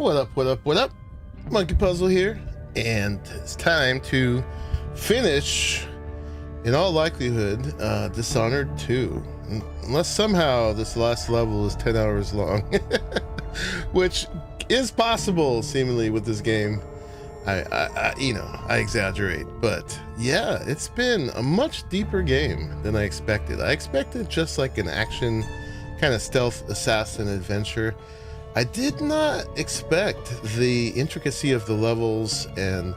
What up, what up, what up? Monkey Puzzle here, and it's time to finish, in all likelihood, Dishonored 2. Unless somehow this last level is 10 hours long, which is possible, seemingly, with this game. I exaggerate, but yeah, it's been a much deeper game than I expected. I expected just like an action kind of stealth assassin adventure. I did not expect the intricacy of the levels and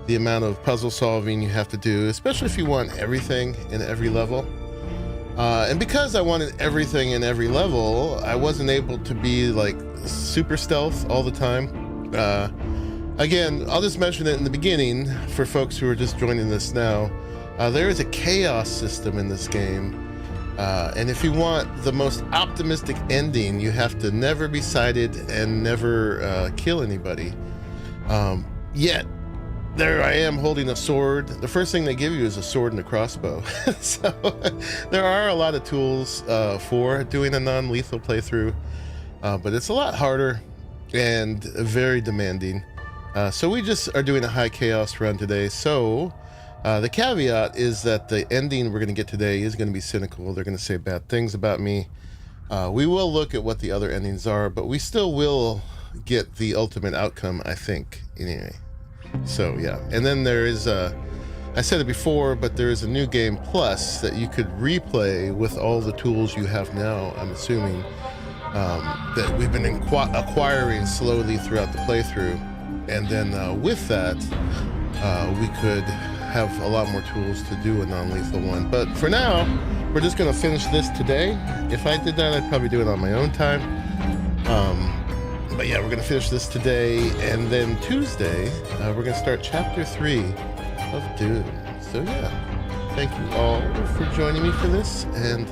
the amount of puzzle solving you have to do, especially if you want everything in every level. And because I wanted everything in every level, I wasn't able to be like super stealth all the time. Again, I'll just mention it in the beginning for folks who are just joining us now. There is a chaos system in this game. And if you want the most optimistic ending, you have to never be sighted and never kill anybody. Yet, there I am holding a sword. The first thing they give you is a sword and a crossbow. So there are a lot of tools for doing a non-lethal playthrough, but it's a lot harder and very demanding. So we just are doing a high chaos run today. So the caveat is that the ending we're going to get today is going to be cynical. They're going to say bad things about me. We will look at what the other endings are, but we still will get the ultimate outcome, I think, anyway. So yeah, and then there is I said it before, but there is a new game plus that you could replay with all the tools you have now, I'm assuming, that we've been acquiring slowly throughout the playthrough. And then with that, we could have a lot more tools to do a non-lethal one. But for now, we're just going to finish this today. If I did that, I'd probably do it on my own time. But yeah, we're going to finish this today. And then Tuesday, we're going to start Chapter 3 of Doom. So yeah, thank you all for joining me for this. And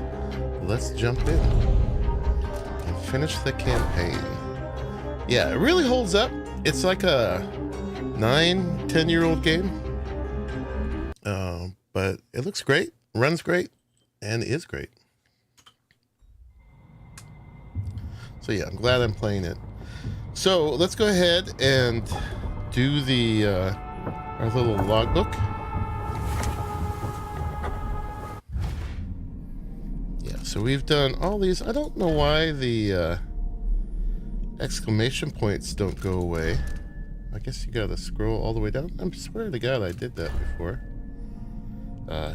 let's jump in and finish the campaign. Yeah, it really holds up. It's like a 9-10-year-old game, but it looks great, runs great, and is great. So yeah, I'm glad I'm playing it. So let's go ahead and do the our little logbook. Yeah, so we've done all these. I don't know why the exclamation points don't go away. I guess you gotta scroll all the way down. I swear to God I did that before.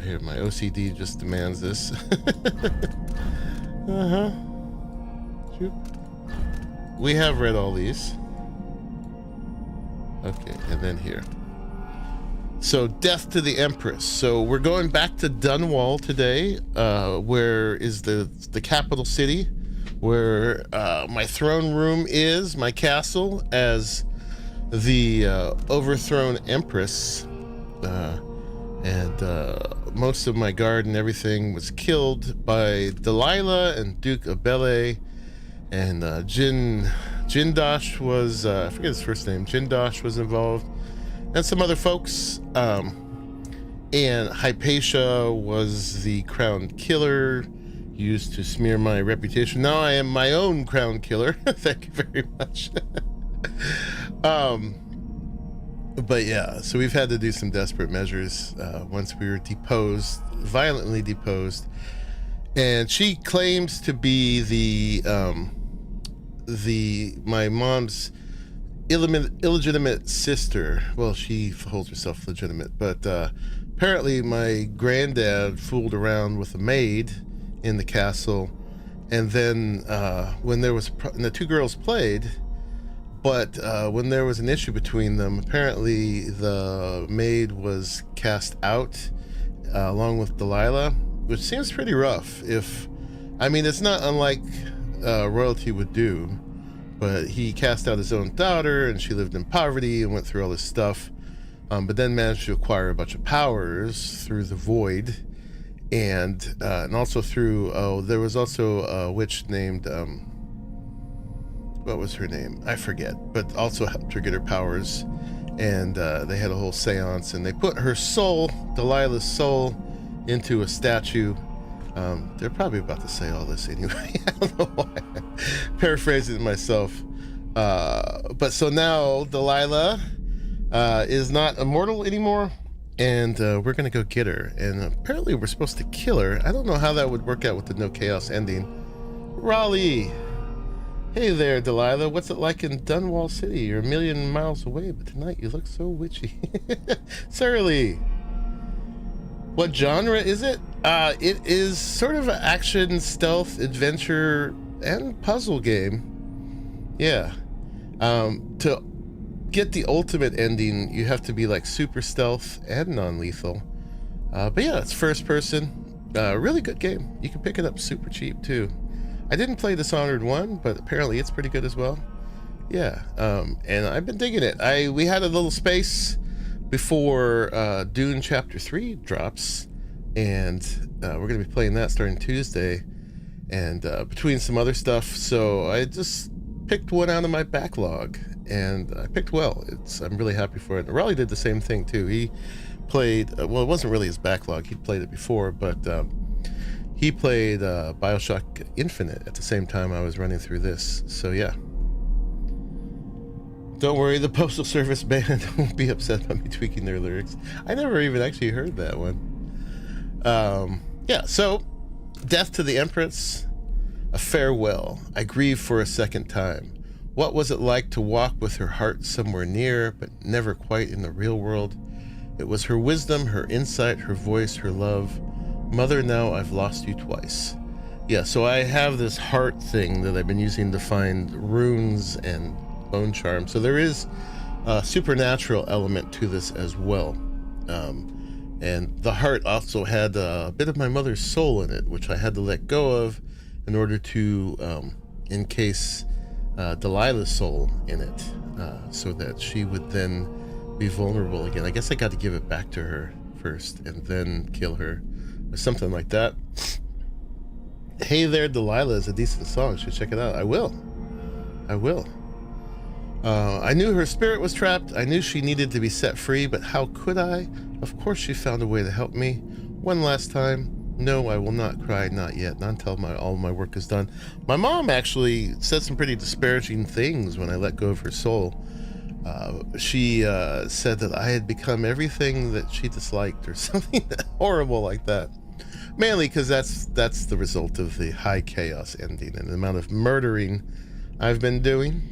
Here, my OCD just demands this. Shoot. We have read all these. Okay, and then here. So, death to the Empress. So we're going back to Dunwall today, where is the capital city, where my throne room is, my castle, as the overthrown Empress, and most of my guard and everything was killed by Delilah and Duke of Bele, and Jindosh was, I forget his first name, Jindosh was involved, and some other folks, and Hypatia was the crowned killer, used to smear my reputation. Now I am my own crown killer. Thank you very much. But yeah, so we've had to do some desperate measures once we were deposed, violently deposed, and she claims to be my mom's illegitimate sister. Well, she holds herself legitimate, but apparently my granddad fooled around with a maid in the castle, and then when there was and the two girls played, but when there was an issue between them, apparently the maid was cast out along with Delilah, which seems pretty rough. I mean, it's not unlike royalty would do, but he cast out his own daughter, and she lived in poverty and went through all this stuff, but then managed to acquire a bunch of powers through the void. And also through, there was also a witch named, what was her name? I forget, but also helped her get her powers. And they had a whole seance, and they put her soul, Delilah's soul, into a statue. They're probably about to say all this anyway. I don't know why. Paraphrasing it myself. But so now Delilah is not immortal anymore, and we're gonna go get her. And apparently we're supposed to kill her. I don't know how that would work out with the no chaos ending. Raleigh, hey there, Delilah. What's it like in Dunwall City? You're a million miles away, but tonight you look so witchy. Surly. What genre is it? It is sort of an action, stealth, adventure, and puzzle game. Yeah. To get the ultimate ending, you have to be like super stealth and non-lethal. But yeah, it's first person. Really good game. You can pick it up super cheap too. I didn't play Dishonored 1, but apparently it's pretty good as well. Yeah, and I've been digging it. We had a little space before Dune Chapter 3 drops, and we're going to be playing that starting Tuesday, and between some other stuff, so I just picked one out of my backlog, and I picked well. I'm really happy for it. Raleigh did the same thing too. He played, well, it wasn't really his backlog, he'd played it before, but he played Bioshock Infinite at the same time I was running through this, so yeah. Don't worry, the Postal Service band won't be upset by me tweaking their lyrics. I never even actually heard that one. Yeah, so, Death to the Empress, a farewell. I grieve for a second time. What was it like to walk with her heart somewhere near, but never quite in the real world? It was her wisdom, her insight, her voice, her love. Mother, now I've lost you twice. Yeah, so I have this heart thing that I've been using to find runes and bone charm. So there is a supernatural element to this as well. And the heart also had a bit of my mother's soul in it, which I had to let go of in order to encase Delilah's soul in it, so that she would then be vulnerable again. I guess I got to give it back to her first and then kill her, or something like that. Hey There, Delilah is a decent song. Should check it out. I will. I knew her spirit was trapped. I knew she needed to be set free, but how could I? Of course she found a way to help me. One last time. No, I will not cry, not yet, not until all my work is done. My mom actually said some pretty disparaging things when I let go of her soul. She said that I had become everything that she disliked, or something horrible like that. Mainly because that's the result of the high chaos ending and the amount of murdering I've been doing.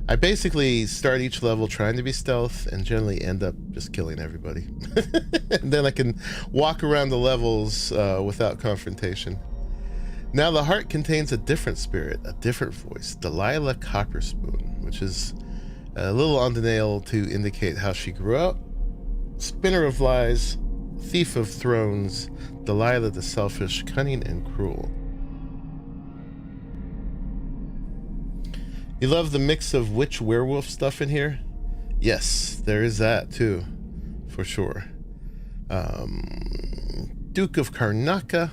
I basically start each level trying to be stealth and generally end up just killing everybody. And then I can walk around the levels without confrontation. Now the heart contains a different spirit, a different voice, Delilah Copperspoon, which is a little on the nail to indicate how she grew up. Spinner of lies, thief of thrones, Delilah the selfish, cunning and cruel. You love the mix of witch werewolf stuff in here? Yes, there is that too, for sure. Duke of Karnaka.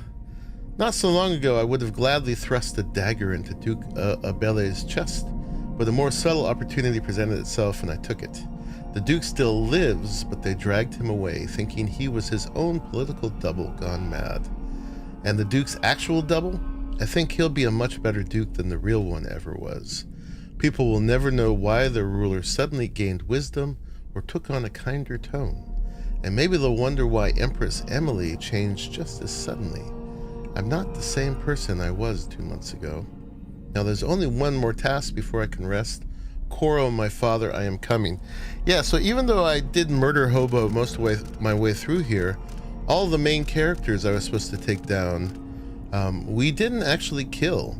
Not so long ago I would have gladly thrust a dagger into Duke Abele's chest, but a more subtle opportunity presented itself and I took it. The Duke still lives, but they dragged him away, thinking he was his own political double gone mad. And the Duke's actual double? I think he'll be a much better Duke than the real one ever was. People will never know why their ruler suddenly gained wisdom or took on a kinder tone. And maybe they'll wonder why Empress Emily changed just as suddenly. I'm not the same person I was 2 months ago. Now there's only one more task before I can rest. Koro, my father, I am coming. Yeah, so even though I did murder hobo most of my way through here, all the main characters I was supposed to take down, we didn't actually kill.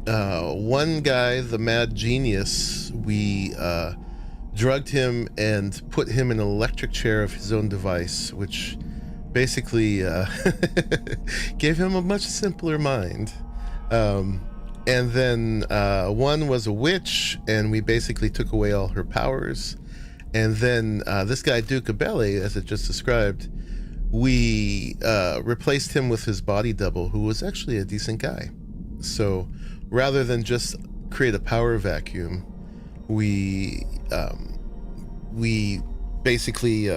One guy, the mad genius, we drugged him and put him in an electric chair of his own device, which basically gave him a much simpler mind. And then one was a witch, and we basically took away all her powers. And then this guy, Duke Abele, as I just described, we replaced him with his body double, who was actually a decent guy. So rather than just create a power vacuum, we basically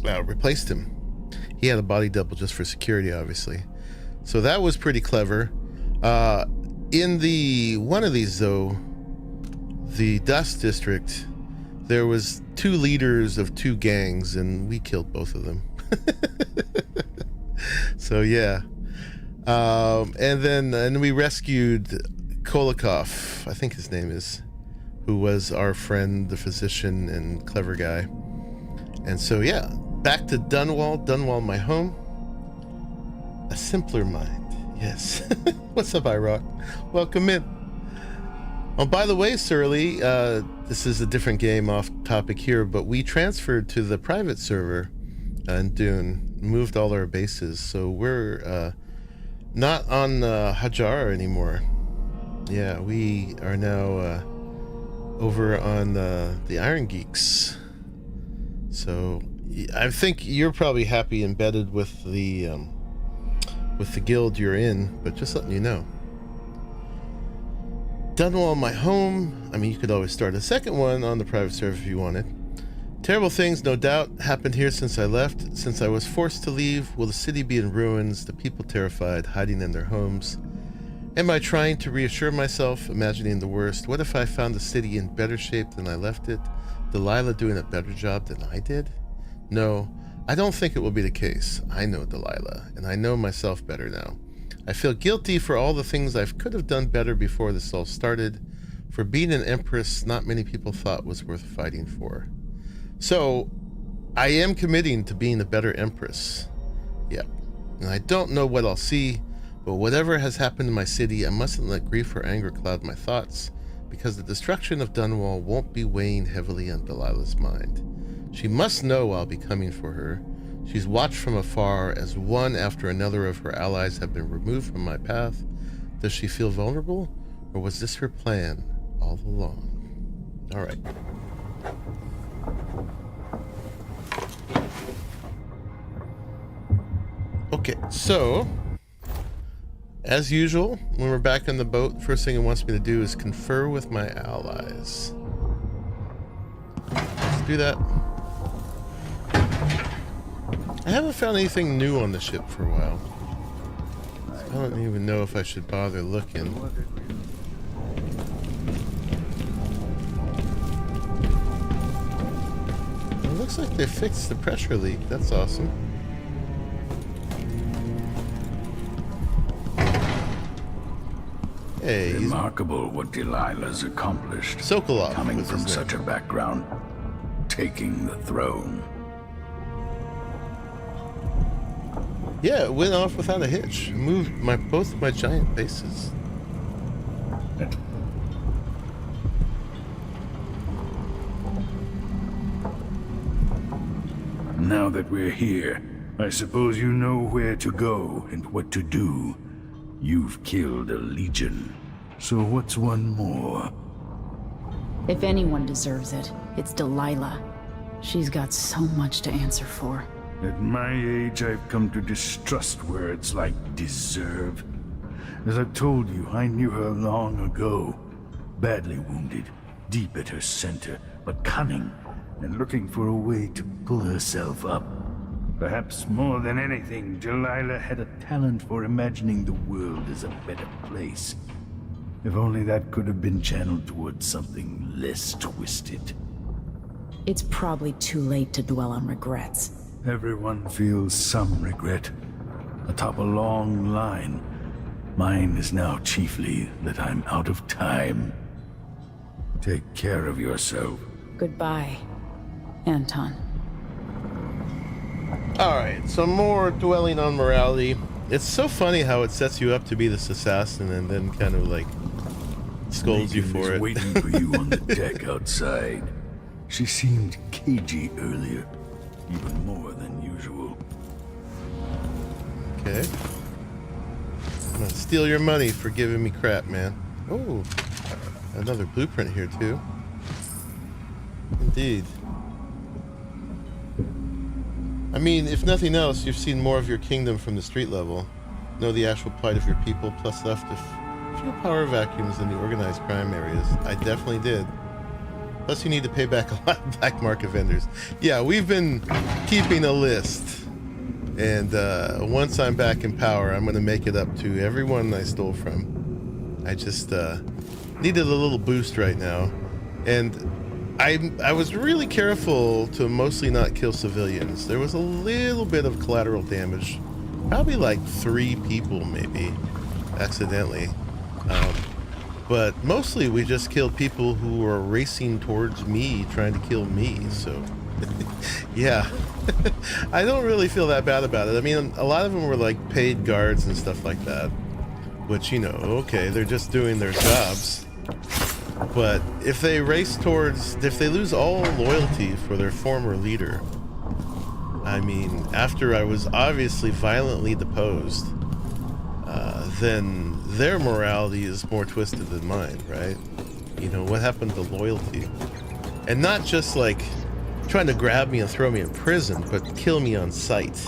replaced him. He had a body double just for security, obviously. So that was pretty clever. In the one of these though, the Dust District, there was 2 leaders of 2 gangs, and we killed both of them. So yeah. And then we rescued Kolikov, I think his name is, who was our friend, the physician and clever guy. And so yeah, back to Dunwall, my home. A simpler mind, yes. What's up, iRock? Welcome in. Oh, by the way, Surly, this is a different game off topic here, but we transferred to the private server in Dune, moved all our bases, so we're not on Hajar anymore. Yeah, we are now over on the Iron Geeks. So I think you're probably happy embedded with the guild you're in, but just letting you know. Dunwall, my home. I mean, you could always start a second one on the private server if you wanted. Terrible things, no doubt, happened here since I left. Since I was forced to leave, will the city be in ruins, the people terrified, hiding in their homes? Am I trying to reassure myself, imagining the worst? What if I found the city in better shape than I left it? Delilah doing a better job than I did? No, I don't think it will be the case. I know Delilah, and I know myself better now. I feel guilty for all the things I could have done better before this all started. For being an empress, not many people thought was worth fighting for. So, I am committing to being a better empress. Yep. And I don't know what I'll see, but whatever has happened to my city, I mustn't let grief or anger cloud my thoughts, because the destruction of Dunwall won't be weighing heavily on Delilah's mind. She must know I'll be coming for her. She's watched from afar as one after another of her allies have been removed from my path. Does she feel vulnerable, or was this her plan all along? All right. Okay, so as usual, when we're back on the boat, first thing it wants me to do is confer with my allies. Let's do that. I haven't found anything new on the ship for a while. I don't even know if I should bother looking. It looks like they fixed the pressure leak. That's awesome. Hey, remarkable what Delilah's accomplished. Sokolov, coming from such a background, taking the throne. Yeah, it went off without a hitch. Moved both my giant bases. Now that we're here, I suppose you know where to go and what to do. You've killed a legion, so what's one more? If anyone deserves it, it's Delilah. She's got so much to answer for. At my age, I've come to distrust words like deserve. As I've told you, I knew her long ago. Badly wounded, deep at her center, but cunning, and looking for a way to pull herself up. Perhaps more than anything, Delilah had a talent for imagining the world as a better place. If only that could have been channeled towards something less twisted. It's probably too late to dwell on regrets. Everyone feels some regret, atop a long line. Mine is now chiefly that I'm out of time. Take care of yourself. Goodbye, Anton. Alright, some more dwelling on morality. It's so funny how it sets you up to be this assassin and then kind of like scolds you for it. Waiting for you on the deck outside. She seemed cagey earlier, even more than usual. Okay. I'm gonna steal your money for giving me crap, man. Oh, another blueprint here too. Indeed. I mean, if nothing else, you've seen more of your kingdom from the street level. Know the actual plight of your people, plus left a few power vacuums in the organized crime areas. I definitely did. Plus you need to pay back a lot of black market vendors. Yeah, we've been keeping a list. And once I'm back in power, I'm going to make it up to everyone I stole from. I just needed a little boost right now. And I was really careful to mostly not kill civilians. There was a little bit of collateral damage, probably like 3 people maybe, accidentally. But mostly we just killed people who were racing towards me, trying to kill me, so yeah. I don't really feel that bad about it. I mean, a lot of them were like paid guards and stuff like that, which, you know, okay, they're just doing their jobs. But if they race towards, if they lose all loyalty for their former leader, I mean, after I was obviously violently deposed, then their morality is more twisted than mine, right? You know, what happened to loyalty? And not just like trying to grab me and throw me in prison, but kill me on sight.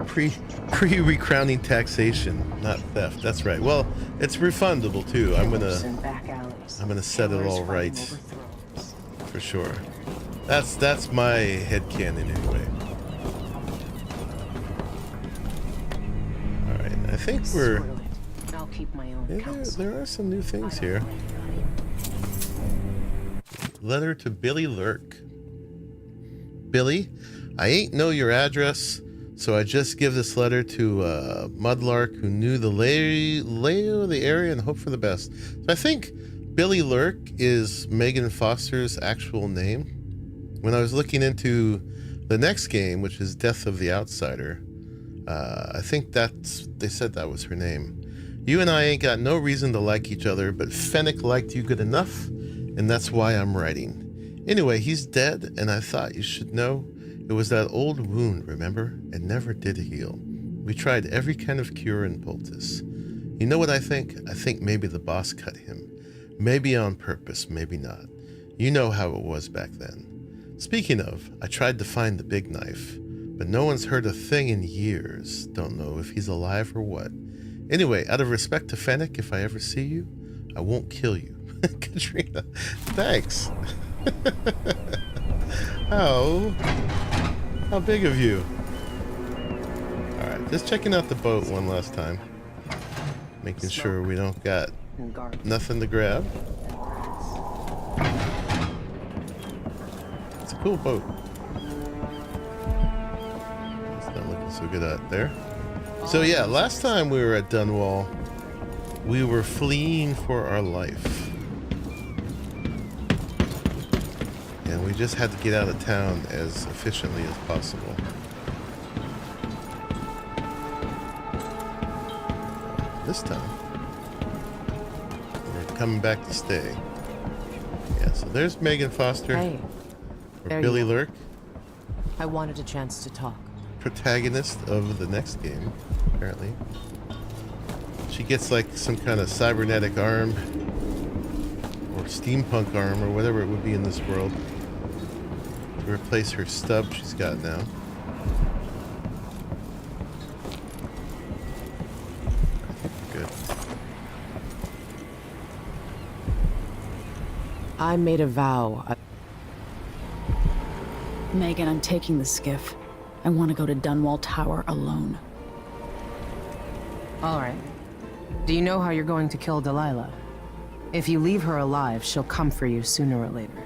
Pre-recrowning taxation, not theft. That's right. Well, it's refundable too. I'm gonna set it all right, for sure. That's my headcanon anyway. All right, I think we're. I'll keep my own There are some new things here. Letter to Billy Lurk. Billy, I ain't know your address, so I just give this letter to Mudlark, who knew the lay of the area and hope for the best. So I think Billy Lurk is Megan Foster's actual name. When I was looking into the next game, which is Death of the Outsider, I think they said that was her name. You and I ain't got no reason to like each other, but Fennec liked you good enough, and that's why I'm writing. Anyway, he's dead, and I thought you should know. It was that old wound, remember? It never did heal. We tried every kind of cure in poultice. You know what I think? I think maybe the boss cut him. Maybe on purpose, maybe not. You know how it was back then. Speaking of, I tried to find the big knife, but no one's heard a thing in years. Don't know if he's alive or what. Anyway, out of respect to Fennec, if I ever see you, I won't kill you. Katrina, thanks. How big of you? Alright, just checking out the boat one last time. Making sure we don't got nothing to grab. It's a cool boat. It's not looking so good out there. So yeah, last time we were at Dunwall, we were fleeing for our life. And we just had to get out of town as efficiently as possible. This time, we're coming back to stay. Yeah, so there's Megan Foster. Hey, or Billy Lurk. I wanted a chance to talk. Protagonist of the next game, apparently. She gets like some kind of cybernetic arm, or steampunk arm, or whatever it would be in this world, to replace her stub she's got now. Good. I made a vow. Megan, I'm taking the skiff. I want to go to Dunwall Tower alone. All right. Do you know how you're going to kill Delilah? If you leave her alive, she'll come for you sooner or later.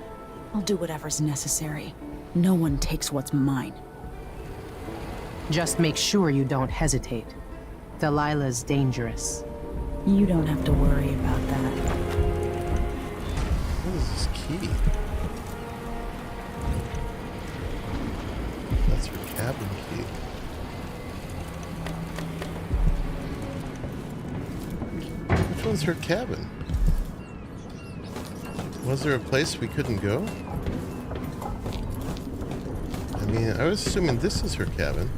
I'll do whatever's necessary. No one takes what's mine. Just make sure you don't hesitate. Delilah's dangerous. You don't have to worry about that. What is this key? That's her cabin key. Which one's her cabin? Was there a place we couldn't go? I mean, I was assuming this is her cabin.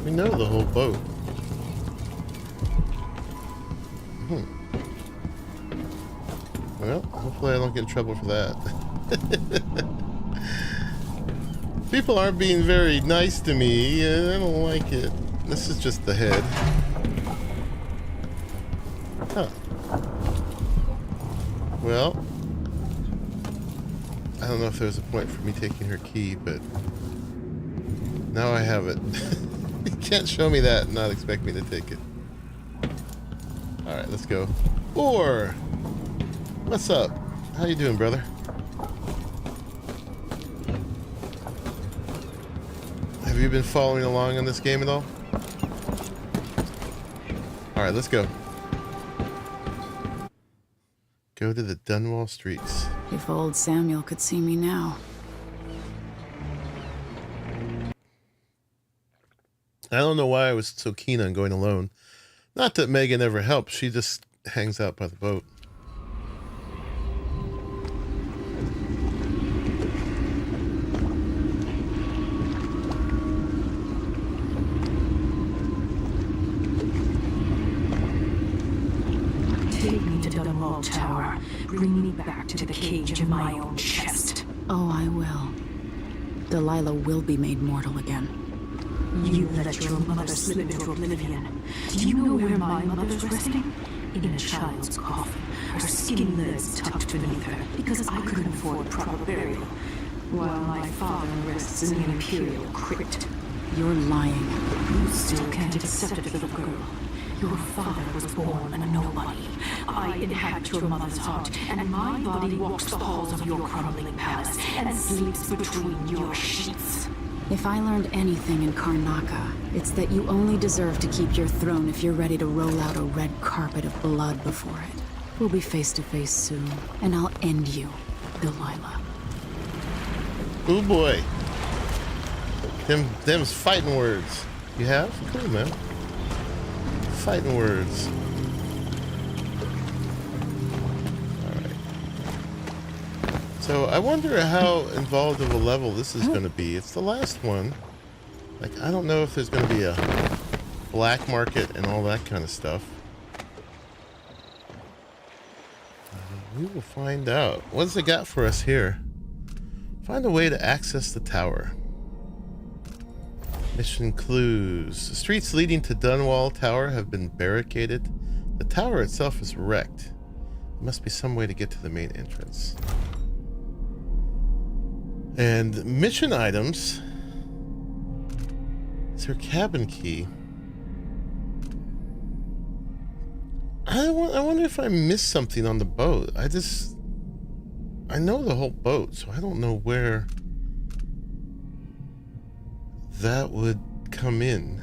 We know the whole boat. Well, hopefully I don't get in trouble for that. People aren't being very nice to me. I don't like it. This is just the head. Huh. Well, I don't know if there's a point for me taking her key, but Now I have it. You can't show me that and not expect me to take it. Alright, let's go. Or, what's up? How you doing, brother? Have you been following along on this game at all? Alright, let's go. Go to the Dunwall streets. If old Samuel could see me now. I don't know why I was so keen on going alone. Not that Megan ever helps, she just hangs out by the boat. Take me to Dunwall Tower. Bring me back to the cage of my own chest. Oh, I will. Delilah will be made mortal again. You let your mother slip into oblivion. Do you know where my mother's resting? In a child's coffin, her skinny legs tucked beneath her, because I couldn't afford proper burial, while my father rests in the Imperial crypt. You're lying. You still can't accept it, little girl. Your father was born a nobody. I inhabit your mother's heart, and my body walks the halls of your crumbling palace and sleeps between your sheets. If I learned anything in Karnaca, it's that you only deserve to keep your throne if you're ready to roll out a red carpet of blood before it. We'll be face to face soon, and I'll end you, Delilah. Oh boy. Them's fighting words. You have? Cool, man. Fighting words. Alright. So I wonder how involved of a level this is going to be. It's the last one. Like, I don't know if there's going to be a black market and all that kind of stuff. We will find out. What's it got for us here? Find a way to access the tower. Mission clues. The streets leading to Dunwall Tower have been barricaded. The tower itself is wrecked. There must be some way to get to the main entrance. And mission items. Is there a cabin key? I wonder if I missed something on the boat. I know the whole boat, so I don't know where that would come in.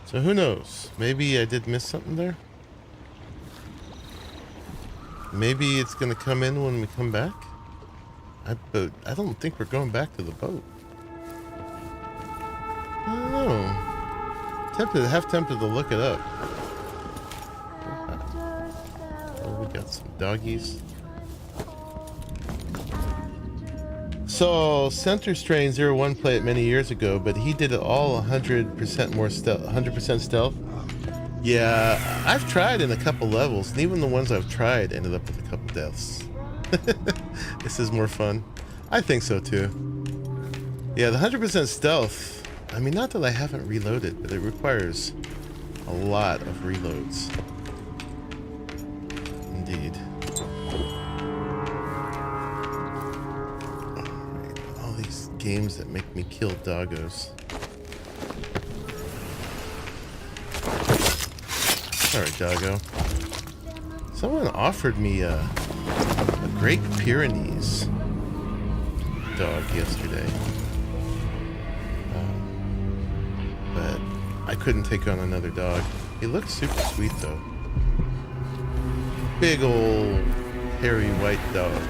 So who knows? Maybe I did miss something there. Maybe it's gonna come in when we come back. But I don't think we're going back to the boat. I don't know. Half tempted to look it up. Oh, we got some doggies. So Center Strain 01 played it many years ago, but he did it all 100% more stealth, 100% stealth. Yeah, I've tried in a couple levels, and even the ones I've tried ended up with a couple deaths. This is more fun. I think so too. Yeah, the 100% stealth, I mean, not that I haven't reloaded, but it requires a lot of reloads. Indeed. Alright, all these games that make me kill doggos. Sorry, doggo. Someone offered me a Great Pyrenees dog yesterday. But I couldn't take on another dog. He looked super sweet though. Big old hairy white dog.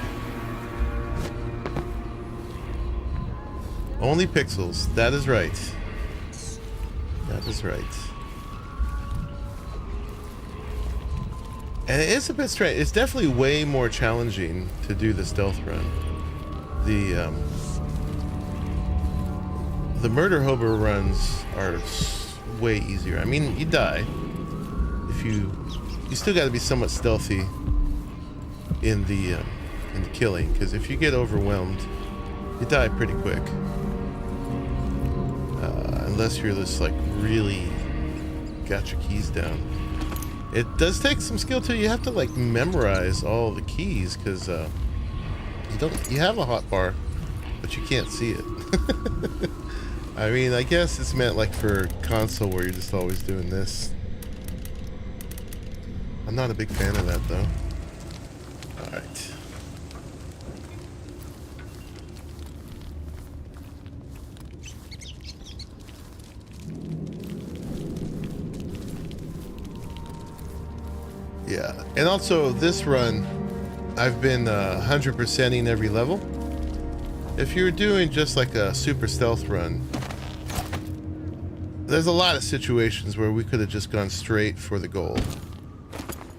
Only pixels. That is right. That is right. And it is a bit strange. It's definitely way more challenging to do the stealth run. The murder hobo runs are way easier. I mean, you die if you still got to be somewhat stealthy in the killing, because if you get overwhelmed, you die pretty quick. Unless you're just like really got your keys down. It does take some skill too. You have to like memorize all the keys, because You have a hot bar, but you can't see it. I mean, I guess it's meant like for console where you're just always doing this. I'm not a big fan of that though. Alright. Yeah, and also this run, I've been 100%ing every level. If you're doing just like a super stealth run, there's a lot of situations where we could have just gone straight for the goal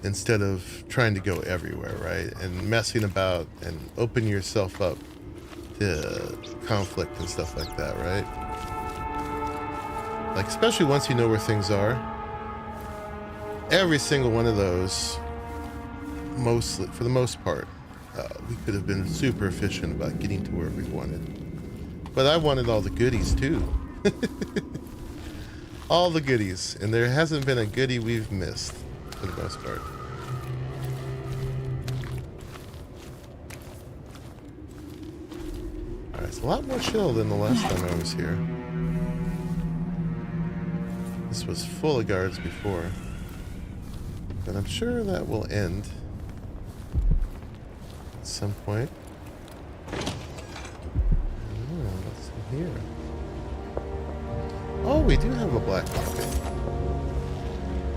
instead of trying to go everywhere, right? And messing about and opening yourself up to conflict and stuff like that, right? Like, especially once you know where things are. Every single one of those, mostly, for the most part, we could have been super efficient about getting to where we wanted. But I wanted all the goodies too. All the goodies, and there hasn't been a goodie we've missed for the most part. Alright, it's a lot more chill than the last time I was here. This was full of guards before. But I'm sure that will end at some point. Oh, what's in here? Oh, we do have a black pocket.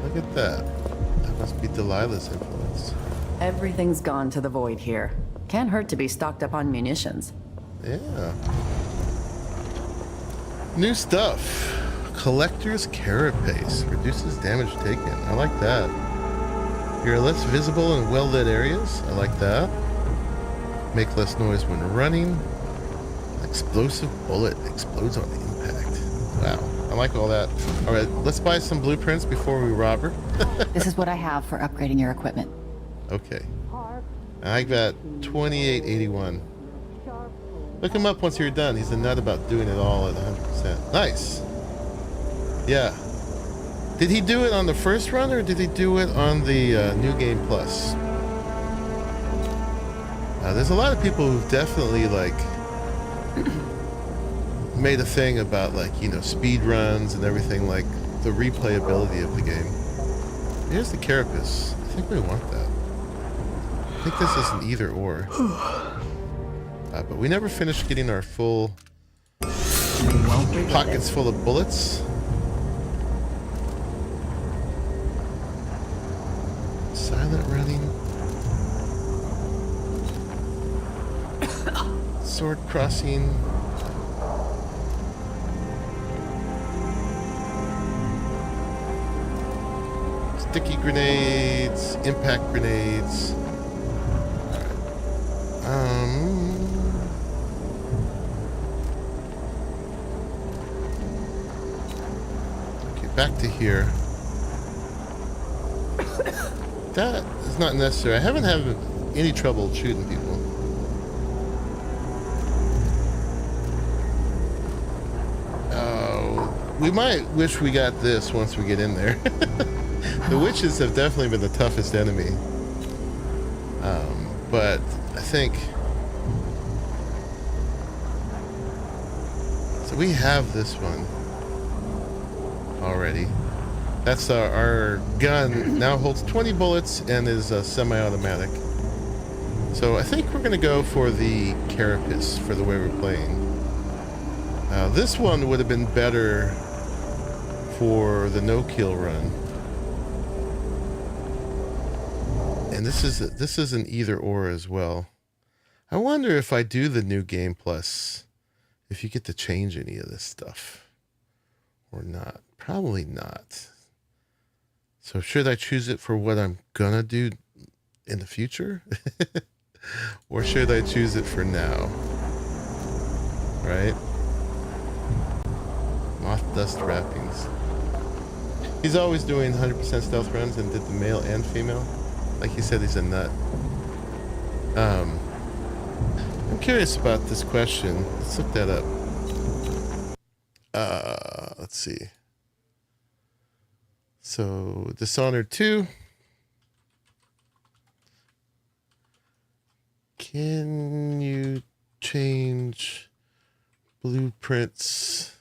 Look at that. That must be Delilah's influence. Everything's gone to the void here. Can't hurt to be stocked up on munitions. Yeah. New stuff. Collector's Carapace. Reduces damage taken. I like that. You're less visible in well-lit areas. I like that. Make less noise when running. Explosive bullet. Explodes on impact. Wow. I like all that. All right, let's buy some blueprints before we rob her. This is what I have for upgrading your equipment. Okay. I got 2881. Look him up once you're done. He's a nut about doing it all at 100%. Nice. Yeah. Did he do it on the first run or did he do it on the New Game Plus? There's a lot of people who've definitely like made a thing about like, you know, speed runs and everything, like the replayability of the game. Here's the carapace. I think we want that. I think this is an either or. But we never finished getting our full pockets full of bullets. Silent running. Sword crossing. Sticky grenades, impact grenades. Okay, back to here. That is not necessary. I haven't had any trouble shooting people. Oh, we might wish we got this once we get in there. The witches have definitely been the toughest enemy. But I think... So we have this one already. That's our gun. Now holds 20 bullets and is semi-automatic. So I think we're going to go for the carapace for the way we're playing. This one would have been better for the no-kill run. And this is an either or as well. I wonder if I do the New Game Plus, if you get to change any of this stuff or not. Probably not. So should I choose it for what I'm gonna do in the future? Or should I choose it for now? Right? Moth dust wrappings. He's always doing 100% stealth runs and did the male and female. Like he said, he's a nut. I'm curious about this question. Let's look that up. Let's see. So, Dishonored 2. Can you change blueprints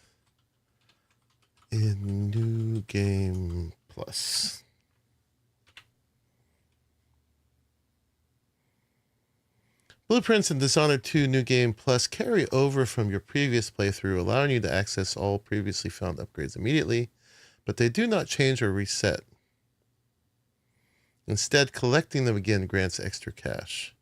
in New Game Plus? Blueprints in Dishonored 2 New Game Plus carry over from your previous playthrough, allowing you to access all previously found upgrades immediately, but they do not change or reset. Instead, collecting them again grants extra cash.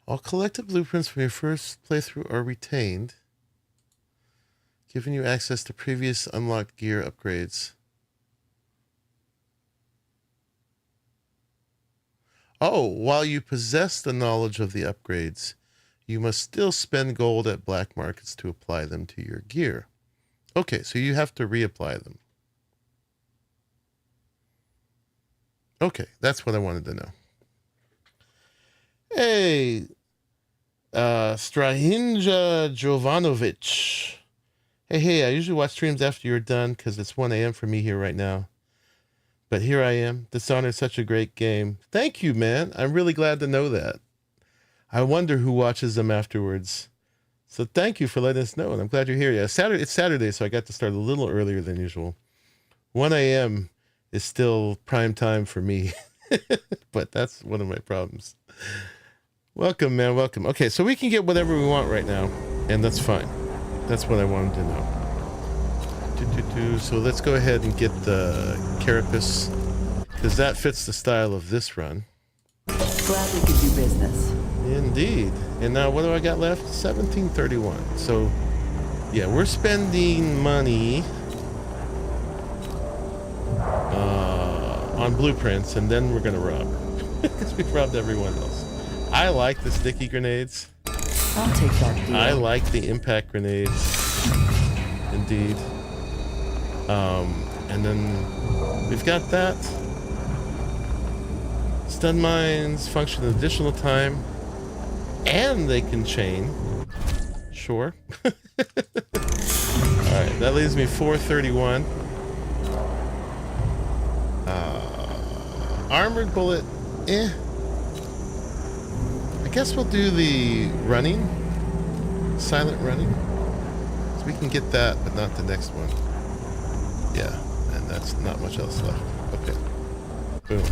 All collected blueprints from your first playthrough are retained, giving you access to previous unlocked gear upgrades. Oh, while you possess the knowledge of the upgrades, you must still spend gold at black markets to apply them to your gear. Okay, so you have to reapply them. Okay, that's what I wanted to know. Hey, Strahinja Jovanovic. Hey, I usually watch streams after you're done because it's 1 a.m. for me here right now. But here I am. Dishonored is such a great game. Thank you, man. I'm really glad to know that. I wonder who watches them afterwards. So thank you for letting us know, and I'm glad you're here. Yeah, it's Saturday, so I got to start a little earlier than usual. 1 a.m. is still prime time for me, but that's one of my problems. Welcome, man. Welcome. Okay, so we can get whatever we want right now, and that's fine. That's what I wanted to know. So let's go ahead and get the carapace, because that fits the style of this run. Glad we could do business. Indeed. And now what do I got left? 1731. So yeah, we're spending money on blueprints, and then we're gonna rob because we've robbed everyone else. I like the sticky grenades. I'll take that deal. I like the impact grenades. Indeed. And then we've got that. Stun mines function an additional time, and they can chain. Sure. Alright, that leaves me 431. Armored bullet, I guess we'll do the running. Silent running. So we can get that, but not the next one. Yeah, and that's not much else left. Okay. Boom.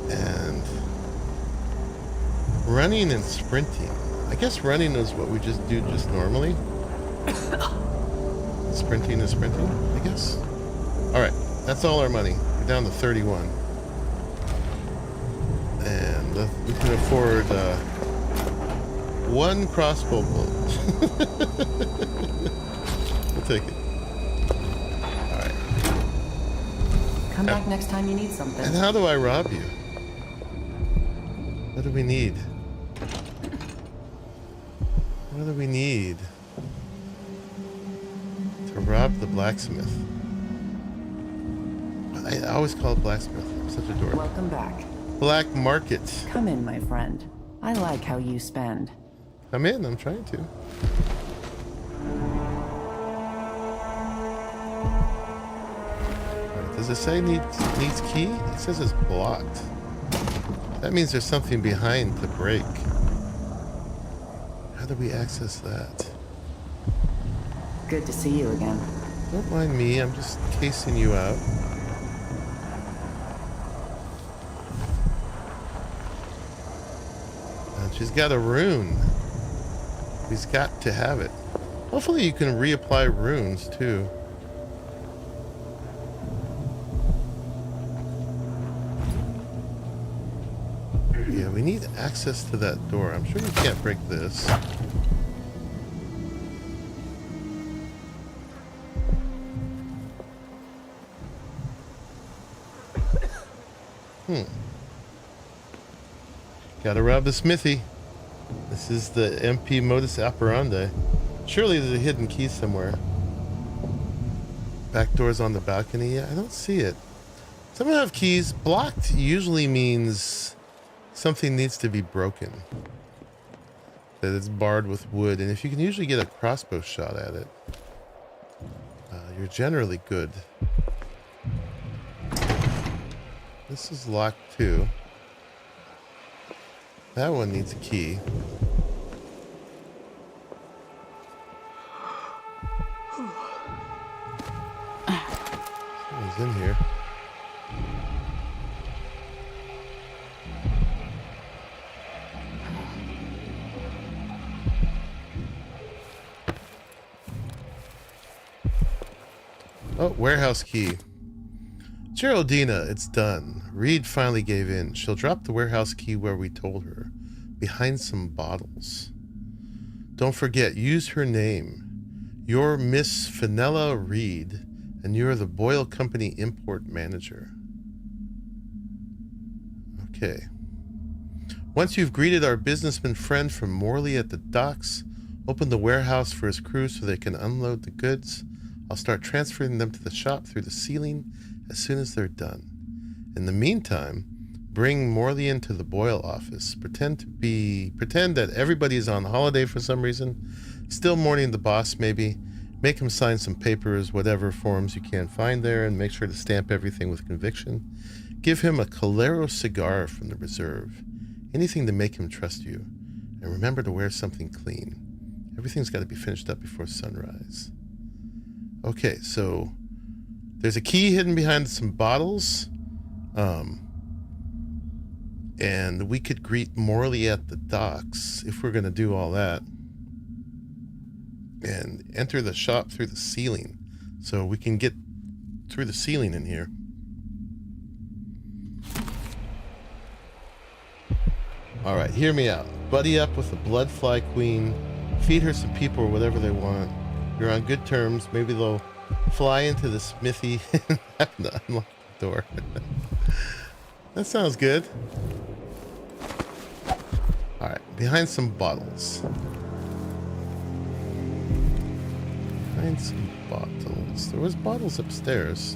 And running and sprinting. I guess running is what we just do just normally. Sprinting is sprinting, I guess. Alright, that's all our money. We're down to 31. And we can afford one crossbow bolt. We'll take it. Alright. Come back next time you need something. And how do I rob you? What do we need? What do we need to rob the blacksmith? I always call it blacksmith. I'm such a dork. Welcome back. Black market. Come in, my friend. I like how you spend. I'm in. I'm trying to. Right, does it say needs key? It says it's blocked. That means there's something behind the break. How do we access that? Good to see you again. Don't mind me. I'm just casing you out. She's got a rune. He's got to have it. Hopefully you can reapply runes too. Yeah, we need access to that door. I'm sure you can't break this. Gotta rob the smithy. This is the MP modus operandi. Surely there's a hidden key somewhere. Back doors on the balcony. Yeah, I don't see it. Some have keys. Blocked usually means something needs to be broken. that it's barred with wood, and if you can usually get a crossbow shot at it, you're generally good. This is locked too. That one needs a key. Someone's in here. Oh, warehouse key. Geraldina, it's done. Reed finally gave in. She'll drop the warehouse key where we told her. Behind some bottles. Don't forget, use her name. You're Miss Fenella Reed, and you're the Boyle Company import manager. Okay. Once you've greeted our businessman friend from Morley at the docks, open the warehouse for his crew so they can unload the goods. I'll start transferring them to the shop through the ceiling as soon as they're done. In the meantime, bring Morley into the Boyle office. Pretend that everybody is on holiday for some reason. Still mourning the boss, maybe. Make him sign some papers, whatever forms you can find there, and make sure to stamp everything with conviction. Give him a Calero cigar from the reserve. Anything to make him trust you. And remember to wear something clean. Everything's got to be finished up before sunrise. Okay, so there's a key hidden behind some bottles. And we could greet Morley at the docks if we're going to do all that. And enter the shop through the ceiling. So we can get through the ceiling in here. Alright, hear me out. Buddy up with the Bloodfly Queen. Feed her some people or whatever they want. You're on good terms. Maybe they'll fly into the smithy and have to unlock the door. That sounds good. Alright, behind some bottles. Behind some bottles. There was bottles upstairs.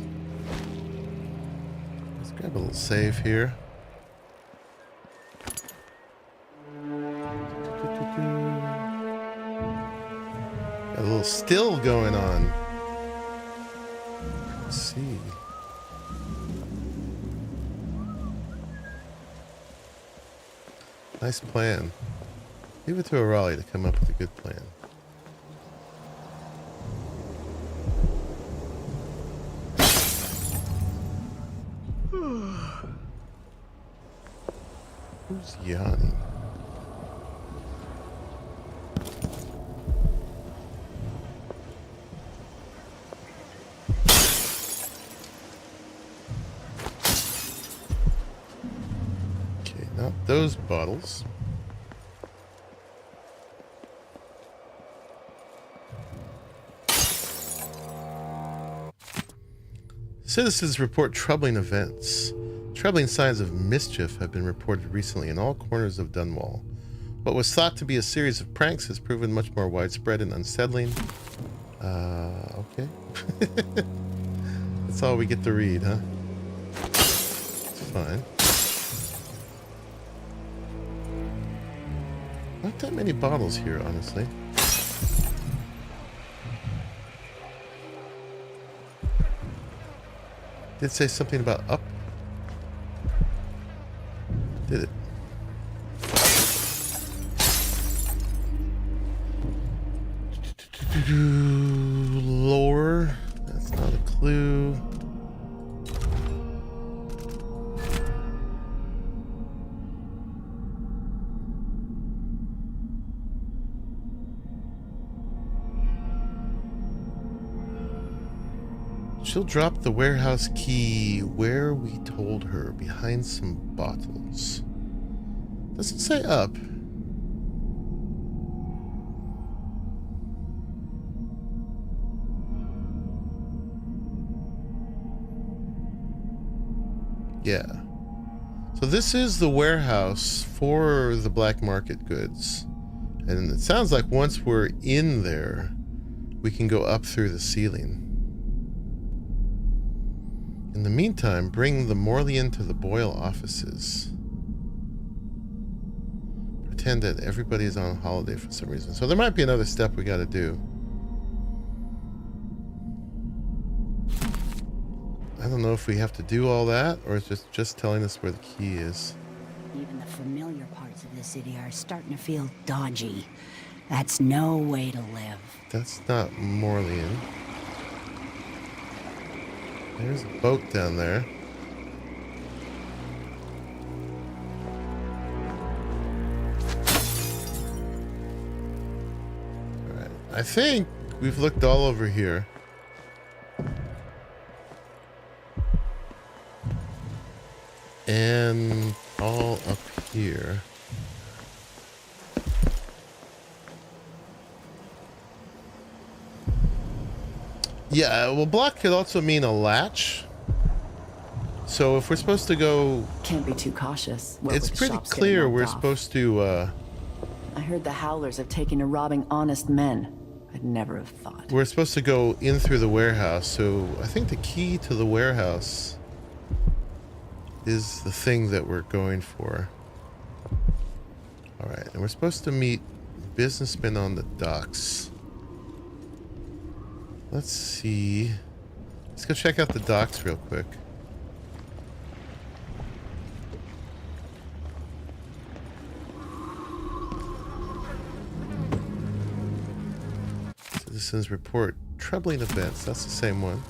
Let's grab a little save here. Got a little still going on. Let's see. Nice plan. Leave it to a Raleigh to come up with a good plan. Who's yawning? Okay, not those bottles. Citizens report troubling events. Troubling signs of mischief have been reported recently in all corners of Dunwall. What was thought to be a series of pranks has proven much more widespread and unsettling. Okay. That's all we get to read, huh? It's fine. Not that many bottles here, honestly. Did say something about up? Did it? Lower. That's not a clue. She'll drop the warehouse key where we told her, behind some bottles. Doesn't say up. Yeah. So this is the warehouse for the black market goods. And it sounds like once we're in there, we can go up through the ceiling. In the meantime, bring the Morley into the Boyle offices. Pretend pretend that everybody is on holiday for some reason. So there might be another step we got to do. I don't know if we have to do all that, or it's just telling us where the key is. Even the familiar parts of the city are starting to feel dodgy. That's no way to live. That's not Morlean. There's a boat down there. Alright, I think we've looked all over here. And all up here. Yeah, well, block could also mean a latch. So if we're supposed to go... Can't be too cautious. What It's with the pretty shops clear getting we're locked off. supposed to... I heard the Howlers have taken to robbing honest men. I'd never have thought. We're supposed to go in through the warehouse. So I think the key to the warehouse is the thing that we're going for. Alright, and we're supposed to meet businessmen on the docks. Let's see. Let's go check out the docks real quick. Citizens report troubling events. That's the same one.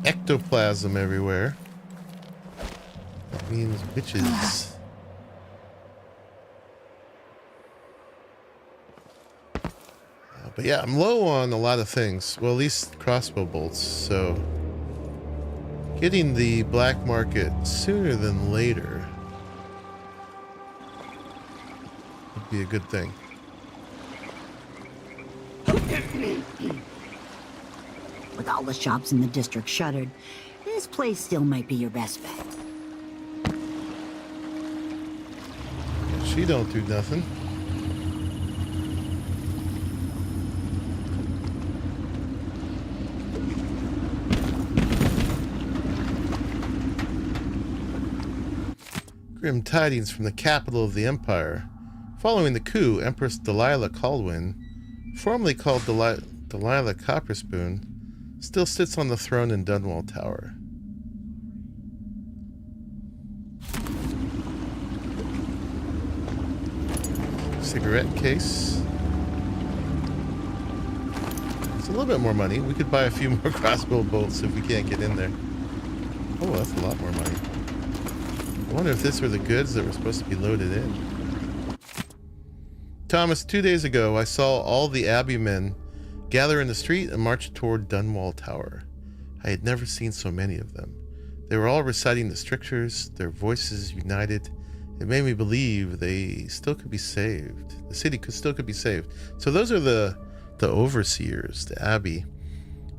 Ectoplasm everywhere. That means witches. But yeah, I'm low on a lot of things. Well, at least crossbow bolts. So getting the black market sooner than later would be a good thing. With all the shops in the district shuttered, this place still might be your best bet. She don't do nothing. Grim tidings from the capital of the empire. Following the coup, Empress Delilah Colwyn, formerly called Delilah Copperspoon, still sits on the throne in Dunwall Tower. Cigarette case. It's a little bit more money. We could buy a few more crossbow bolts if we can't get in there. Oh, that's a lot more money. I wonder if this were the goods that were supposed to be loaded in. Thomas, 2 days ago, I saw all the Abbey men gather in the street and march toward Dunwall Tower. I had never seen so many of them. They were all reciting the strictures, their voices united. It made me believe they still could be saved. The city still could be saved. So those are the overseers, the Abbey.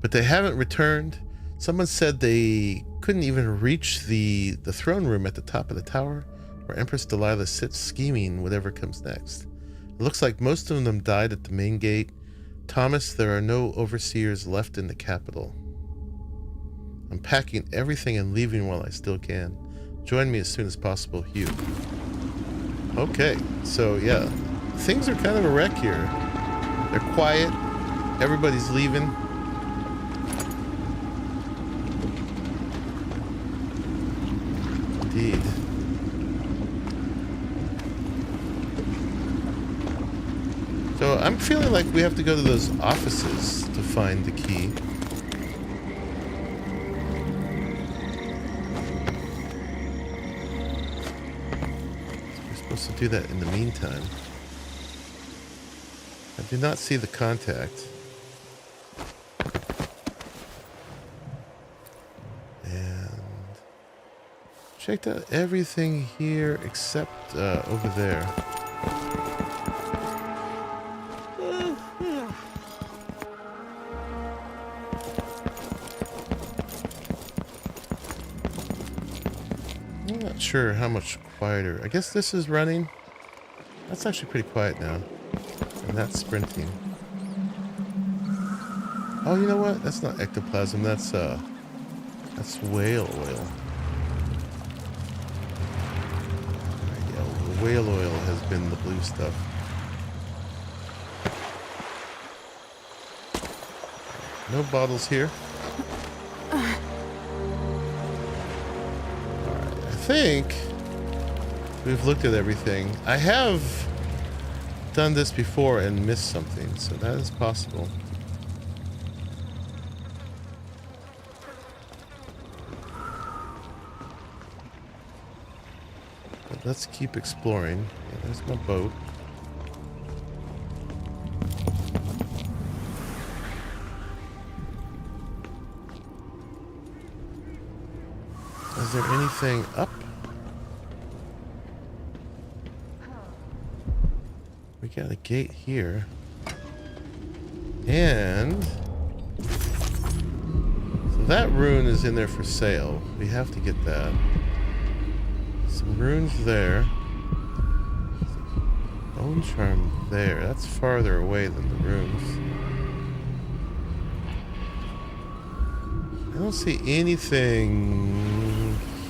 But they haven't returned. Someone said they couldn't even reach the throne room at the top of the tower, where Empress Delilah sits scheming whatever comes next. It looks like most of them died at the main gate. Thomas, there are no overseers left in the capital. I'm packing everything and leaving while I still can. Join me as soon as possible, Hugh. Okay, so yeah, things are kind of a wreck here. They're quiet. Everybody's leaving. Indeed. So I'm feeling like we have to go to those offices to find the key. We're supposed to do that in the meantime. I do not see the contact. And checked out everything here except over there. I'm not sure how much quieter. I guess this is running. That's actually pretty quiet now. And that's sprinting. Oh, you know what? That's not ectoplasm. That's whale oil. Yeah, the whale oil has been the blue stuff. No bottles here. Alright, I think we've looked at everything. I have done this before and missed something, so that is possible. But let's keep exploring. Yeah, there's my boat. Is there anything up? We got a gate here. And so that rune is in there for sale. We have to get that. Some runes there. Bone charm there. That's farther away than the runes. I don't see anything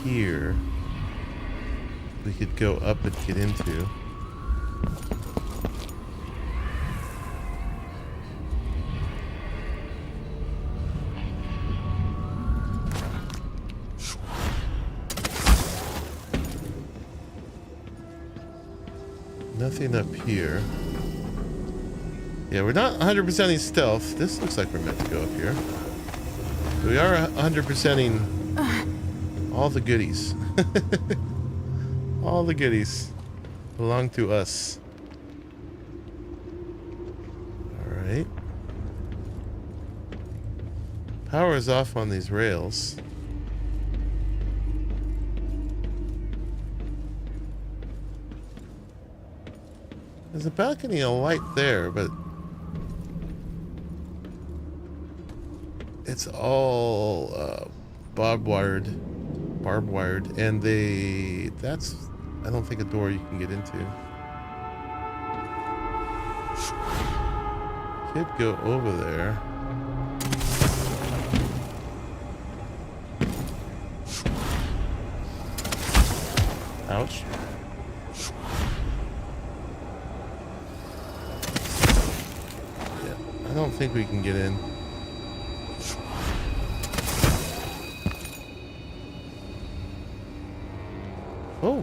here we could go up and get into. Nothing up here. Yeah, we're not 100%ing stealth. This looks like we're meant to go up here. We are 100%ing all the goodies. All the goodies belong to us. Alright. Power is off on these rails. There's a balcony of light there, but it's all barbed wired, and that's, I don't think, a door you can get into. Could go over there. Ouch. Yeah, I don't think we can get in. Oh,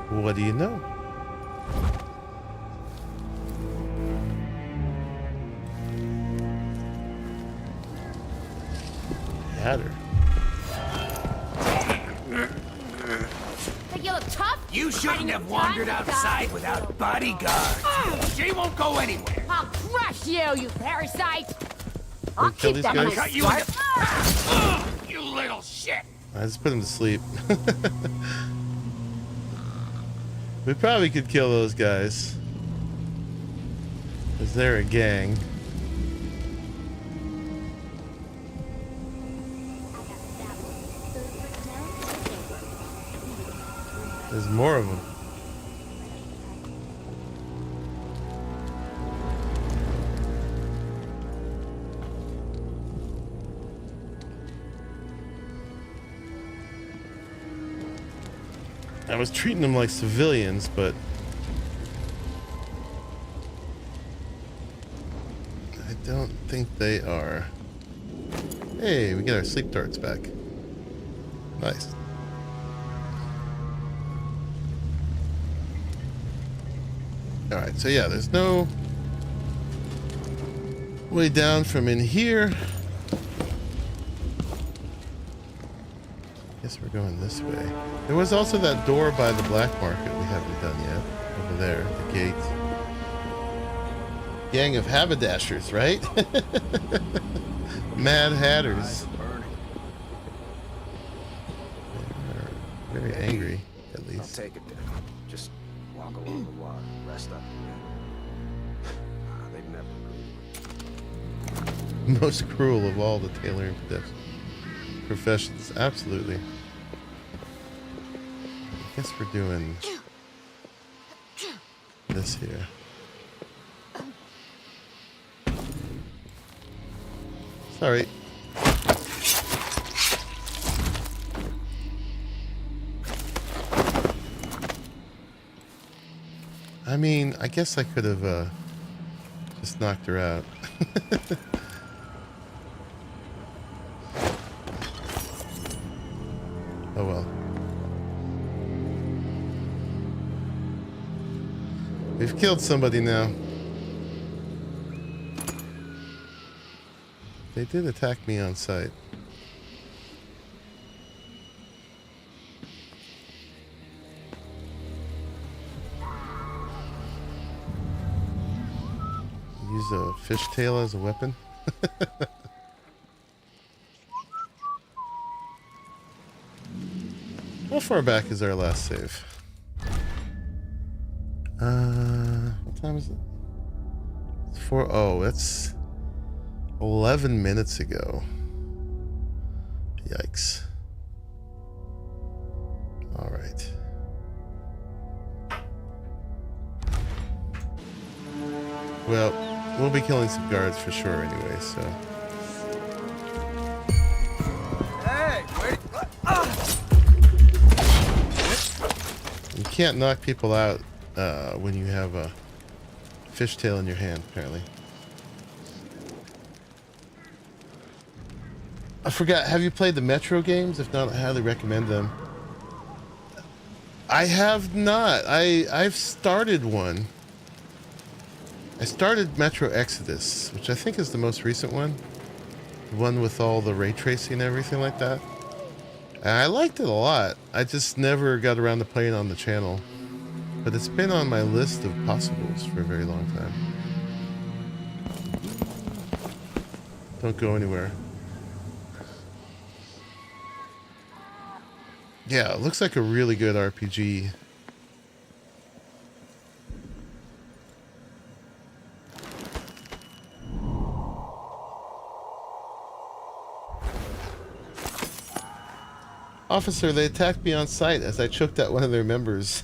what do you know? Hatter. Think you look tough? You shouldn't have wandered outside without bodyguards. She won't go anywhere. I'll crush you, you parasite! I'll kill keep these that guys? in my Cut you scarf. into... You little shit. I just put him to sleep. We probably could kill those guys, because they're a gang. There's more of them. I was treating them like civilians, but I don't think they are. Hey, we get our sleep darts back. Nice. Alright, so yeah, there's no way down from in here. Guess we're going this way. There was also that door by the black market we haven't done yet. Over there, the gate. Gang of haberdashers, right? Mad Hatters. They're very angry, at least. I'll take it then. Just walk along the water, rest up. They've never Most cruel of all the tailoring professions. Absolutely. I guess we're doing this here. Sorry. I mean, I guess I could have just knocked her out. Oh well. We've killed somebody now. They did attack me on sight. Use a fishtail as a weapon. How far back is our last save? What time is it? It's 4. Oh, it's 11 minutes ago. Yikes. All right. Well, we'll be killing some guards for sure anyway, so. Hey, where? You can't knock people out when you have a fishtail in your hand, apparently. I forgot, have you played the Metro games? If not, I highly recommend them. I have not. I've started one. I started Metro Exodus, which I think is the most recent one. The one with all the ray tracing and everything like that. And I liked it a lot. I just never got around to playing on the channel. But it's been on my list of possibles for a very long time. Don't go anywhere. Yeah, it looks like a really good RPG. Officer, they attacked me on sight as I choked out one of their members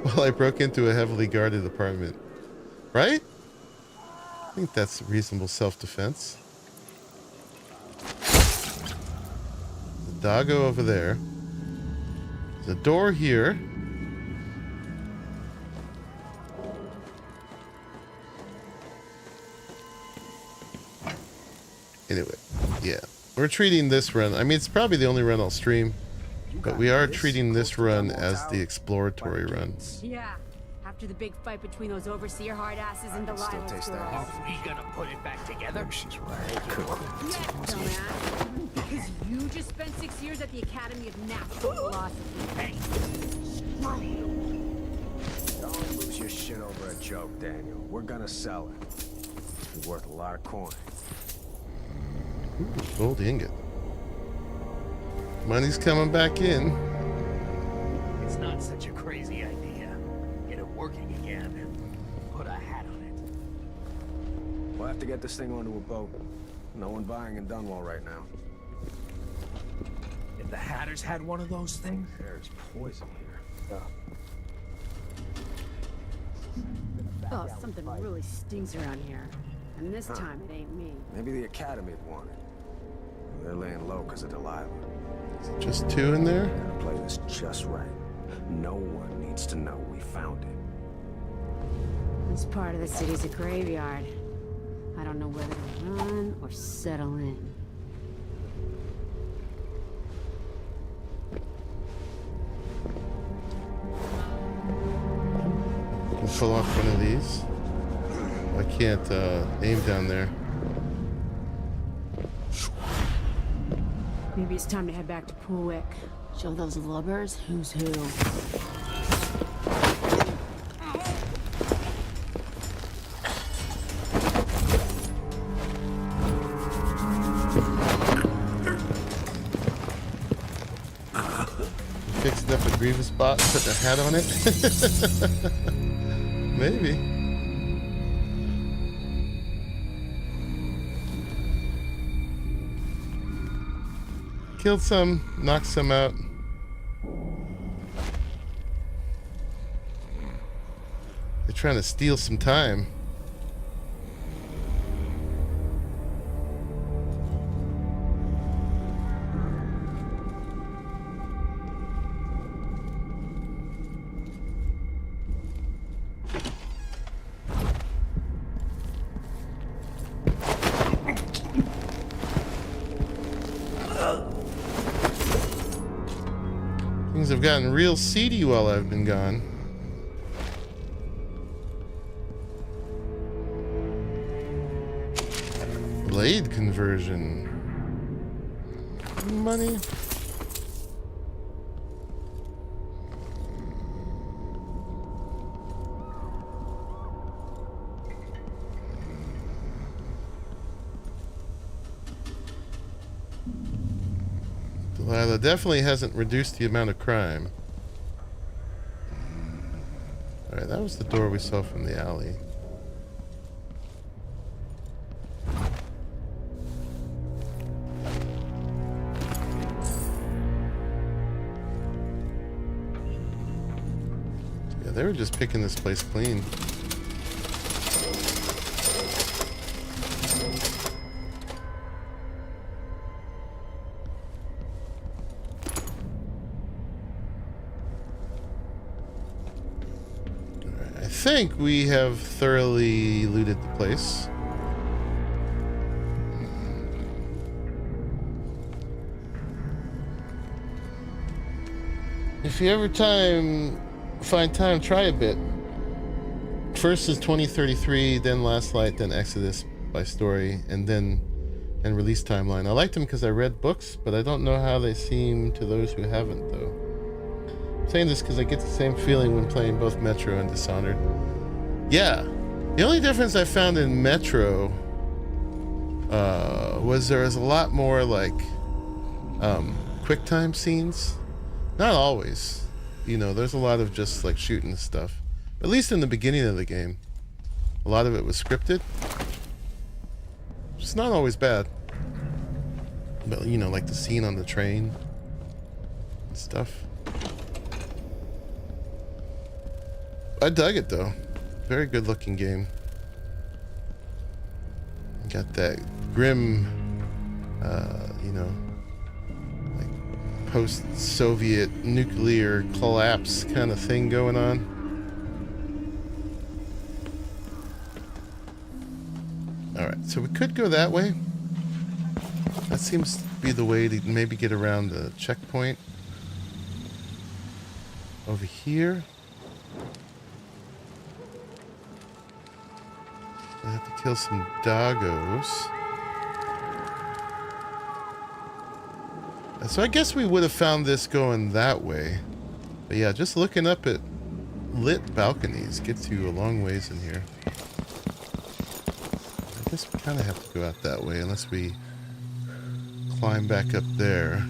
while I broke into a heavily guarded apartment. Right? I think that's reasonable self-defense. The doggo over there. There's a door here. Anyway, yeah. We're treating this run, I mean, it's probably the only run I'll stream, but we are treating this run as the exploratory run. Yeah, after the big fight between those overseer hard asses and Delilah. Are we gonna put it back together? She's right. Yeah, dumbass. Because you just spent 6 years at the Academy of Natural Philosophy. Hey, Don't lose your shit over a joke, Daniel. We're gonna sell it. It's worth a lot of coin. Ooh, gold ingot. Money's coming back in. it's not such a crazy idea. Get it working again and put a hat on it. We'll have to get this thing onto a boat. No one buying in Dunwall right now. If the Hatters had one of those things, There's poison here. Oh, something really stinks around here. And this time it ain't me. Maybe the Academy'd want it. They're laying low because of Delilah. Just two in there? Gotta play this just right. No one needs to know we found it. This part of the city's a graveyard. I don't know whether to run or settle in. Can pull off one of these. I can't aim down there. Maybe it's time to head back to Poolwick. Show those lubbers who's who. Fixing up a grievous spot, putting a hat on it. Maybe. Killed some, knocked some out. They're trying to steal some time. Things have gotten real seedy while I've been gone. Blade conversion. Money. Delilah definitely hasn't reduced the amount of crime. Alright, that was the door we saw from the alley. Yeah, they were just picking this place clean. I think we have thoroughly looted the place. If you ever find time, try a bit. First is 2033, then Last Light, then Exodus by story, and release timeline. I liked them because I read books, but I don't know how they seem to those who haven't, though. I'm saying this because I get the same feeling when playing both Metro and Dishonored. Yeah, the only difference I found in Metro was there was a lot more like quick time scenes. Not always, you know, there's a lot of just like shooting stuff. At least in the beginning of the game, a lot of it was scripted. It's not always bad, but you know, like the scene on the train and stuff. I dug it though. Very good looking game. Got that grim, you know, like post-Soviet nuclear collapse kind of thing going on. Alright, so we could go that way. That seems to be the way to maybe get around the checkpoint. Over here. I have to kill some doggos. So I guess we would have found this going that way. But yeah, just looking up at lit balconies gets you a long ways in here. I guess we kind of have to go out that way unless we climb back up there.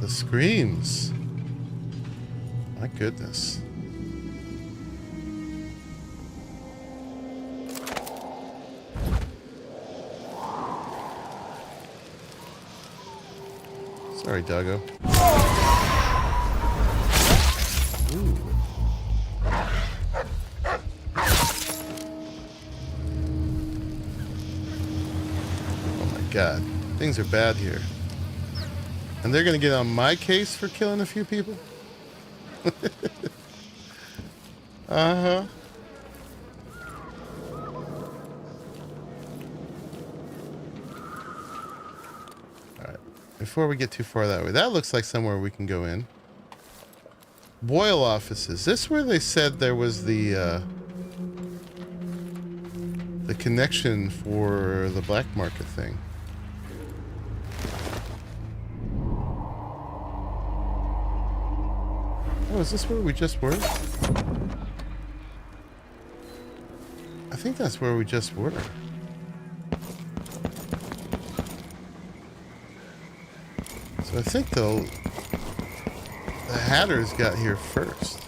The screams. My goodness. Sorry, doggo. Ooh. Oh my god. Things are bad here. And they're gonna get on my case for killing a few people? Uh-huh. Before we get too far that way, that looks like somewhere we can go in. Boyle offices. This where they said there was the connection for the black market thing. Oh, is this where we just were? I think that's where we just were. So I think the Hatters got here first.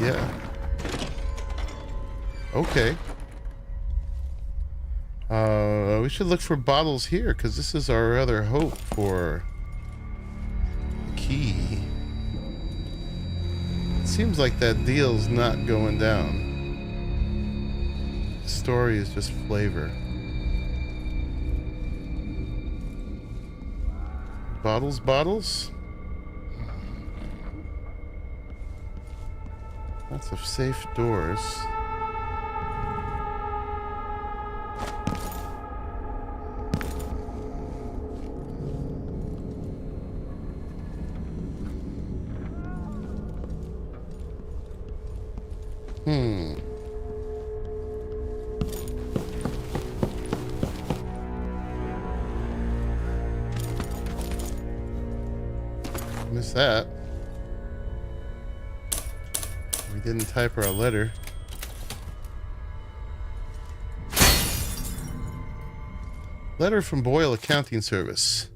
Yeah. Okay. We should look for bottles here, because this is our other hope for the key. It seems like that deal's not going down. The story is just flavor. Bottles, bottles? Lots of safe doors. Missed that. We didn't type her a letter. Letter from Boyle Accounting Service.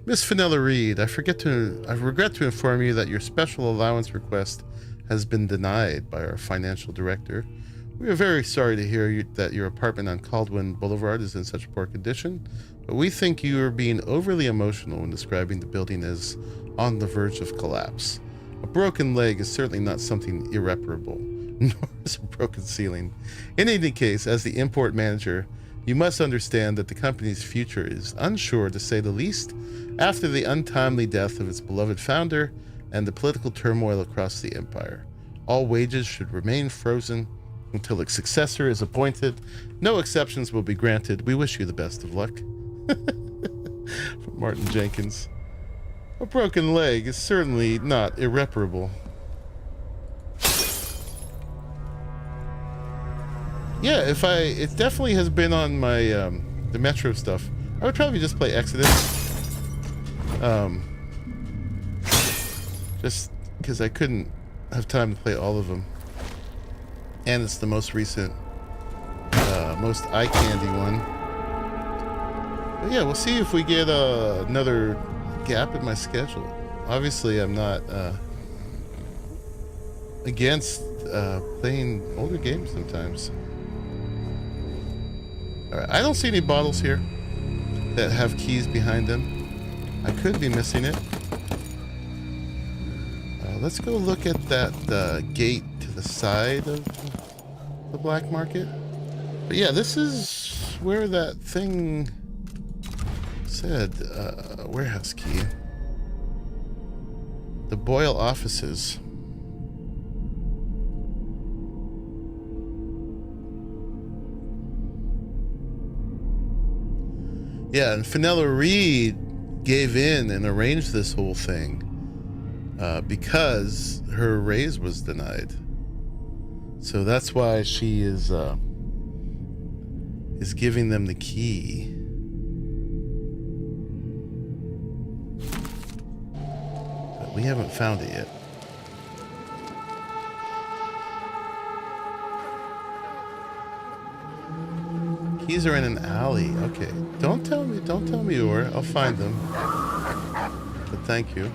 Miss Fenella Reed, I regret to inform you that your special allowance request has been denied by our financial director. We are very sorry to hear that your apartment on Caldwin Boulevard is in such poor condition, but we think you are being overly emotional when describing the building as on the verge of collapse. A broken leg is certainly not something irreparable, nor is a broken ceiling. In any case, as the import manager, you must understand that the company's future is unsure, to say the least, after the untimely death of its beloved founder and the political turmoil across the empire. All wages should remain frozen until a successor is appointed. No exceptions will be granted. We wish you the best of luck. From Martin Jenkins. A broken leg is certainly not irreparable. Yeah, it definitely has been on my the Metro stuff. I would probably just play Exodus. Just because I couldn't have time to play all of them. And it's the most recent, most eye candy one. But yeah, we'll see if we get another gap in my schedule. Obviously, I'm not against playing older games sometimes. Alright, I don't see any bottles here that have keys behind them. I could be missing it. Let's go look at that gate to the side of the black market. But yeah, this is where that thing said, warehouse key. The Boyle offices. Yeah, and Fenella Reed gave in and arranged this whole thing because her raise was denied. So that's why she is giving them the key. But we haven't found it yet. Keys are in an alley. Okay. Don't tell me where. I'll find them. But thank you.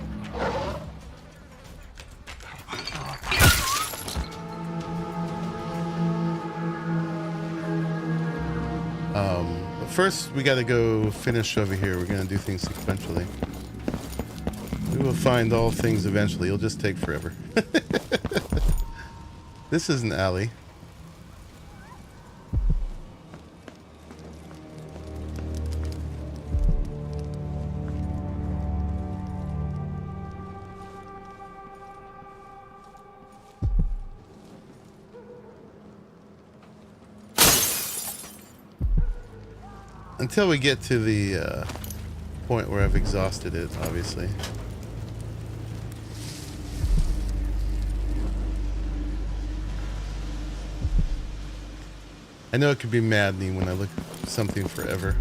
But first we gotta go finish over here. We're gonna do things sequentially. We will find all things eventually. It'll just take forever. This is an alley. Until we get to the point where I've exhausted it, obviously. I know it could be maddening when I look at something forever.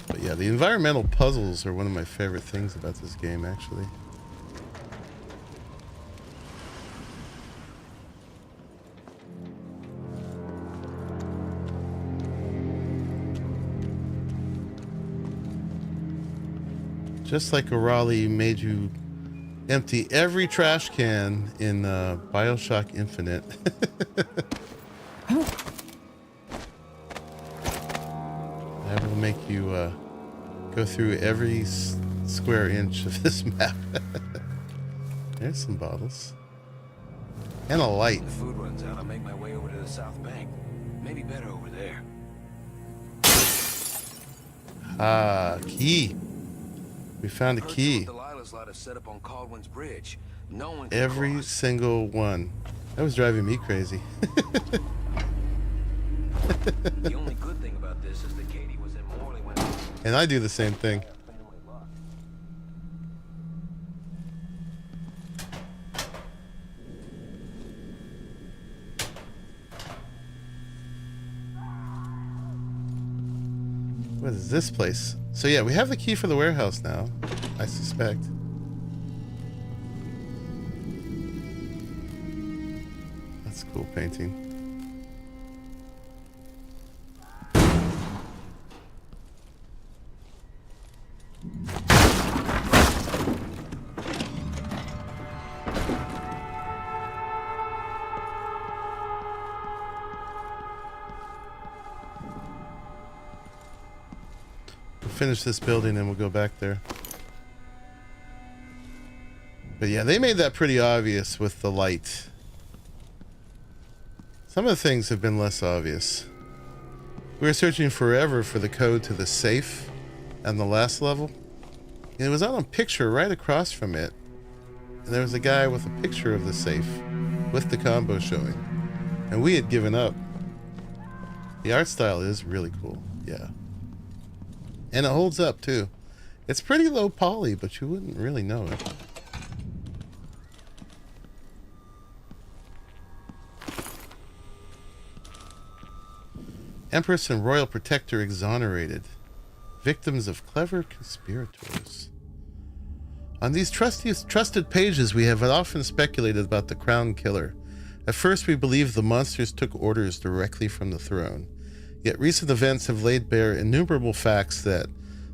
But yeah, the environmental puzzles are one of my favorite things about this game, actually. Just like Raleigh made you empty every trash can in BioShock Infinite. I will make you go through every square inch of this map. There's some bottles. And a light. The food runs out, I'll make my way over to the South Bank. Maybe better over there. Ah, key. We found a key. Delilah's warehouse ladder set up on Caldwell's Bridge. No one can Every cross. single one. That was driving me crazy. The only good thing about this is that Katie was in Morley when... And I do the same thing. What is this place? So yeah, we have the key for the warehouse now, I suspect. That's cool painting. Finish this building and we'll go back there. But yeah, they made that pretty obvious with the light. Some of the things have been less obvious. We were searching forever for the code to the safe on the last level. And it was on a picture right across from it. And there was a guy with a picture of the safe with the combo showing. And we had given up. The art style is really cool. Yeah. And it holds up too. It's pretty low poly, but you wouldn't really know it. Empress and Royal Protector exonerated. Victims of clever conspirators. On these trusted pages, we have often speculated about the Crown Killer. At first, we believed the monsters took orders directly from the throne. Yet recent events have laid bare innumerable facts that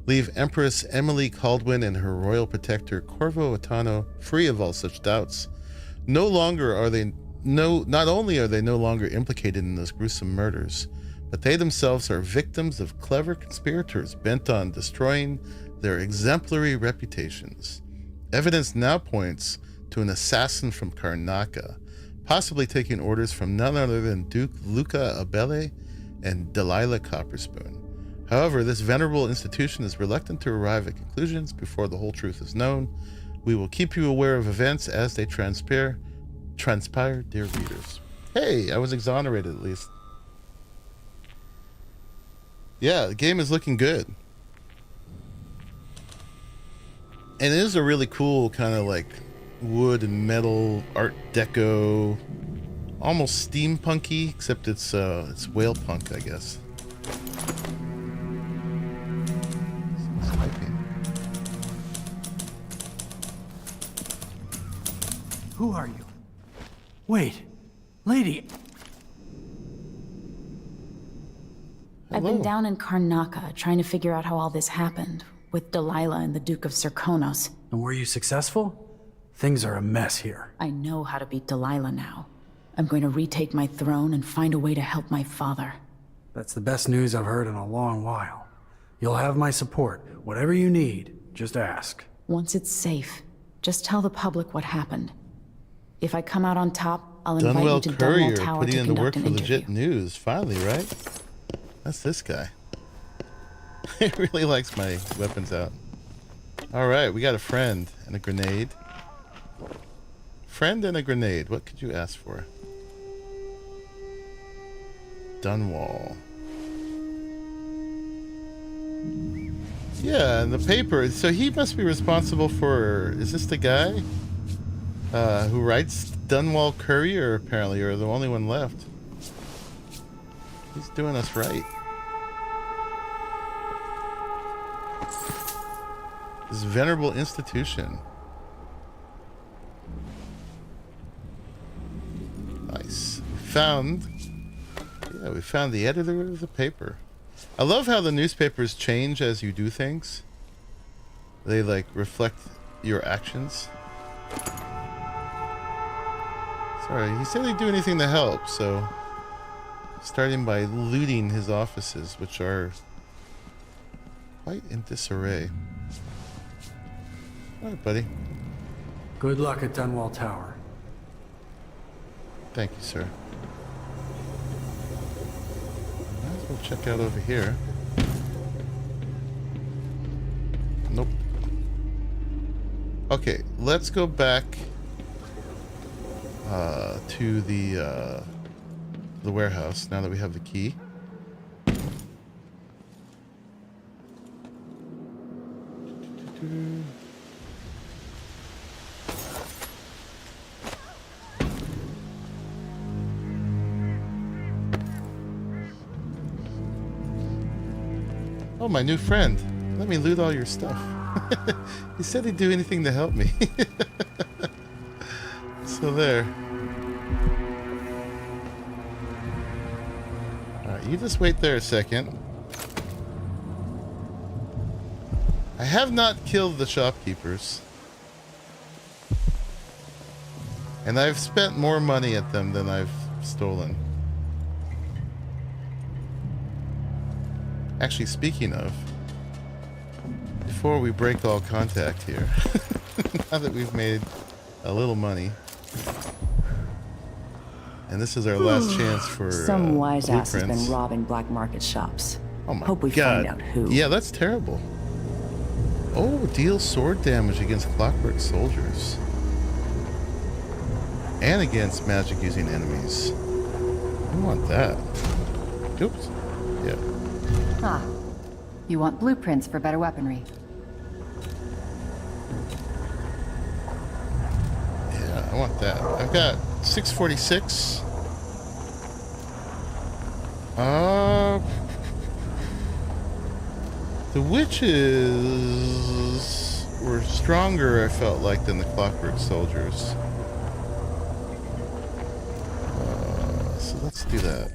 leave Empress Emily Caldwell and her royal protector Corvo Attano free of all such doubts. Not only are they no longer implicated in those gruesome murders, but they themselves are victims of clever conspirators bent on destroying their exemplary reputations. Evidence now points to an assassin from Karnaca, possibly taking orders from none other than Duke Luca Abele and Delilah Copperspoon. However, this venerable institution is reluctant to arrive at conclusions before the whole truth is known. We will keep you aware of events as they transpire, dear readers. Hey, I was exonerated at least. Yeah, the game is looking good. And it is a really cool kind of like wood and metal art deco, almost steampunky, except it's whale punk, I guess. Who are you? Wait, lady. I've been down in Karnaca trying to figure out how all this happened, with Delilah and the Duke of Serkonos. And were you successful? Things are a mess here. I know how to beat Delilah now. I'm going to retake my throne and find a way to help my father. That's the best news I've heard in a long while. You'll have my support. Whatever you need, just ask. Once it's safe, just tell the public what happened. If I come out on top, I'll invite you to Dunwall Tower putting to in the work conduct an for legit interview. news. Finally, right? That's this guy. He really likes my weapons out. All right, we got a friend and a grenade. Friend and a grenade. What could you ask for? Dunwall. Yeah, and the paper. So he must be responsible for. Is this the guy who writes Dunwall Courier? Apparently, or the only one left. He's doing us right. This venerable institution. Nice. We found the editor of the paper. I love how the newspapers change as you do things. They like reflect your actions. Sorry, he said he'd do anything to help, so starting by looting his offices, which are quite in disarray. All right, buddy. Good luck at Dunwall Tower. Thank you, sir. Might as well check out over here. Nope. Okay, let's go back to the warehouse now that we have the key. Oh, my new friend. Let me loot all your stuff. He said he'd do anything to help me. So there. Alright, you just wait there a second. I have not killed the shopkeepers. And I've spent more money at them than I've stolen. Actually, speaking of, before we break all contact here, now that we've made a little money, and this is our last chance for some wise ass has blueprints. been robbing black market shops. Oh my Hope we God. find out who. Yeah, that's terrible. Oh, deal sword damage against clockwork soldiers. And against magic using enemies. I want that. Oops. Yeah. Ah. You want blueprints for better weaponry. Yeah, I want that. I've got 646. The witches were stronger, I felt like, than the clockwork soldiers. So let's do that.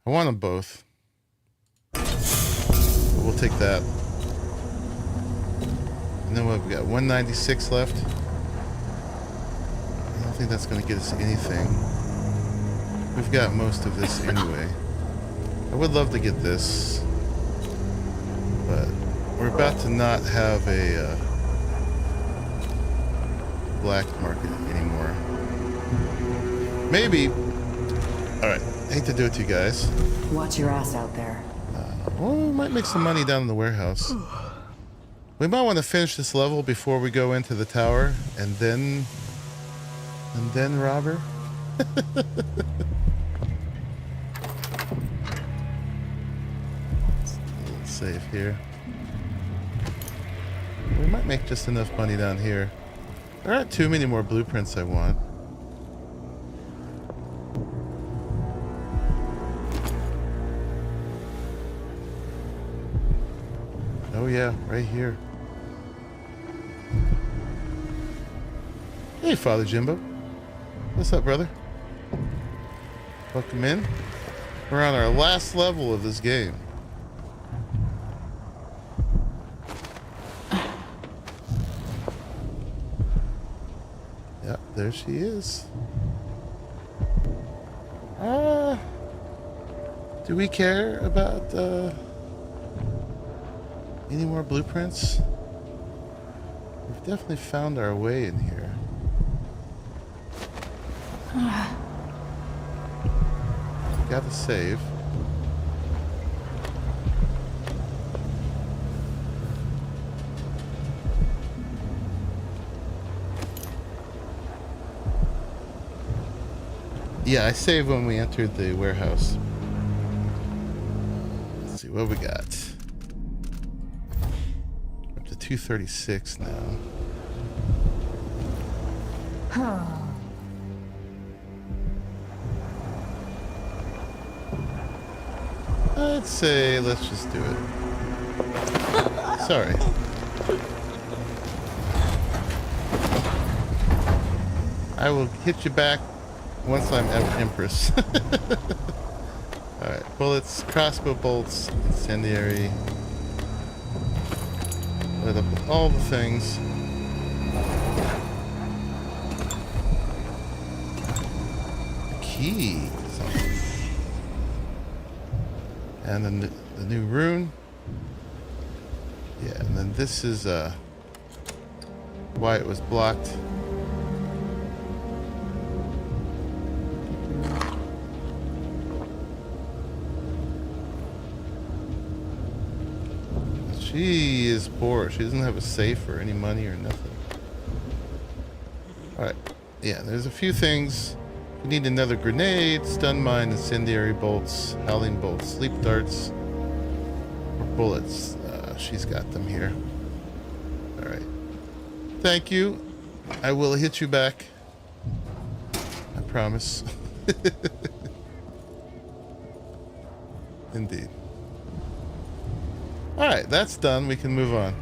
I want them both. But we'll take that. And then what have we got? 196 left. I don't think that's going to get us anything. We've got most of this anyway. I would love to get this, but we're about to not have a black market anymore. Maybe. All right. I hate to do it to you guys. Watch your ass out there. Well, we might make some money down in the warehouse. We might want to finish this level before we go into the tower, and then rob her. Save here. We might make just enough money down here. There aren't too many more blueprints I want. Oh yeah, right here. Hey, Father Jimbo. What's up, brother? Welcome in. We're on our last level of this game. Yep, there she is. Do we care about any more blueprints? We've definitely found our way in here. Gotta save. Yeah, I saved when we entered the warehouse. Let's see what we got. Up to 236 now. I'd say let's just do it. Sorry. I will hit you back once I'm Empress. Alright, bullets, crossbow bolts, incendiary. Lit up with all the things. Key. And then the new rune. Yeah, and then this is why it was blocked. She is poor. She doesn't have a safe or any money or nothing. Alright. Yeah, there's a few things. We need another grenade, stun mine, incendiary bolts, howling bolts, sleep darts, or bullets. She's got them here. Alright. Thank you. I will hit you back. I promise. Indeed. Alright, that's done. We can move on.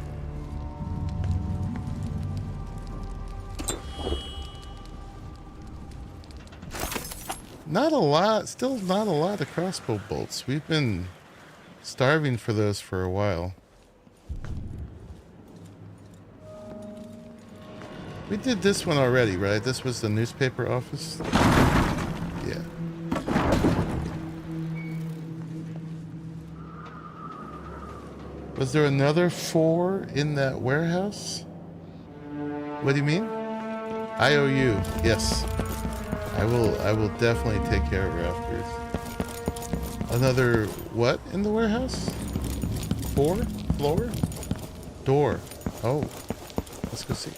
Not a lot. Still not a lot of crossbow bolts. We've been starving for those for a while. We did this one already, right? This was the newspaper office? Yeah. Was there another 4 in that warehouse? What do you mean? IOU. Yes. I will definitely take care of her afterwards. Another what in the warehouse? 4? Floor? Door. Oh. Let's go see.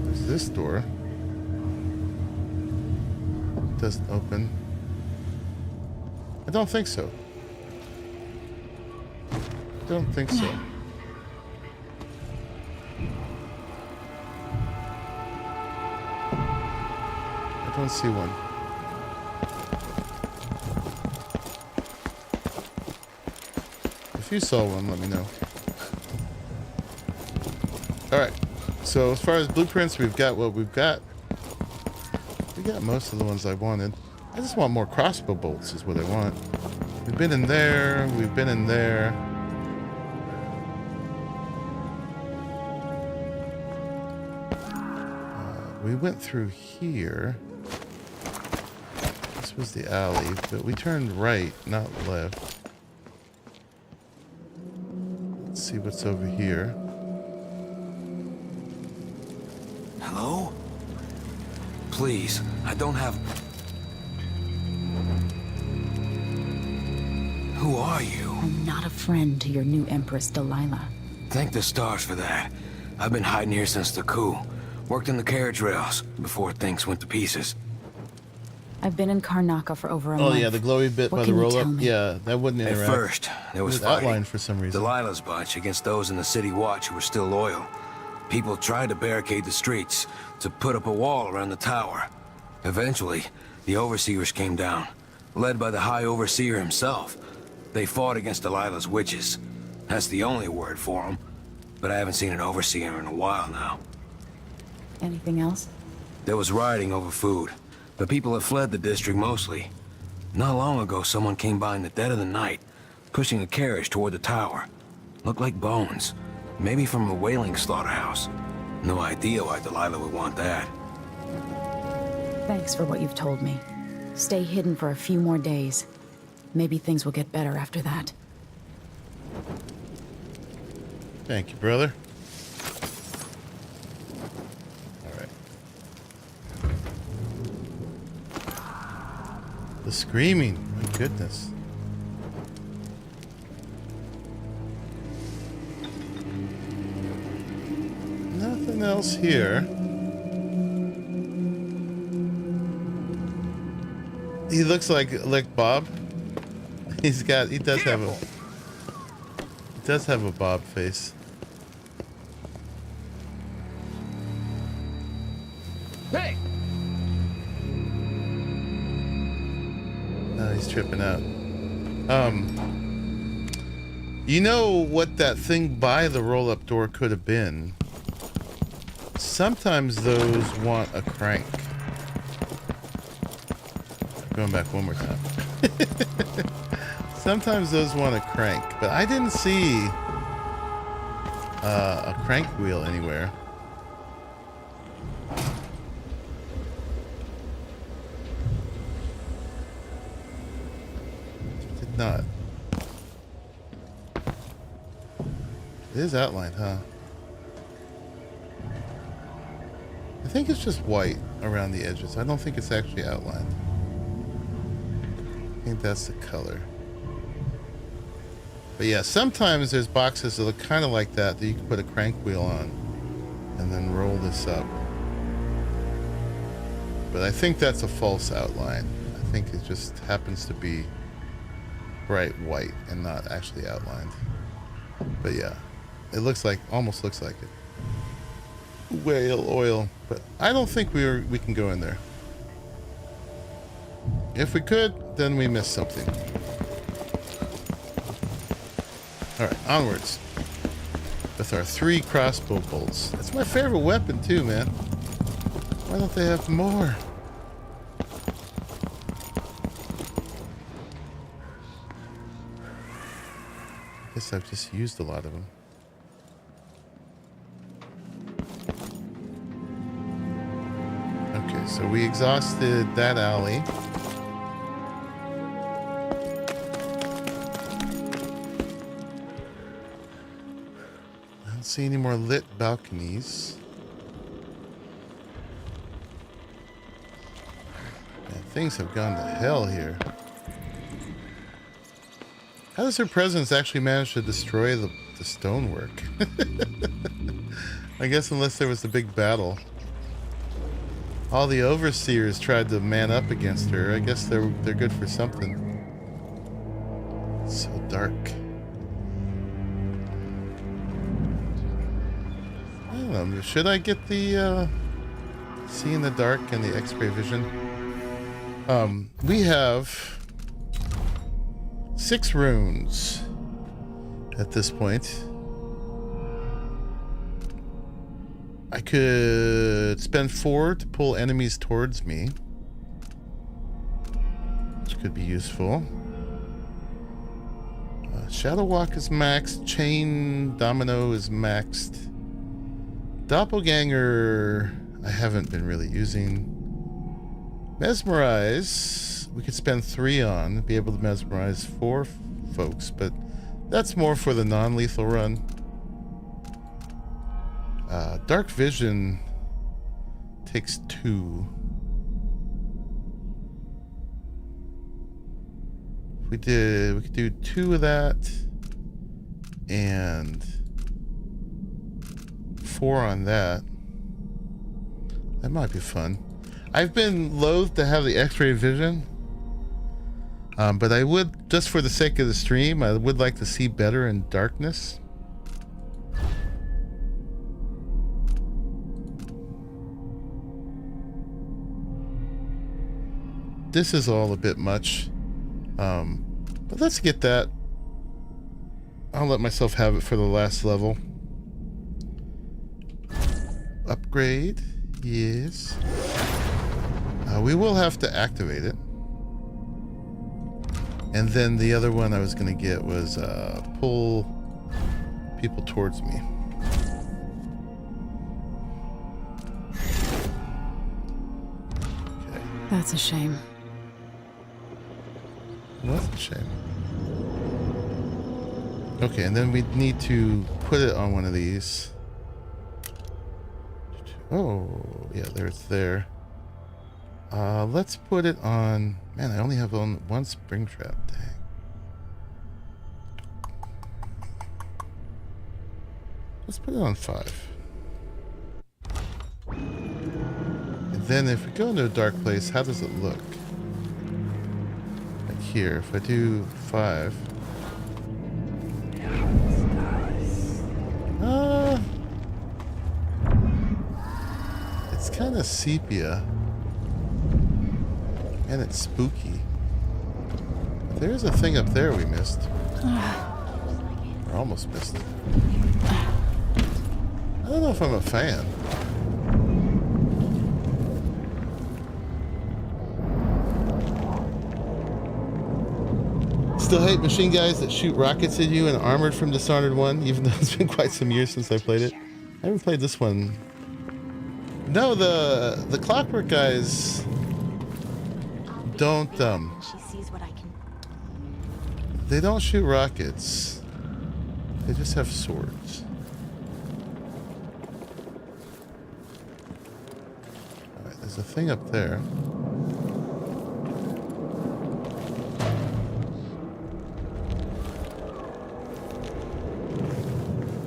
There's this door. Doesn't open. I don't think so. Don't think so. I don't see one. If you saw one, let me know. Alright. So as far as blueprints, we've got what we've got. We got most of the ones I wanted. I just want more crossbow bolts is what I want. We've been in there. We've been in there. We went through here. This was the alley, but we turned right, not left. Let's see what's over here. Hello? Please, I don't have... Who are you? I'm not a friend to your new Empress, Delilah. Thank the stars for that. I've been hiding here since the coup. Worked in the carriage rails before things went to pieces. I've been in Karnaca for over a month. Oh yeah, the glowy bit by the roll-up. Yeah, that wouldn't interact. At first, there was fighting. outlined for some reason. Delilah's bunch against those in the city watch who were still loyal. People tried to barricade the streets, to put up a wall around the tower. Eventually, the overseers came down, led by the High Overseer himself. They fought against Delilah's witches. That's the only word for them. But I haven't seen an overseer in a while now. Anything else? There was rioting over food. The people have fled the district mostly. Not long ago, someone came by in the dead of the night, pushing a carriage toward the tower. Looked like bones. Maybe from a whaling slaughterhouse. No idea why Delilah would want that. Thanks for what you've told me. Stay hidden for a few more days. Maybe things will get better after that. Thank you, brother. The screaming, my goodness. Nothing else here. He looks like Bob. He does have a Bob face. Hey! No, he's tripping out. You know what that thing by the roll-up door could have been? Sometimes those want a crank. Going back one more time. Sometimes those want a crank, but I didn't see a crank wheel anywhere. Did not. It is outlined, huh? I think it's just white around the edges. I don't think it's actually outlined. I think that's the color. But yeah, sometimes there's boxes that look kind of like that you can put a crank wheel on and then roll this up. But I think that's a false outline. I think it just happens to be bright white and not actually outlined. But yeah, it looks like, almost looks like it. Whale oil, but I don't think we can go in there. If we could, then we missed something. Alright, onwards. With our 3 crossbow bolts. That's my favorite weapon too, man. Why don't they have more? Guess I've just used a lot of them. Okay, so we exhausted that alley. I don't see any more lit balconies. Man, things have gone to hell here. How does her presence actually manage to destroy the stonework? I guess unless there was a big battle. All the overseers tried to man up against her. I guess they're good for something. It's so dark. I don't know. Should I get the see in the dark and the X-ray vision? We have 6 runes at this point. I could spend 4 to pull enemies towards me, which could be useful. Shadow Walk is maxed. Chain Domino is maxed. Doppelganger I haven't been really using. Mesmerize we could spend 3 on, be able to mesmerize 4 folks, but that's more for the non-lethal run. Dark Vision takes 2. We could do 2 of that and 4 on that. That might be fun. I've been loath to have the X-ray vision, but I would, just for the sake of the stream, I would like to see better in darkness. This is all a bit much, but let's get that. I'll let myself have it for the last level. Upgrade, yes. We will have to activate it. And then the other one I was going to get was pull people towards me. Okay. That's a shame. That's a shame. Okay, and then we need to put it on one of these. Oh, yeah, there's there. Let's put it on... Man, I only have on 1 spring trap. Dang. Let's put it on 5. And then if we go into a dark place, how does it look? Like here, if I do 5... it's kind of sepia. And it's spooky. There's a thing up there we missed. Or almost missed it. I don't know if I'm a fan. Still hate machine guys that shoot rockets at you and armored from Dishonored 1, even though it's been quite some years since I played it. I haven't played this one. No, the Clockwork guys don't they don't shoot rockets. They just have swords. thing up there.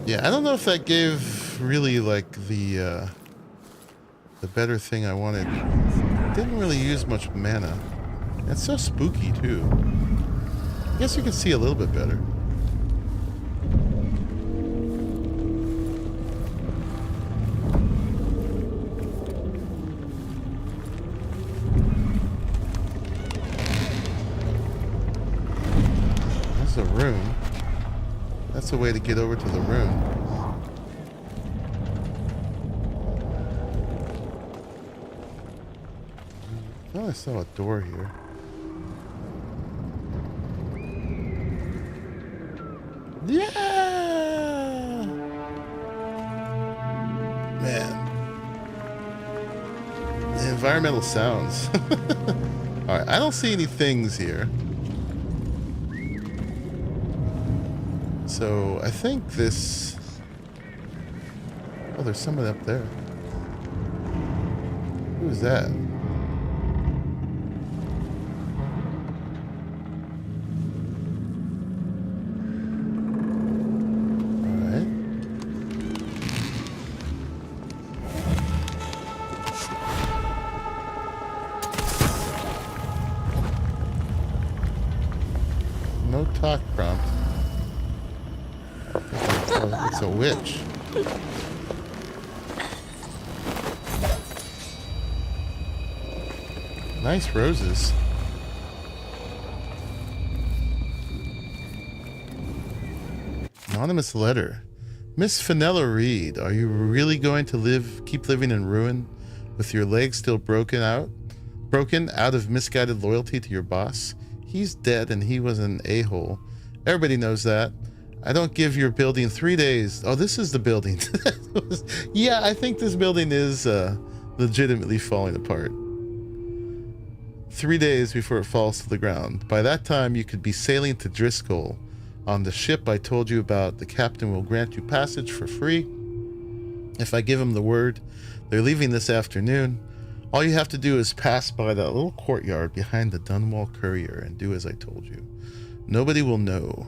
Yeah, I don't know if that gave really like the better thing I wanted. Didn't really use much mana. It's so spooky too. I guess you can see a little bit better. There's a room. That's a way to get over to the room. Oh, I saw a door here. Yeah! Man. The environmental sounds. Alright, I don't see any things here. So, I think this... Oh, there's someone up there. Who is that? No talk prompt. It's a witch. Nice roses. Anonymous letter. Miss Fenella Reed, are you really going to keep living in ruin with your legs still broken out of misguided loyalty to your boss? He's dead and he was an a-hole. Everybody knows that. I don't give your building 3 days. Oh, this is the building. Yeah, I think this building is legitimately falling apart. 3 days before it falls to the ground. By that time, you could be sailing to Driscoll. On the ship I told you about, the captain will grant you passage for free. If I give him the word, they're leaving this afternoon. All you have to do is pass by that little courtyard behind the Dunwall Courier and do as I told you. Nobody will know.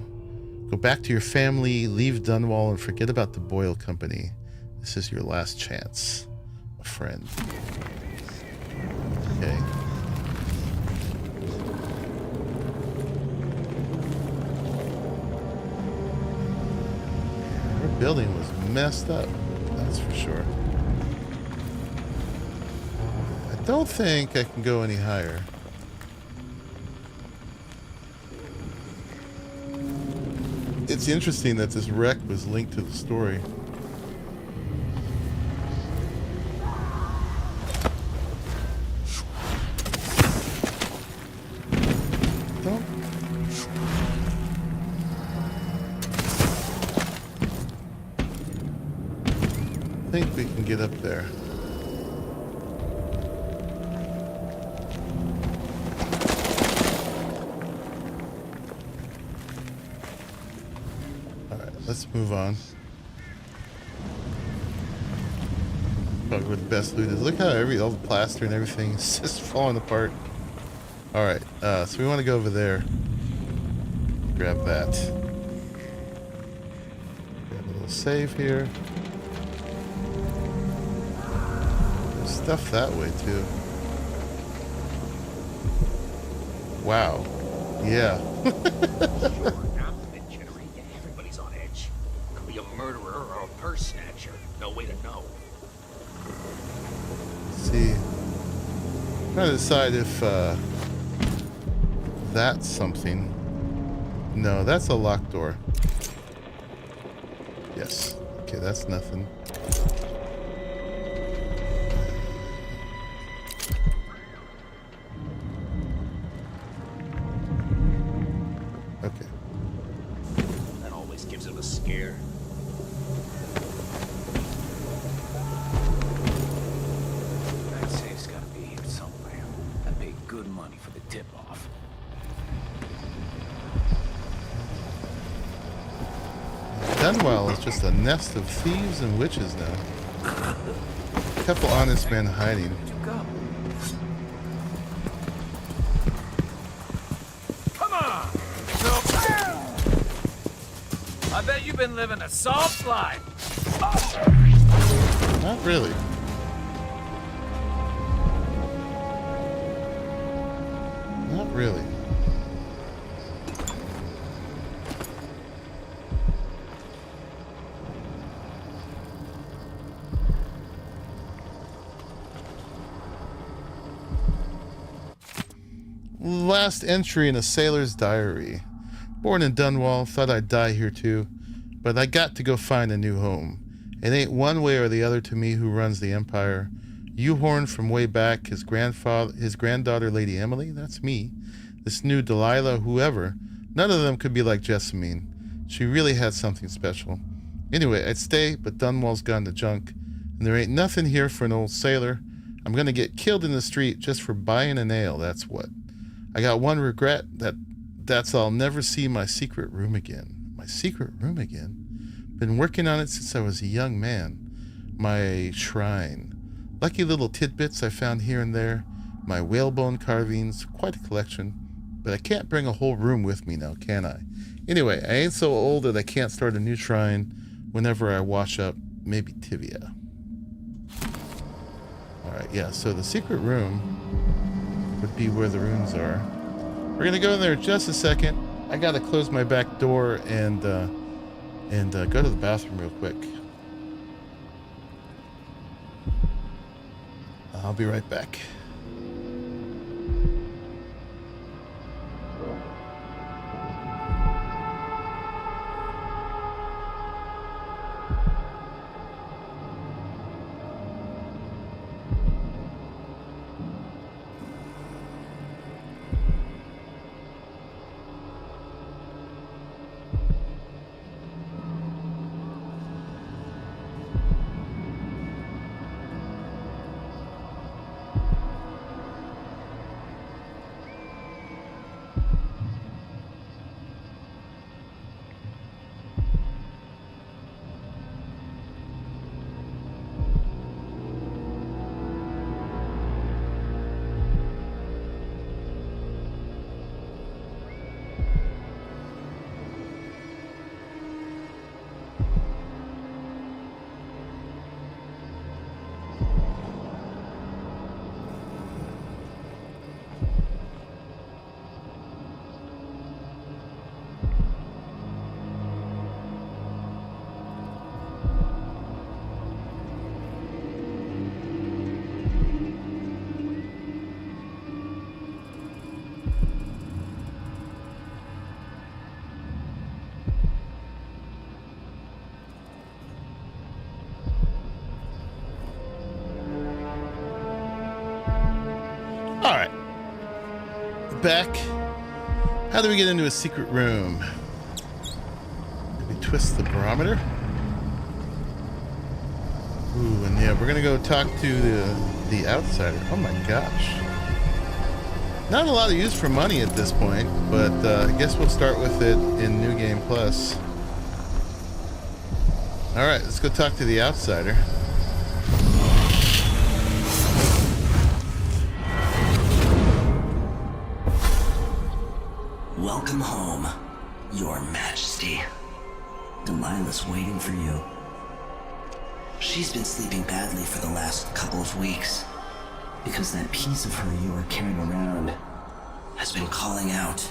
Go back to your family, leave Dunwall, and forget about the Boyle Company. This is your last chance. A friend. Okay. Our building was messed up, that's for sure. I don't think I can go any higher. It's interesting that this wreck was linked to the story. I think we can get up there. Let's move on. Probably where the best loot is. Look how all the plaster and everything is just falling apart. Alright, so we want to go over there. Grab that. Grab a little save here. There's stuff that way too. Wow. Yeah. Murderer or a purse snatcher. No way to know. Let's see. I'm trying to decide if that's something. No, that's a locked door. Yes. Okay, that's nothing. Okay. That always gives him a scare. Dunwall is just a nest of thieves and witches now. A couple honest men hiding. I bet you've been living a soft life. Not really. Not really. Last entry in a sailor's diary. Born in Dunwall, thought I'd die here too, but I got to go find a new home. It ain't one way or the other to me who runs the empire. U-Horn from way back, his granddaughter Lady Emily, that's me. This new Delilah, whoever, none of them could be like Jessamine. She really had something special. Anyway, I'd stay, but Dunwall's gone to junk, and there ain't nothing here for an old sailor. I'm gonna get killed in the street just for buying a nail, that's what. I got one regret, that's I'll never see my secret room again. My secret room again? Been working on it since I was a young man. My shrine. Lucky little tidbits I found here and there. My whalebone carvings, quite a collection. But I can't bring a whole room with me now, can I? Anyway, I ain't so old that I can't start a new shrine whenever I wash up, maybe tibia. Alright, yeah, so the secret room would be where the runes are. We're gonna go in there in just a second. I gotta close my back door and go to the bathroom real quick. I'll be right back. Alright. Back. How do we get into a secret room? Did we twist the barometer? Ooh, and yeah, we're gonna go talk to the outsider. Oh my gosh. Not a lot of use for money at this point, but I guess we'll start with it in New Game Plus. Alright, let's go talk to the outsider. Welcome home, Your Majesty. Delilah's waiting for you. She's been sleeping badly for the last couple of weeks because that piece of her you are carrying around has been calling out,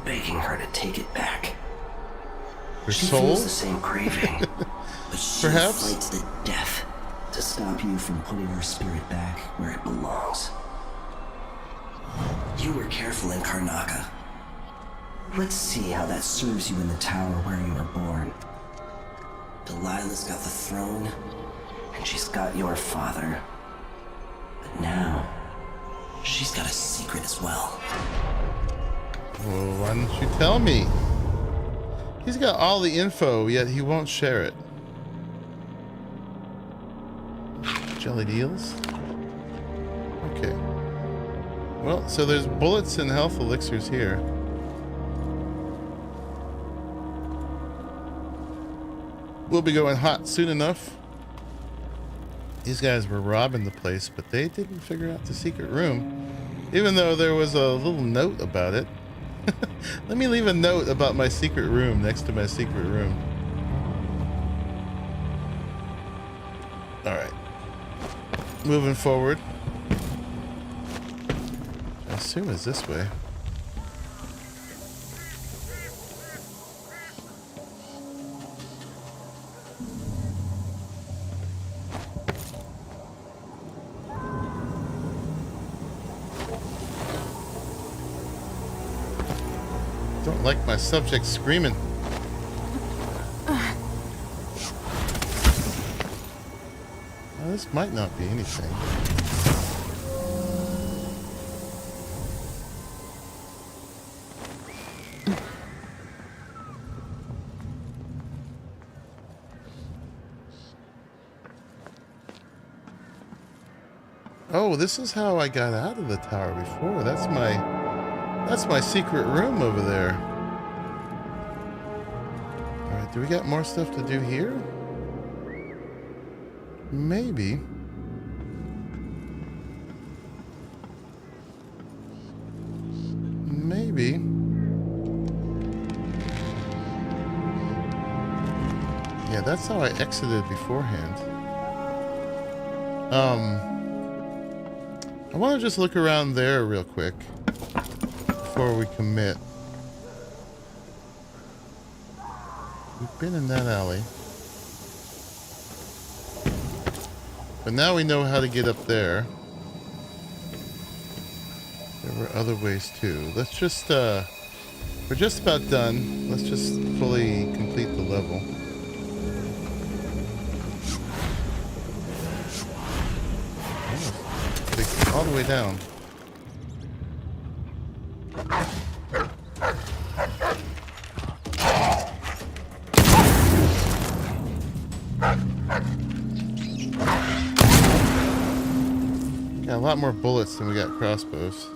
begging her to take it back. Her she soul? feels the same craving, but she'll Perhaps? fight to the death to stop you from putting her spirit back where it belongs. You were careful in Karnaca. Let's see how that serves you in the tower where you were born. Delilah's got the throne, and she's got your father. But now, she's got a secret as well. Well, why don't you tell me? He's got all the info, yet he won't share it. Jellied eels? Okay. Well, so there's bullets and health elixirs here. We'll be going hot soon enough. These guys were robbing the place, but they didn't figure out the secret room. Even though there was a little note about it. Let me leave a note about my secret room next to my secret room. Alright. Moving forward. I assume it's this way. Don't like my subject screaming. Well, this might not be anything. Oh, this is how I got out of the tower before. That's my secret room over there. Alright, do we got more stuff to do here? Maybe. Maybe. Yeah, that's how I exited beforehand. I want to just look around there real quick before we commit. We've been in that alley. But now we know how to get up there. There were other ways too. Let's just, we're just about done. Let's just fully complete the level. All the way down. Got a lot more bullets than we got crossbows.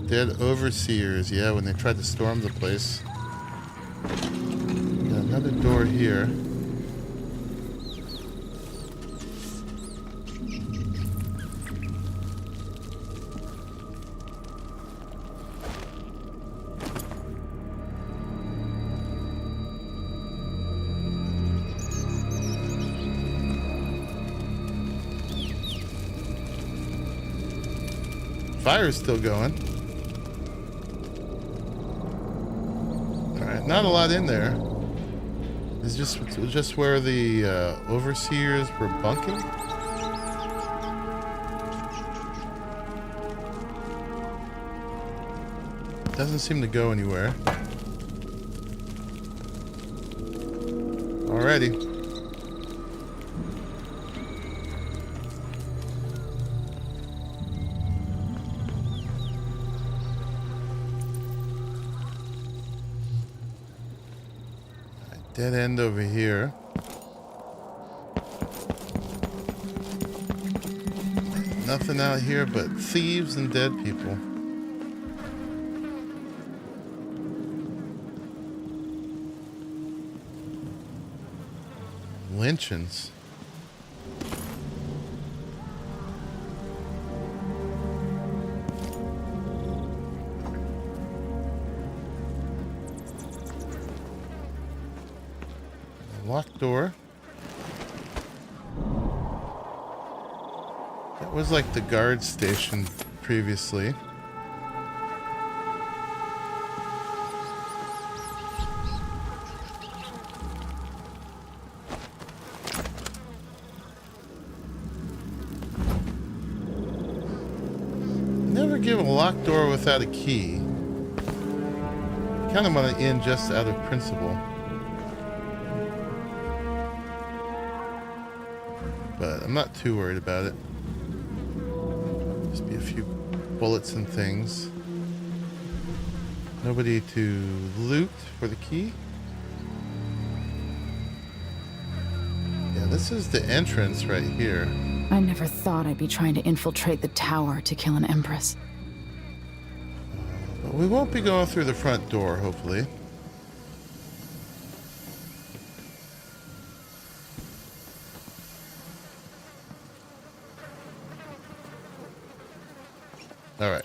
Dead overseers, yeah, when they tried to storm the place. Got another door here. Fire's still going. Alright, not a lot in there. It's just where the overseers were bunking. Doesn't seem to go anywhere. Alrighty. Dead end over here. Nothing out here but thieves and dead people. Lynchings. Locked door. That was like the guard station previously. Never give a locked door without a key. Kind of want to end just out of principle. But I'm not too worried about it. Just be a few bullets and things. Nobody to loot for the key. Yeah, this is the entrance right here. I never thought I'd be trying to infiltrate the tower to kill an empress. But we won't be going through the front door, hopefully. All right.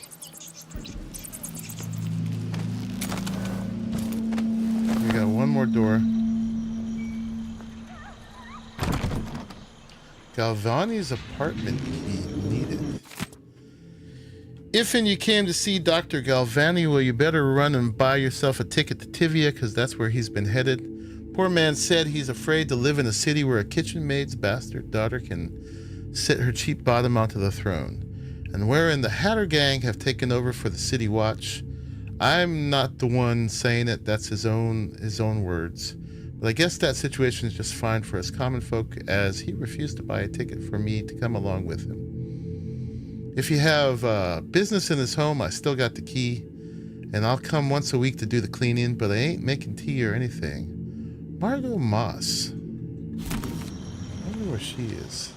We got one more door. Galvani's apartment key needed. If and you came to see Dr. Galvani, well, you better run and buy yourself a ticket to Tivia, because that's where he's been headed. Poor man said he's afraid to live in a city where a kitchen maid's bastard daughter can sit her cheap bottom onto the throne. And wherein the Hatter gang have taken over for the city watch. I'm not the one saying it, that's his own words. But I guess that situation is just fine for us common folk, as he refused to buy a ticket for me to come along with him. If you have business in his home, I still got the key, and I'll come once a week to do the cleaning, but I ain't making tea or anything. Margot Moss. I wonder where she is.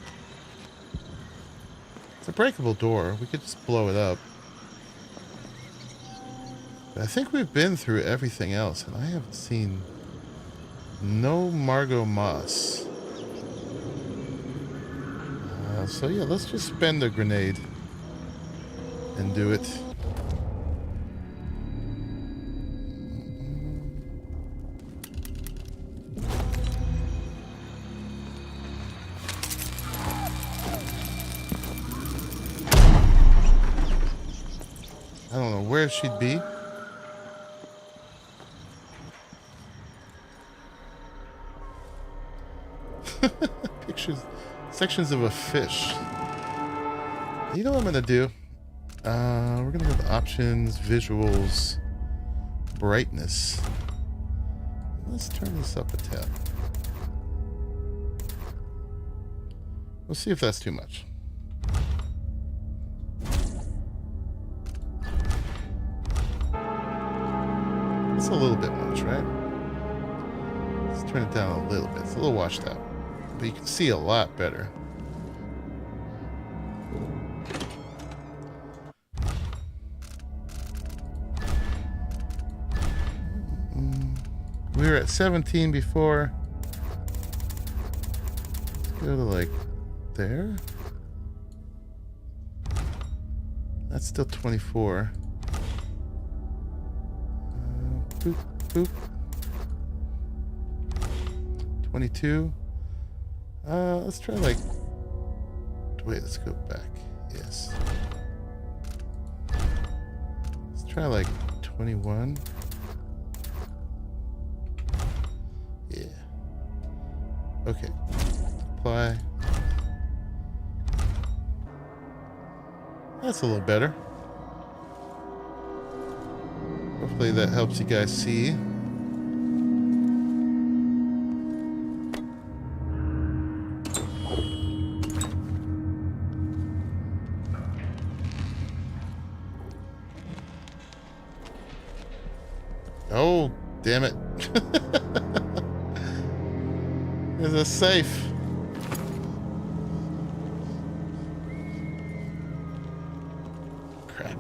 It's a breakable door. We could just blow it up. But I think we've been through everything else, and I haven't seen no Margot Moss. So yeah, let's just spend a grenade and do it. I don't know where she'd be. Pictures, sections of a fish. You know what I'm gonna do? We're gonna go to options, visuals, brightness. Let's turn this up a tad. We'll see if that's too much. It's a little bit much, right? Let's turn it down a little bit. It's a little washed out, but you can see a lot better. We were at 17 before. Let's go to like there. That's still 24. Boop, boop. 22. Let's try like. Wait, let's go back. Yes. Let's try like 21. Yeah. Okay. Apply. That's a little better. Hopefully that helps you guys see. Oh, damn it. There's a safe. Crap.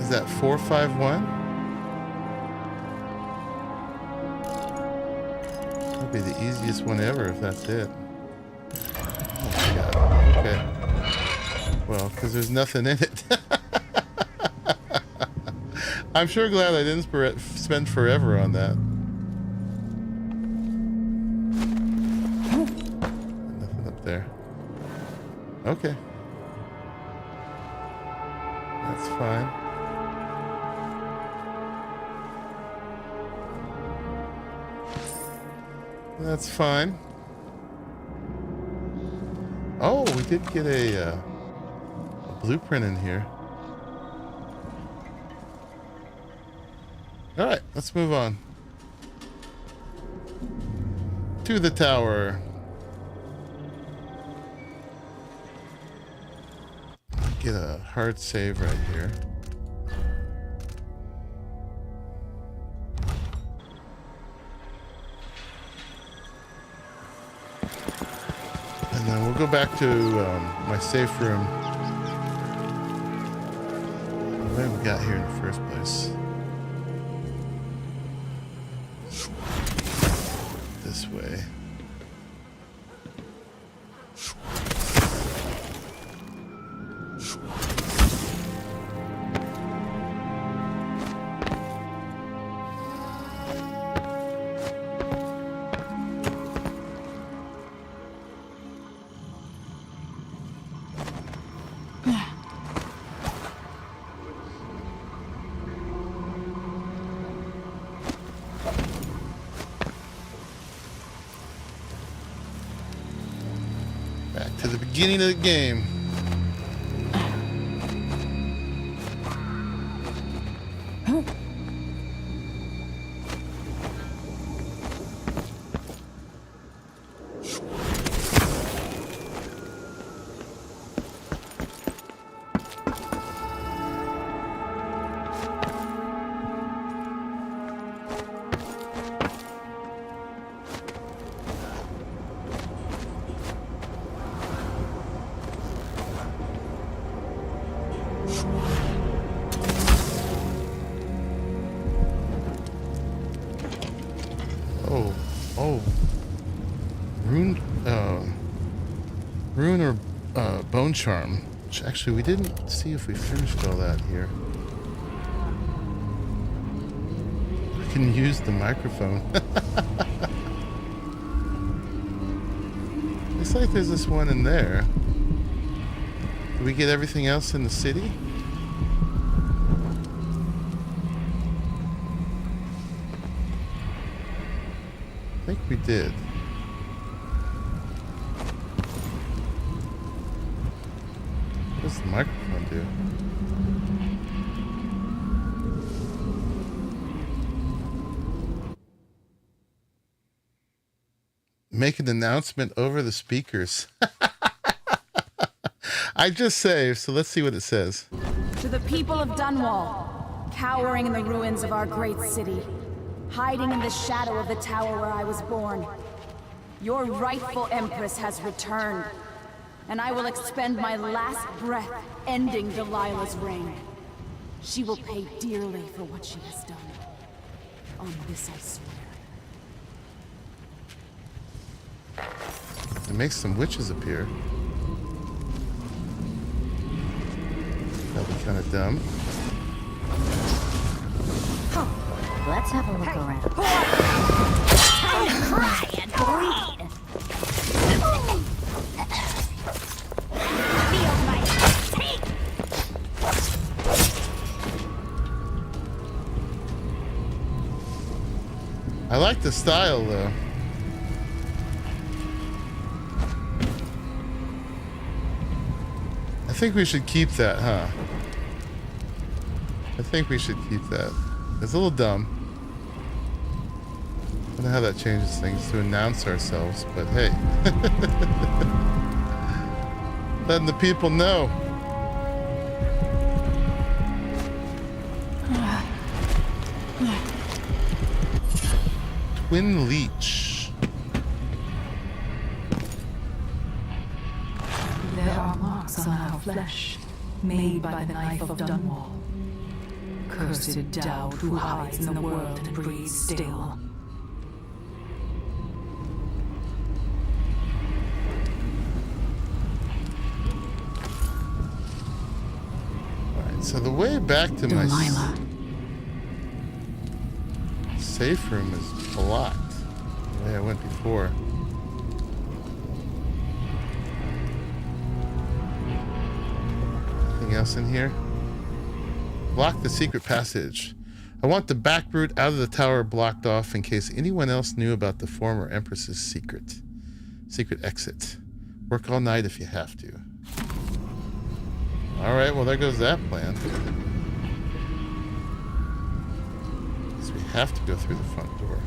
Is that 451? That'd be the easiest one ever if that's it. Oh my god. Okay. Well, because there's nothing in it. I'm sure glad I didn't spend forever on that. Nothing up there. Okay. That's fine. That's fine. Oh, we did get a blueprint in here. All right, let's move on to the tower. Get a hard save right here. And then we'll go back to my safe room. What we got here in the first place? This way. Back to the beginning of the game. Rune or bone charm, which actually we didn't see if we finished all that here. We can use the microphone. Looks like there's this one in there. Did we get everything else in the city? I think we did. What does the microphone do? Make an announcement over the speakers. I just saved, so let's see what it says. To the people of Dunwall, cowering in the ruins of our great city, hiding in the shadow of the tower where I was born, your rightful empress has returned, and I will expend my last breath ending Delilah's reign. She will pay dearly for what she has done. On this I swear. It makes some witches appear. That'll be kind of dumb. Let's have a look around. Time to cry and bleed. Feel my teeth. I like the style though. I think we should keep that, huh? I think we should keep that. It's a little dumb. I don't know how that changes things to announce ourselves, but hey. Letting the people know. Twin Leech. There are marks on our flesh, made by the knife of Dunwall. Cursed Dowd who hides in the world and breathes still. Alright, so the way back to Delilah. my safe room is blocked. The way I went before. Anything else in here? Block the secret passage. I want the back route out of the tower blocked off in case anyone else knew about the former Empress's secret exit. Work all night if you have to. Alright, well there goes that plan. So we have to go through the front door.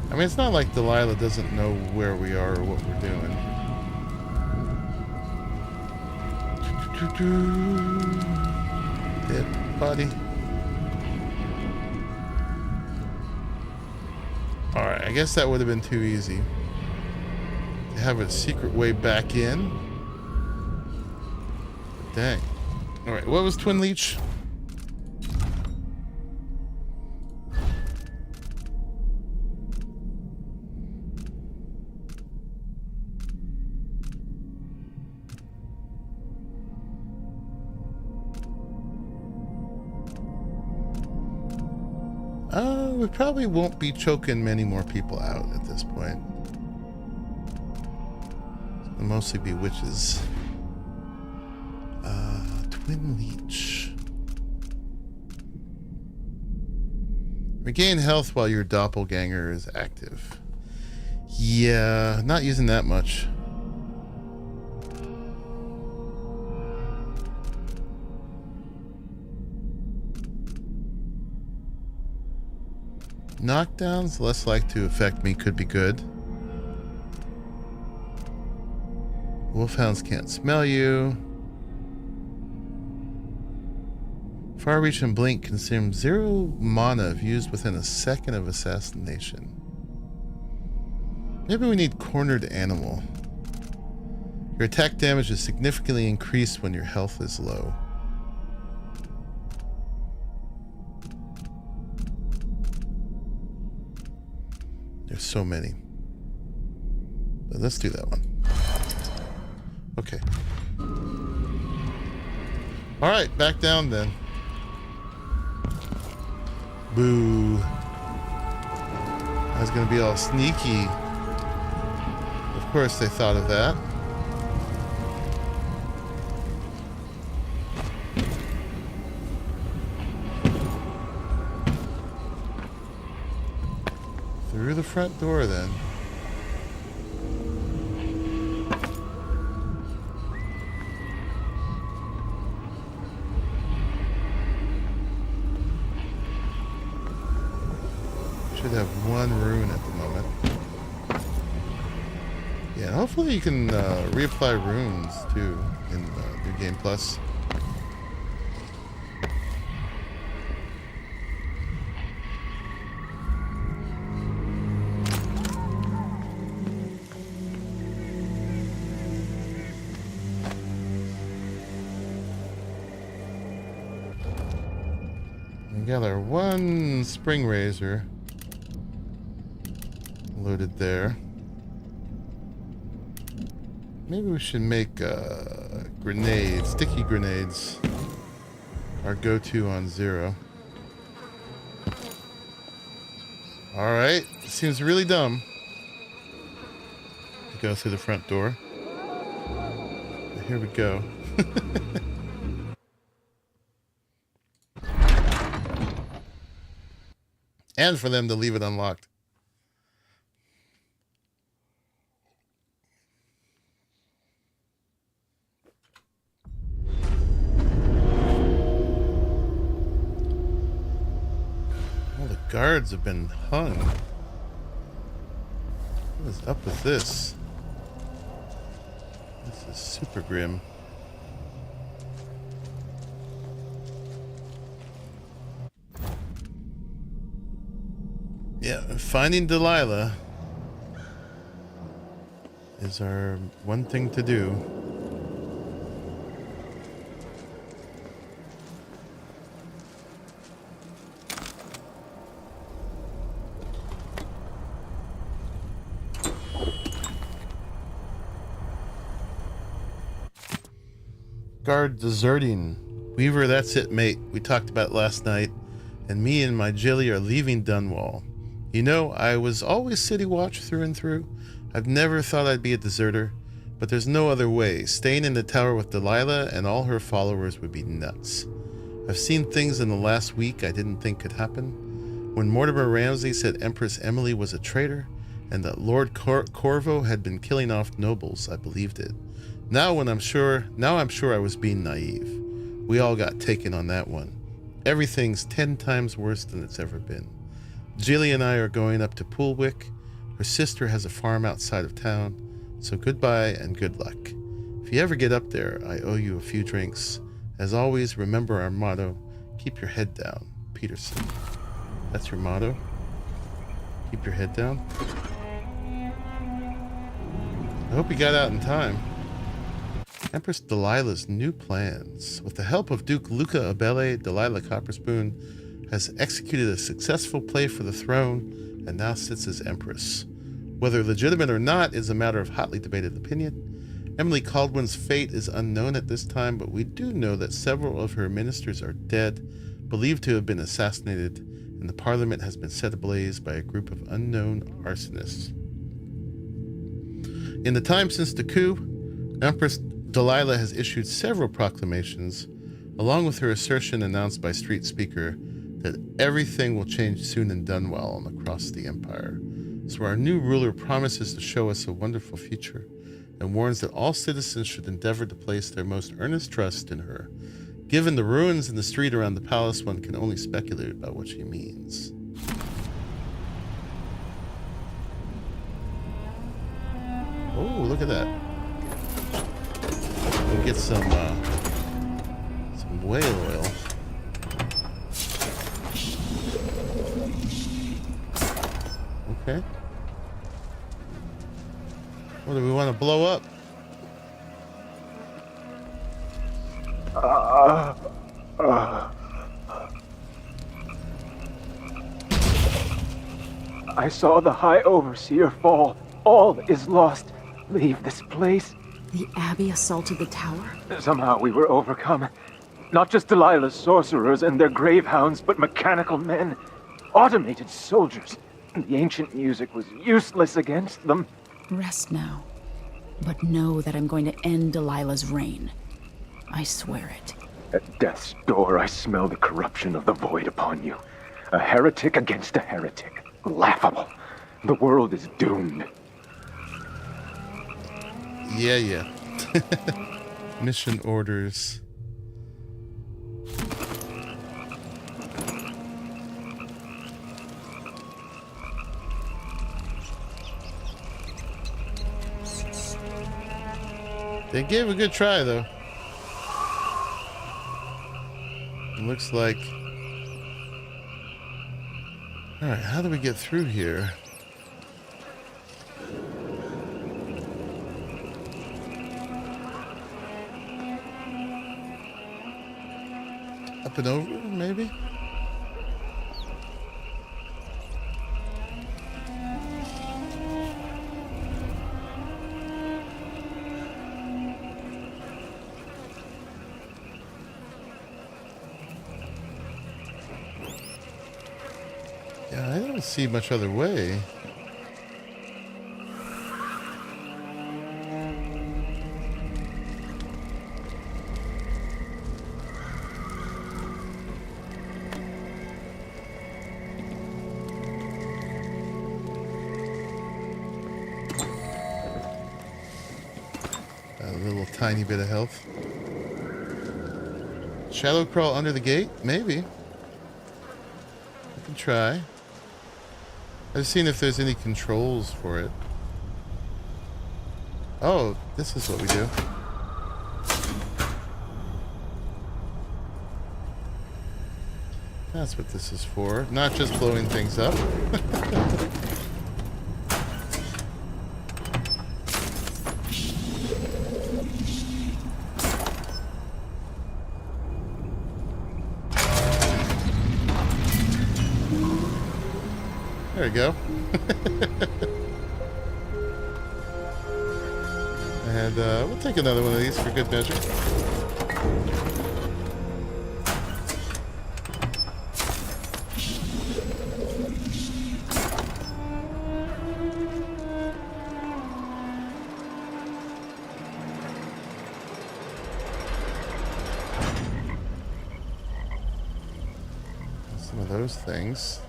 I mean, it's not like Delilah doesn't know where we are or what we're doing. Dead body. Alright, I guess that would have been too easy. To have a secret way back in. Dang. Alright, what was Twin Leech? We probably won't be choking many more people out at this point. It'll mostly be witches. Twin Leech. Regain health while your doppelganger is active. Yeah, not using that much. Knockdowns, less likely to affect me, could be good. Wolfhounds can't smell you. Far Reach and Blink consume 0 mana if used within a second of assassination. Maybe we need Cornered Animal. Your attack damage is significantly increased when your health is low. There's so many. But let's do that one. Okay. Alright, back down then. Boo. I was gonna be all sneaky. Of course they thought of that. Through the front door then. Should have one rune at the moment. Yeah, hopefully you can reapply runes too in New Game Plus. We got our one spring razor loaded there. Maybe we should make grenades, sticky grenades, our go-to on 0. Alright, seems really dumb to go through the front door. But here we go. And for them to leave it unlocked. Guards have been hung. What is up with this? This is super grim. Yeah, finding Delilah is our one thing to do. Guard deserting. Weaver, that's it, mate. We talked about it last night, and me and my Jilly are leaving Dunwall. You know, I was always City Watch through and through. I've never thought I'd be a deserter, but there's no other way. Staying in the tower with Delilah and all her followers would be nuts. I've seen things in the last week I didn't think could happen. When Mortimer Ramsey said Empress Emily was a traitor, and that Lord Corvo had been killing off nobles, I believed it. Now I'm sure I was being naive. We all got taken on that one. Everything's 10 times worse than it's ever been. Jilly and I are going up to Poolwick. Her sister has a farm outside of town. So goodbye and good luck. If you ever get up there, I owe you a few drinks. As always, remember our motto, keep your head down. Peterson. That's your motto? Keep your head down? I hope you got out in time. Empress Delilah's new plans. With the help of Duke Luca Abele, Delilah Copperspoon has executed a successful play for the throne and now sits as Empress. Whether legitimate or not is a matter of hotly debated opinion. Emily Caldwin's fate is unknown at this time, but we do know that several of her ministers are dead, believed to have been assassinated, and the parliament has been set ablaze by a group of unknown arsonists. In the time since the coup, Empress Delilah has issued several proclamations, along with her assertion announced by Street Speaker that everything will change soon in Dunwall and across the Empire. So our new ruler promises to show us a wonderful future and warns that all citizens should endeavor to place their most earnest trust in her. Given the ruins in the street around the palace, one can only speculate about what she means. look at that. We'll get some whale oil. Okay. What do we want to blow up? I saw the High Overseer fall. All is lost. Leave this place. The Abbey assaulted the tower? Somehow we were overcome. Not just Delilah's sorcerers and their gravehounds, but mechanical men. Automated soldiers. The ancient music was useless against them. Rest now. But know that I'm going to end Delilah's reign. I swear it. At death's door, I smell the corruption of the void upon you. A heretic against a heretic. Laughable. The world is doomed. Yeah. Mission orders. They gave a good try, though. It looks like... Alright, how do we get through here? Up and over, maybe? Yeah, I don't see much other way. A little tiny bit of health. Shadow crawl under the gate? Maybe. I can try. I've seen if there's any controls for it. Oh, this is what we do. That's what this is for. Not just blowing things up. There we go. And we'll take another one of these for good measure. Some of those things.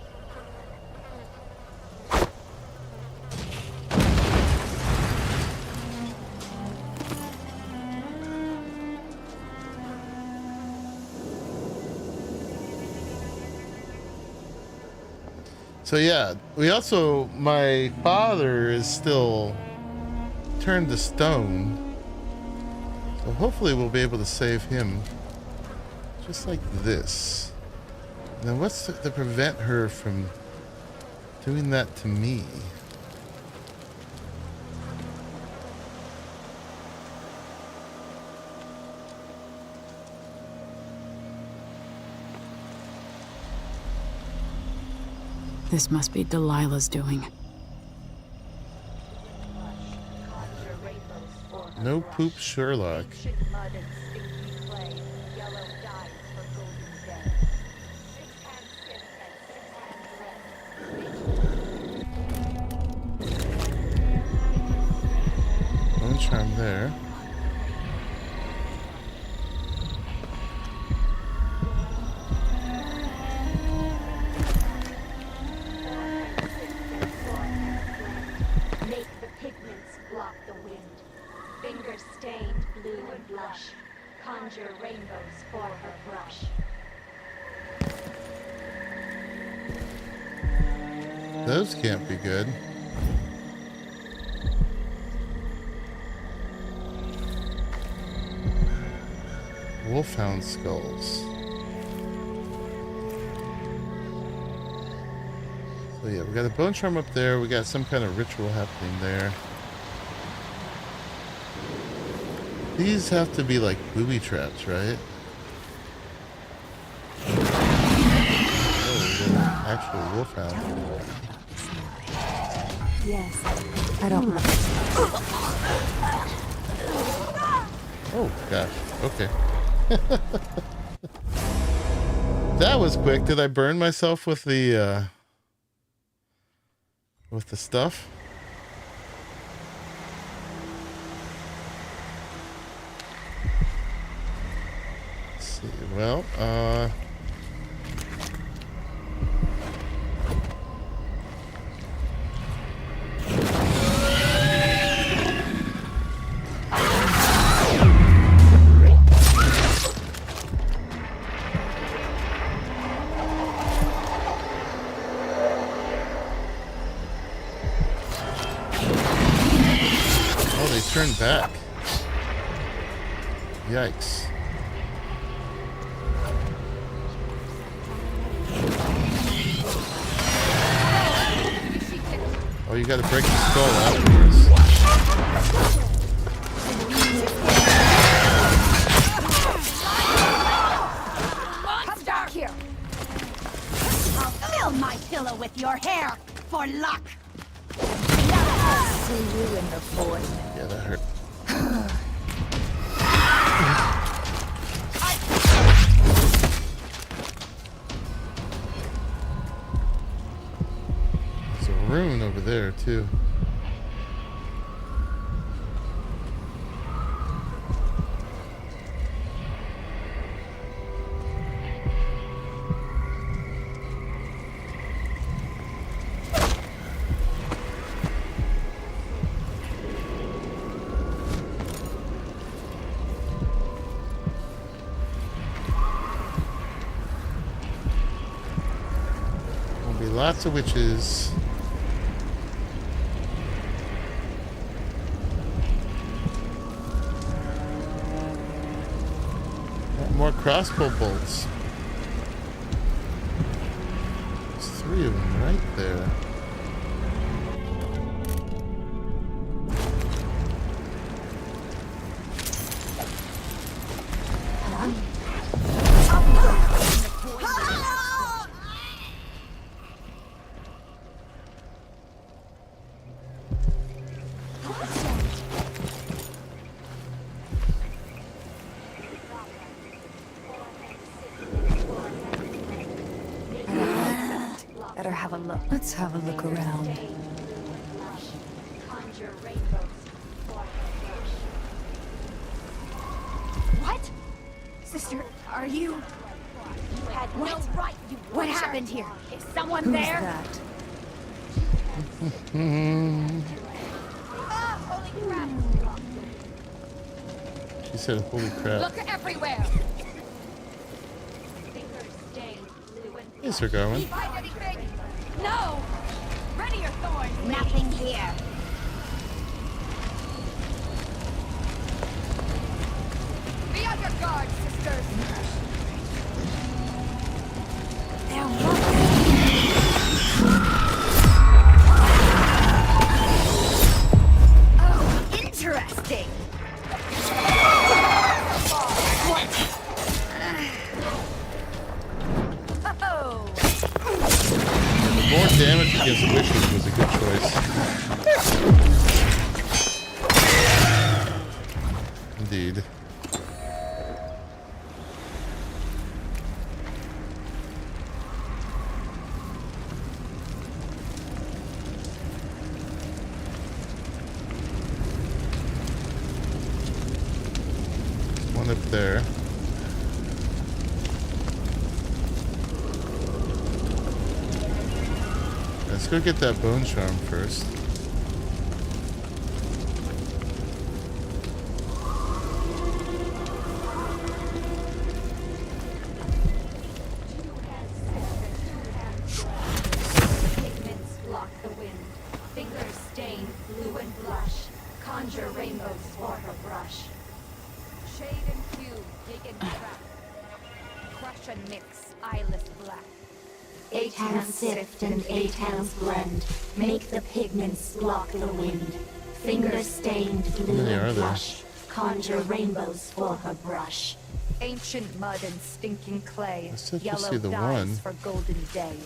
So yeah, we also, my father is still turned to stone. So hopefully we'll be able to save him. Just like this. Now what's to prevent her from doing that to me? This must be Delilah's doing. No poop Sherlock. One charm there. Conjure rainbows for her brush. Those can't be good. Wolfhound skulls. So yeah, we got a bone charm up there. We got some kind of ritual happening there. These have to be like booby traps, right? Oh, we got an actual wolfhound. Yes. I don't know. Oh gosh. Okay. That was quick. Did I burn myself with the stuff? Let's see. Well, turn back. Yikes. Oh, you gotta break the skull afterwards. Come back here. I'll fill my pillow with your hair for luck. See you in the void. Yeah, that hurt. There's a rune over there too. Lots of witches. More crossbow bolts. There's 3 of them right there. Let's have a look around. What? Sister, are you? You had no right. What happened here? Is someone Who's there? that? Holy crap! She said, "Holy crap!" Look everywhere. Hey, Sir Garwin. Find anything? No! Ready your thorns! Nothing here. Be on your guard, sisters! They're oh, interesting! What? Oh! More damage against wishes was a good choice. Indeed. One up there. Let's go get that bone charm first. Pigments block the wind. Fingers stain blue and blush. Conjure rainbows for her brush. Shade and hue, dig and trap. Crush and mix, eyeless black. 8 hands sift and 8 hands blend. Make the pigments block the wind. Fingers stained blue and blush. Conjure rainbows for her brush. Ancient mud and stinking clay. Let's just Yellow see the dyes one. for golden day.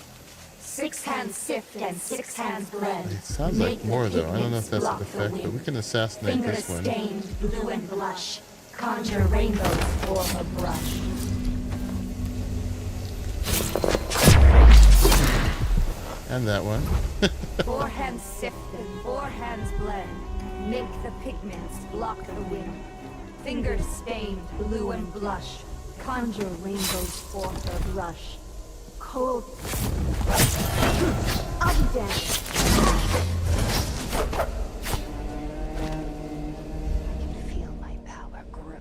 6 hands sift and 6 hands blend. It sounds like more though. I don't know if that's an effect, but we can assassinate Fingers this one. stained blue and blush. Conjure rainbows for her brush. And that one. 4 hands sift and 4 hands blend. Make the pigments block the wind. Fingers stained blue and blush. Conjure rainbows for her brush. Cold. I'll be dead. I can feel my power grow.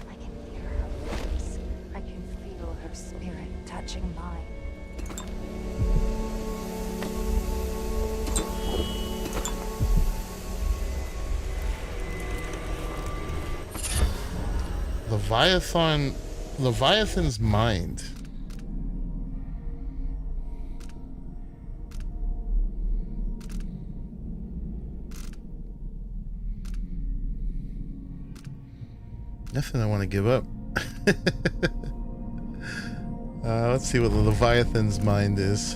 I can hear her voice. I can feel her spirit touching mine. Leviathan's mind. Nothing I want to give up. Let's see what the Leviathan's mind is.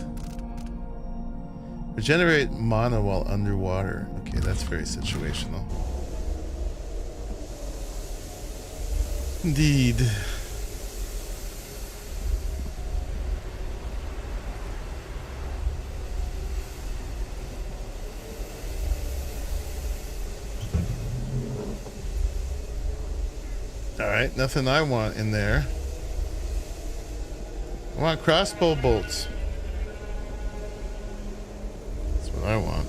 Regenerate mana while underwater. Okay, that's very situational. Indeed. Alright, nothing I want in there. I want crossbow bolts. That's what I want.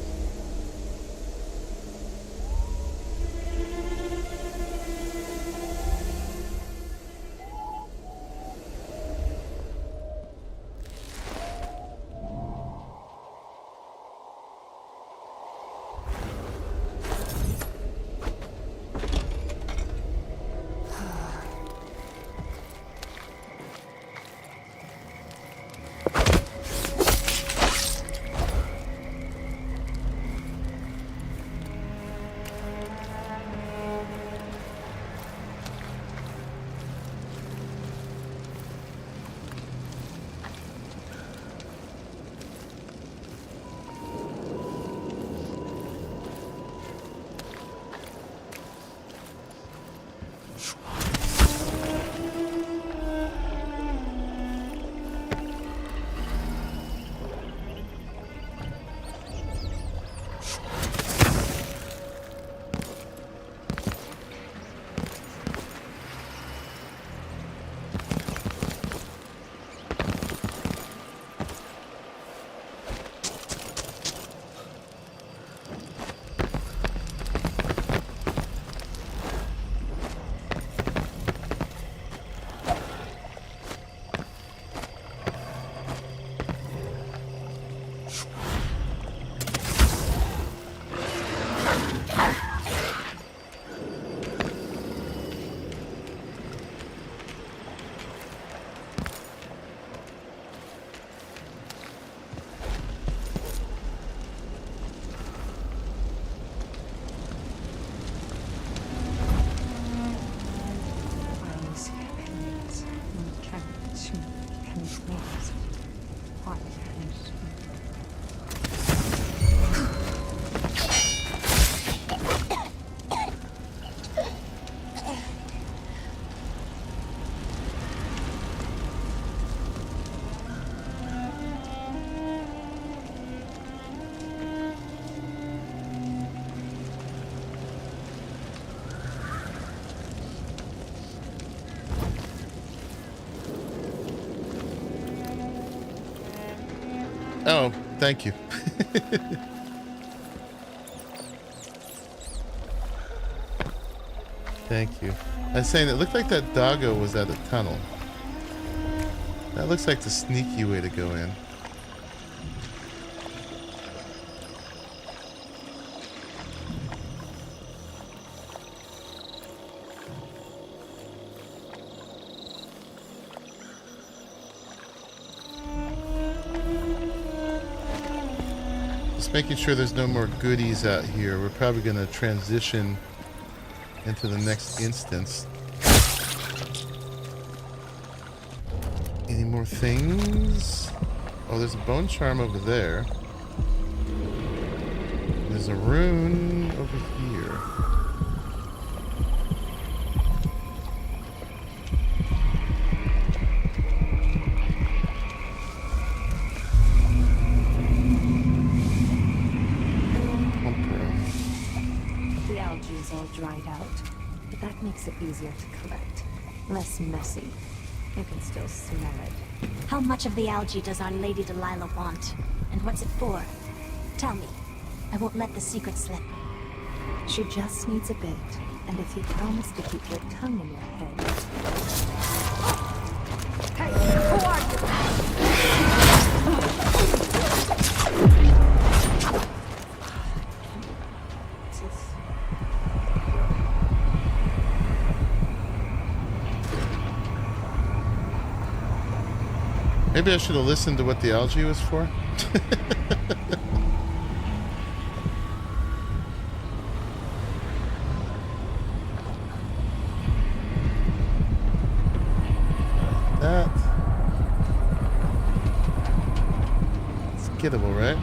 Oh, thank you. Thank you. I was saying it looked like that doggo was at a tunnel. That looks like the sneaky way to go in. Just making sure there's no more goodies out here. We're probably going to transition into the next instance. Any more things? Oh, there's a bone charm over there. There's a rune over here. The algae is all dried out, but that makes it easier to collect. Less messy. You can still smell it. How much of the algae does our Lady Delilah want? And what's it for? Tell me. I won't let the secret slip. She just needs a bit, and if you promise to keep your tongue in your head... Hey, who are you? Maybe I should have listened to what the algae was for. That. It's gettable, right?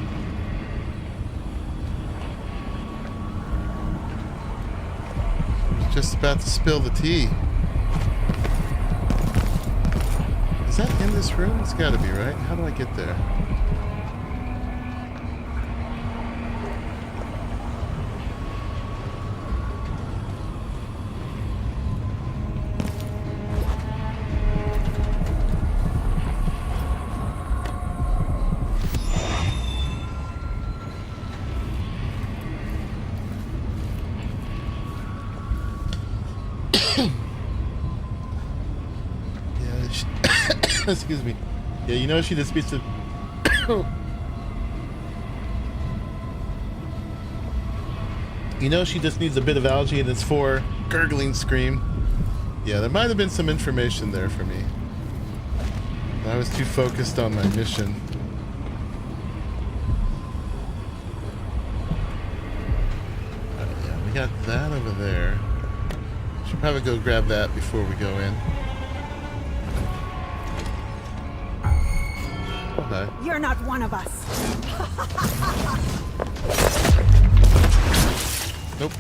I was just about to spill the tea. Is that in this room? It's gotta be, right? How do I get there? Excuse me. Yeah, you know she just speaks to... You know she just needs a bit of algae and it's for gurgling scream. Yeah, there might have been some information there for me. I was too focused on my mission. Yeah, we got that over there. Should probably go grab that before we go in. Okay. You're not one of us. Nope.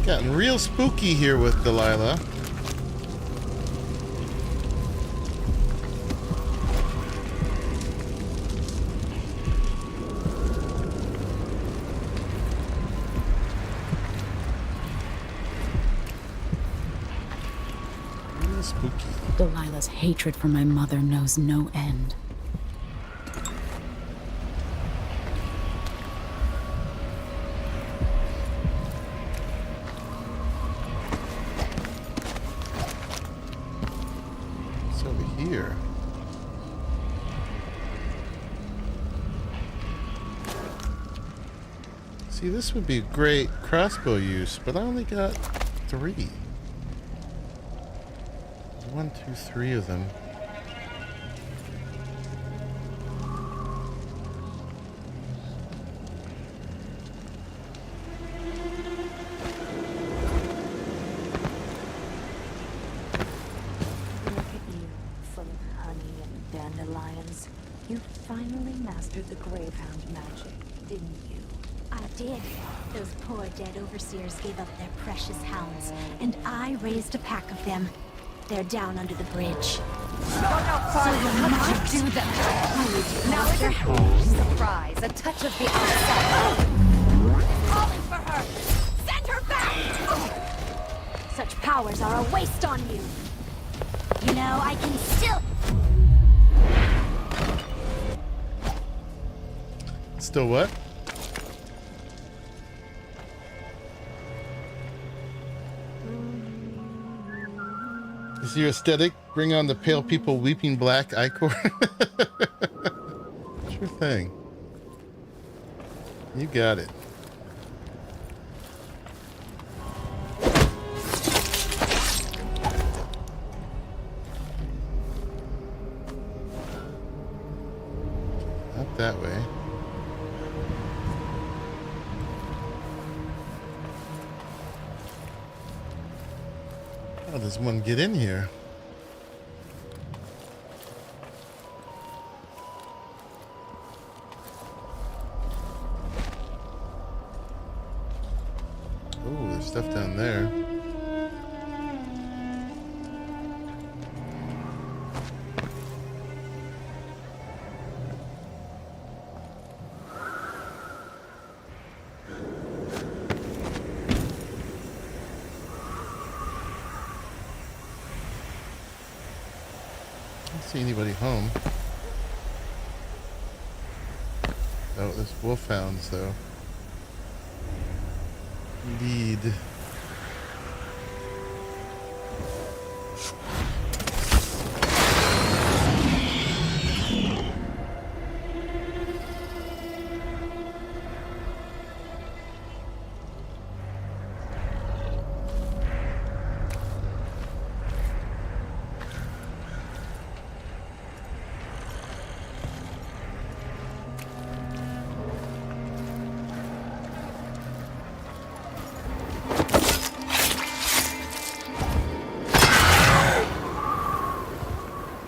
Gotten real spooky here with Delilah. Delilah's hatred for my mother knows no end. It's over here. See, this would be a great crossbow use, but I only got 3. 1, 2, 3 of them. Look at you, full of honey and dandelions. You finally mastered the Gravehound magic, didn't you? I did. Those poor dead overseers gave up their precious hounds, and I raised a pack of them. They're down under the bridge. So you'll not do them. Now it's a surprise, a touch of the outside. Calling for her! Send her back! Such powers are a waste on you. You know, I can still... Still what? Is your aesthetic? Bring on the pale people weeping black ichor? Sure thing. You got it. that way. How does one get in here? Oh, there's stuff down there. See anybody home? Oh, there's wolfhounds though. Indeed.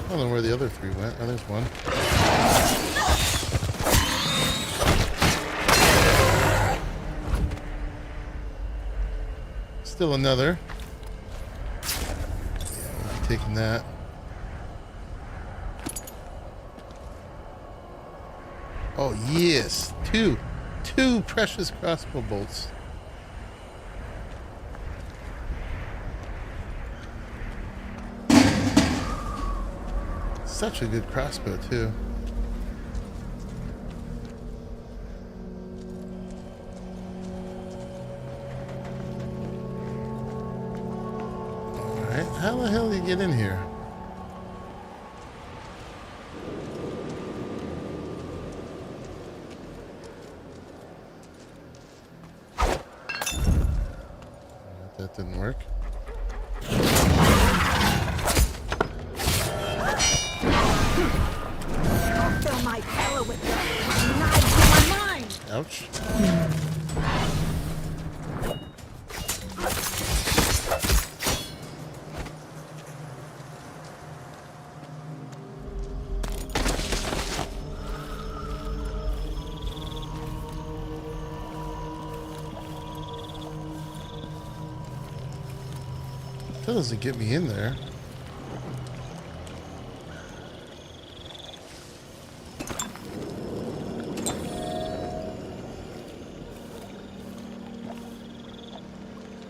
I don't know where the other three went. Oh, there's one. Still another. Yeah, I'm taking that. Oh, yes. Two precious crossbow bolts. Such a good crossbow too. Alright, how the hell do you get in here? That didn't work. Ouch. That doesn't get me in there.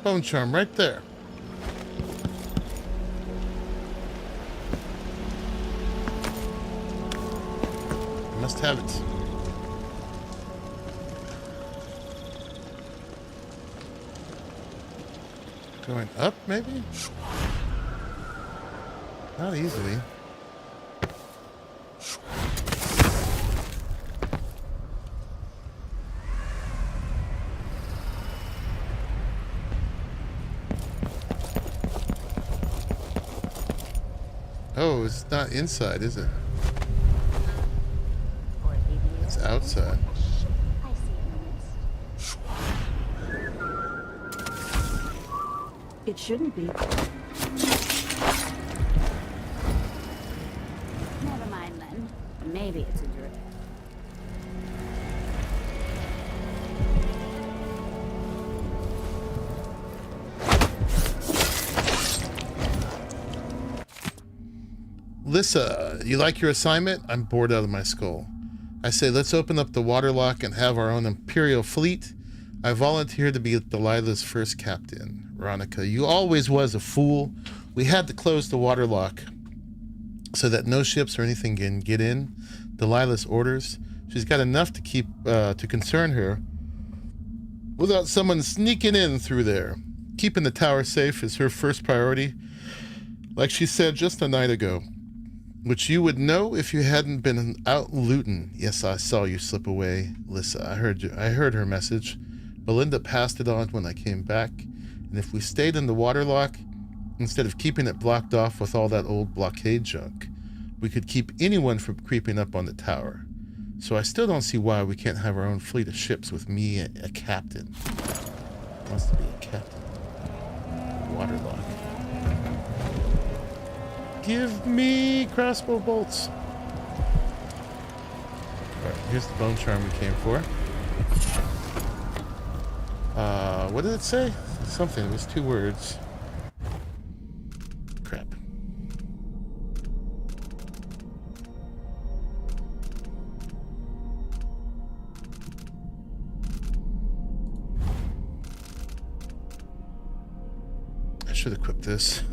Bone charm right there. Must have it. Going up, maybe? Not easily. Oh, it's not inside, is it? It's outside. It shouldn't be. Never mind then. Maybe it's a drip. Lissa, you like your assignment? I'm bored out of my skull. I say let's open up the waterlock and have our own Imperial fleet. I volunteered to be Delilah's first captain. Veronica, you always was a fool. We had to close the waterlock so that no ships or anything can get in. Delilah's orders. She's got enough to keep to concern her without someone sneaking in through there. Keeping the tower safe is her first priority, like she said just a night ago, which you would know if you hadn't been out looting. Yes, I saw you slip away, Lissa. I heard her message. Belinda passed it on when I came back, and if we stayed in the waterlock, instead of keeping it blocked off with all that old blockade junk, we could keep anyone from creeping up on the tower. So I still don't see why we can't have our own fleet of ships with me, a captain. Wants to be a captain. Waterlock. Give me crossbow bolts. Alright, here's the bone charm we came for. What did it say? Something. It was 2 words. Crap. I should equip this.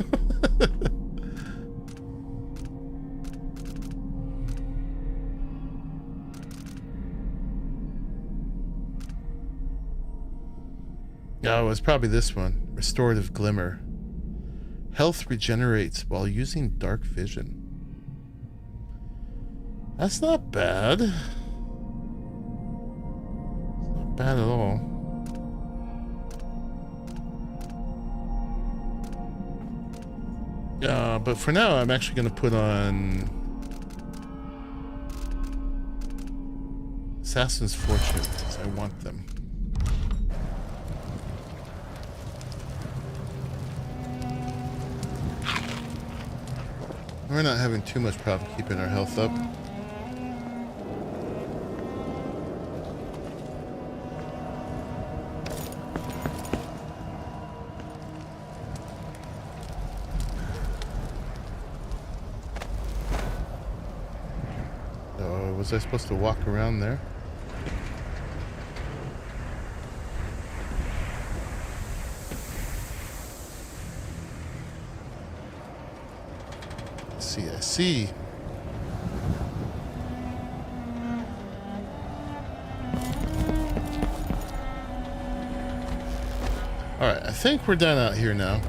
Oh, it's probably this one. Restorative Glimmer. Health regenerates while using dark vision. That's not bad. It's not bad at all. But for now, I'm actually going to put on Assassin's Fortune, because I want them. We're not having too much problem keeping our health up. Oh, was I supposed to walk around there? I see. Alright, I think we're done out here now.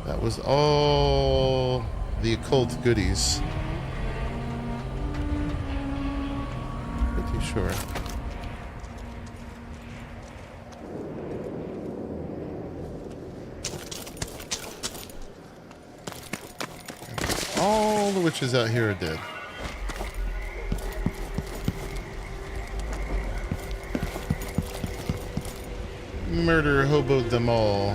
That was all the occult goodies. Pretty sure. All the witches out here are dead. Murder hoboed them all.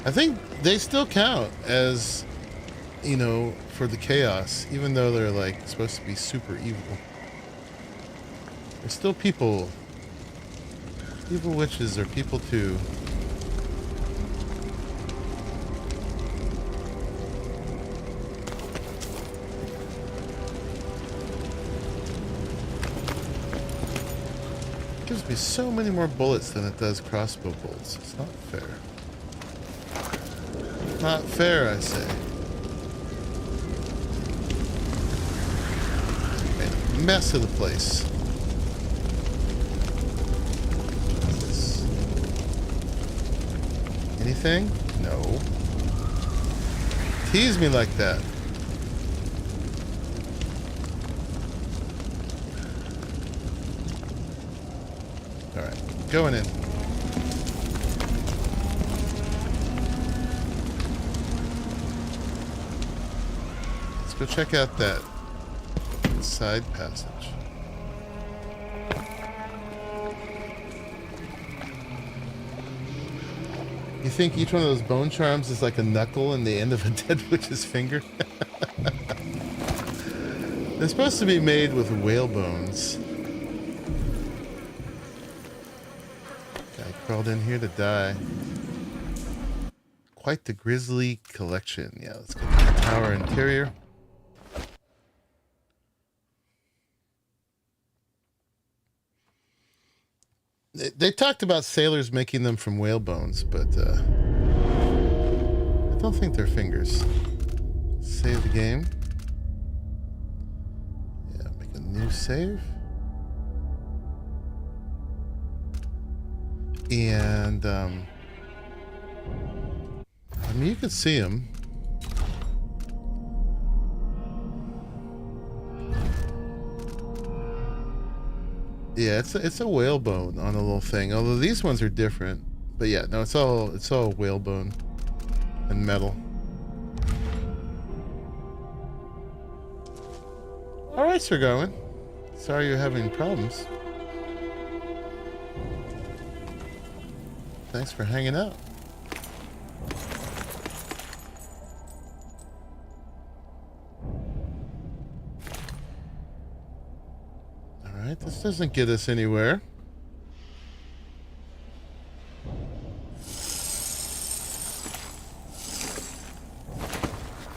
I think they still count as, you know, for the chaos, even though they're like supposed to be super evil. They're still people. Evil witches are people too. Gives me so many more bullets than it does crossbow bolts. It's not fair. Not fair, I say. Made a mess of the place. Anything? No. Tease me like that. Alright, going in. Let's go check out that side passage. You think each one of those bone charms is like a knuckle in the end of a dead witch's finger? They're supposed to be made with whale bones. Guy crawled in here to die. Quite the grisly collection. Yeah, let's go to the tower interior. They talked about sailors making them from whale bones, but I don't think they're fingers. Save the game. Yeah, make a new save. And I mean, you can see them. Yeah, it's a whalebone on a little thing. Although these ones are different. But yeah, no, it's all whalebone and metal. Alright, Sir Garwin. Sorry you're having problems. Thanks for hanging out. Alright, this doesn't get us anywhere.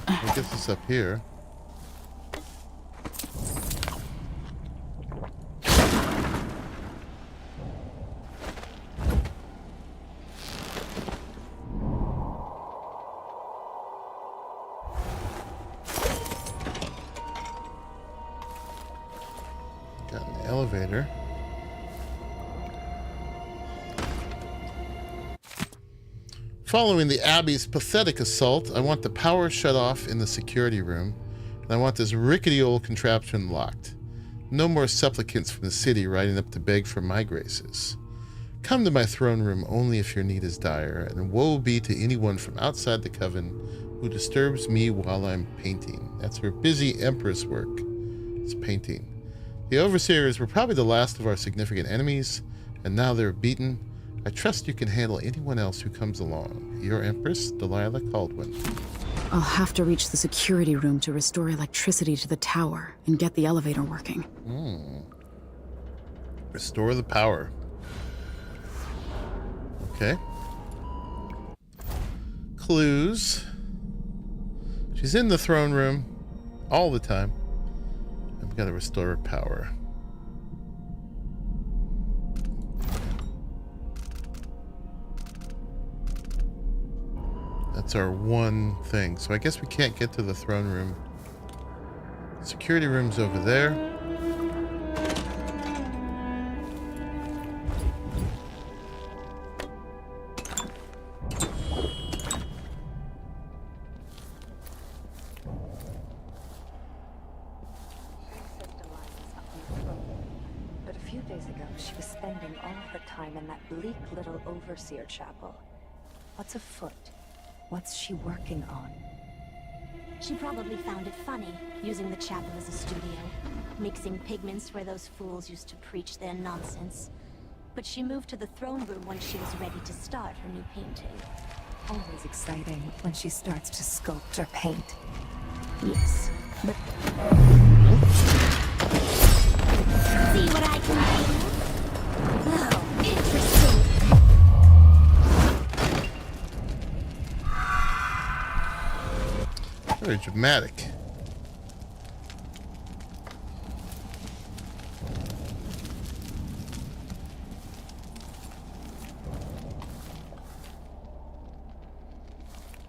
It gets us up here. Got an elevator. Following the Abbey's pathetic assault, I want the power shut off in the security room, and I want this rickety old contraption locked. No more supplicants from the city riding up to beg for my graces. Come to my throne room only if your need is dire, and woe be to anyone from outside the coven who disturbs me while I'm painting. That's her busy empress work. It's painting. The overseers were probably the last of our significant enemies, and now they're beaten. I trust you can handle anyone else who comes along. Your Empress, Delilah Caldwin. I'll have to reach the security room to restore electricity to the tower and get the elevator working. Restore the power. Okay. Clues. She's in the throne room all the time. I've got to restore her power. That's our one thing. So I guess we can't get to the throne room. Security room's over there. But a few days ago, she was spending all her time in that bleak little overseer chapel. What's afoot? What's she working on? She probably found it funny, using the chapel as a studio, mixing pigments where those fools used to preach their nonsense. But she moved to the throne room when she was ready to start her new painting. Always exciting when she starts to sculpt or paint. Yes, but... See what I can do? Oh, interesting. Very dramatic.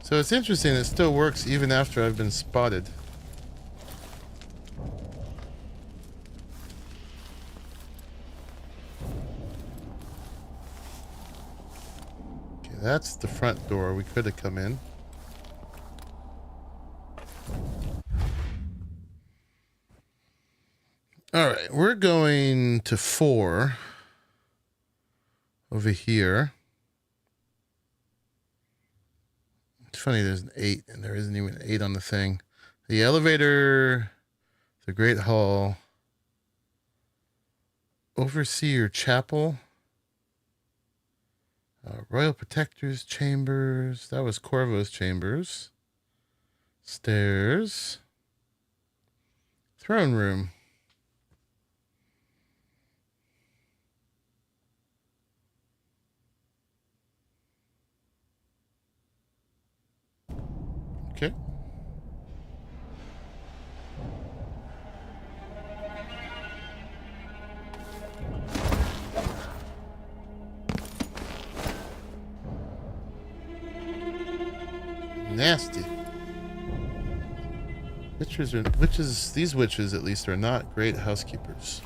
So it's interesting, it still works even after I've been spotted. Okay, that's the front door. We could have come in. All right, we're going to 4 over here. It's funny, there's an 8 and there isn't even an 8 on the thing. The elevator, the Great Hall, Overseer Chapel, Royal Protector's Chambers. That was Corvo's Chambers. Stairs. Throne Room. Okay. Nasty. Witches, these witches at least are not great housekeepers.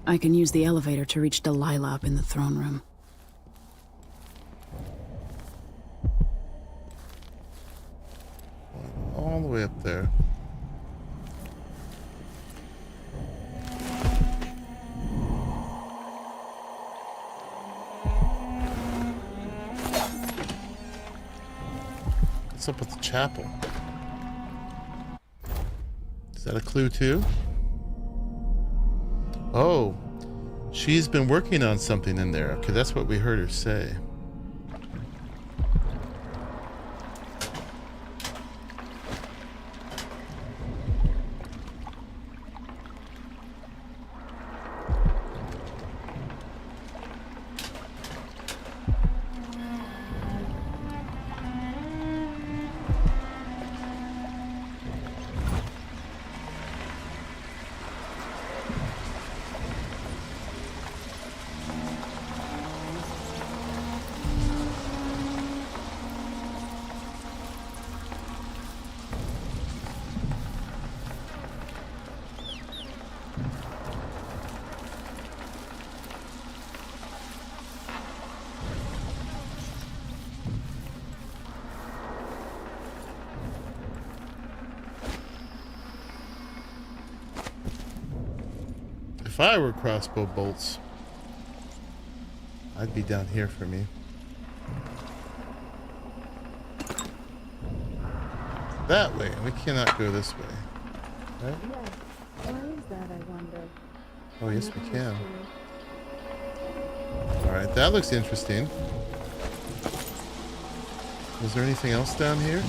I can use the elevator to reach Delilah up in the throne room. All the way up there. What's up with the chapel? that a clue too? Oh, she's been working on something in there. Okay, that's what we heard her say. If I were crossbow bolts, I'd be down here for me. That way. We cannot go this way. Right? Why is that, I wonder? Oh, yes, we can. Alright, that looks interesting. Was there anything else down here?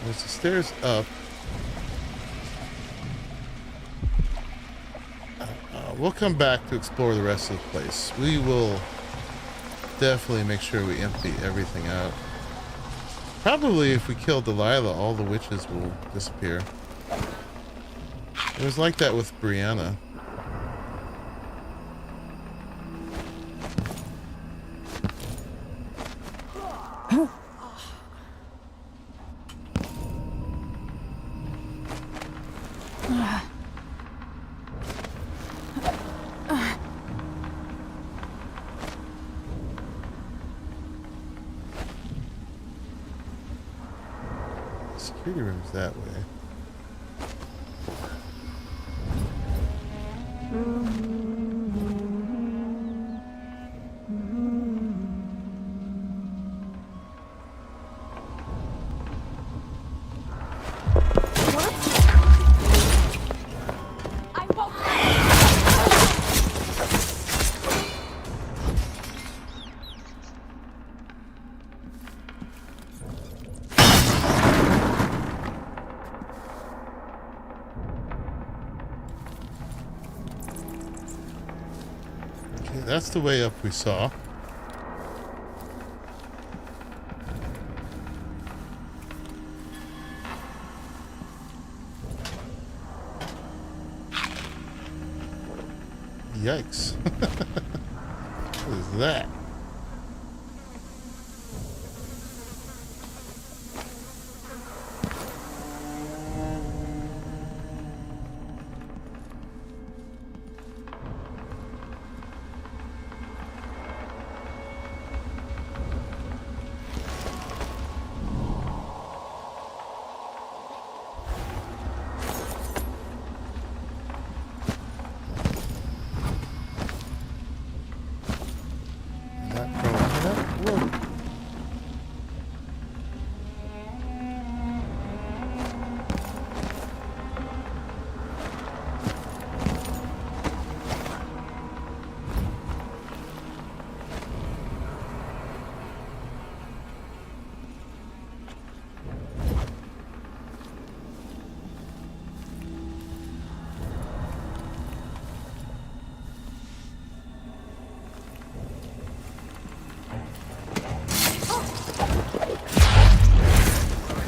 There's the stairs up. We'll come back to explore the rest of the place. We will definitely make sure we empty everything out. Probably if we kill Delilah, all the witches will disappear. It was like that with Brianna. Security room's that way. That's the way up we saw. Yikes. What is that?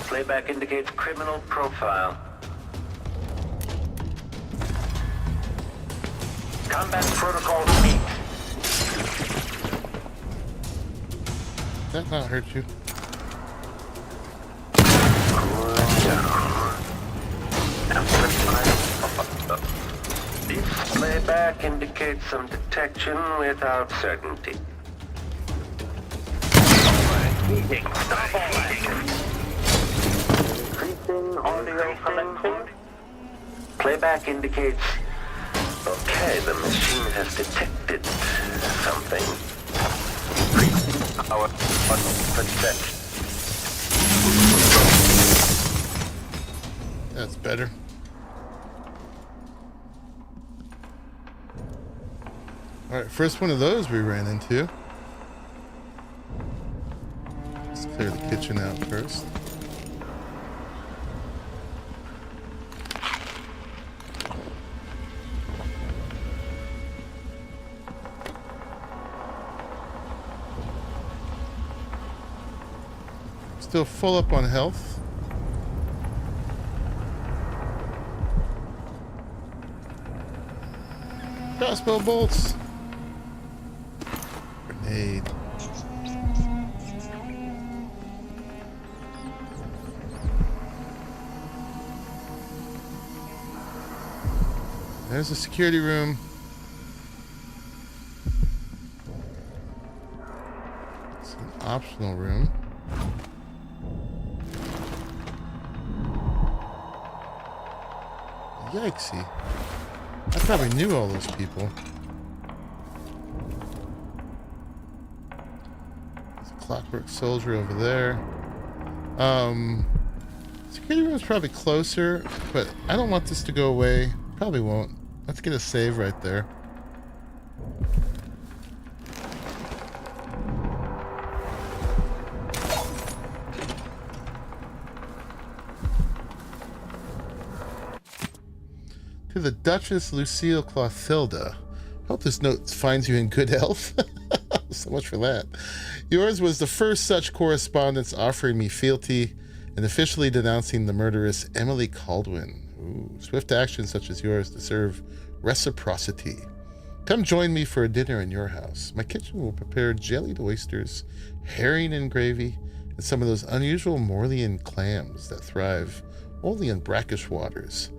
Playback indicates criminal profile. Combat protocol meet. That not hurt you? This playback indicates some detection without certainty. Stop all that. Increasing audio collection. Playback indicates... Okay, the machine has detected something. Our perception. That's better. Alright, first one of those we ran into. Let's clear the kitchen out first. Still full up on health. Crossbow bolts. Grenade. There's a security room. It's an optional room. Yikesy. I probably knew all those people. There's a clockwork soldier over there. Security room is probably closer, but I don't want this to go away. Probably won't. Let's get a save right there. To the Duchess Lucille Clothilda. Hope this note finds you in good health. So much for that. Yours was the first such correspondence offering me fealty and officially denouncing the murderess Emily Caldwin. Ooh, swift actions such as yours deserve reciprocity. Come join me for a dinner in your house. My kitchen will prepare jellied oysters, herring and gravy, and some of those unusual Morlean clams that thrive only in brackish waters.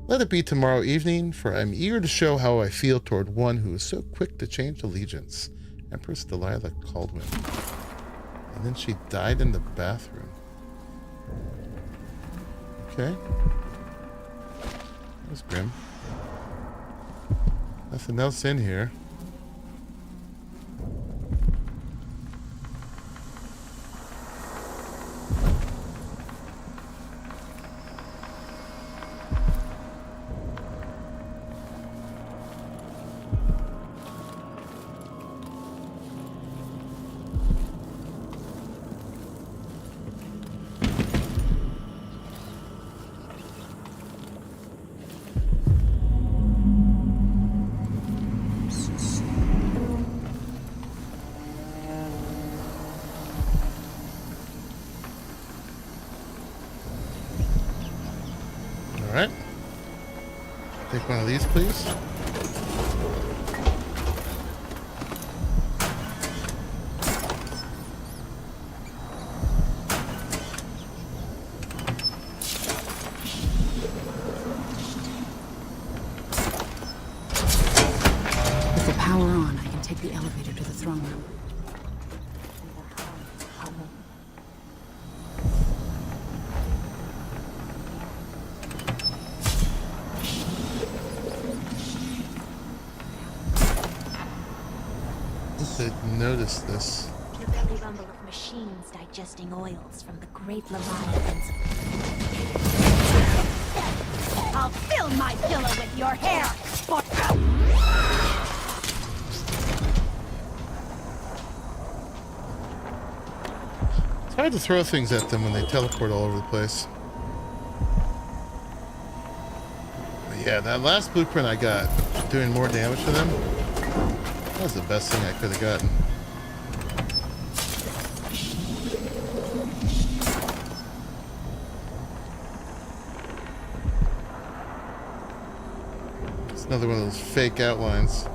Let it be tomorrow evening, for I'm eager to show how I feel toward one who is so quick to change allegiance. Empress Delilah Caldwin. And then she died in the bathroom. Okay. That was grim. Nothing else in here. Alright. Take one of these, please. With the power on, I can take the elevator to the throne room. Notice this. The belly rumble of machines digesting oils from the great leviathans. I'll fill my pillow with your hair! It's hard to throw things at them when they teleport all over the place. But yeah, that last blueprint I got, doing more damage to them, that was the best thing I could have gotten. It's another one of those fake outlines.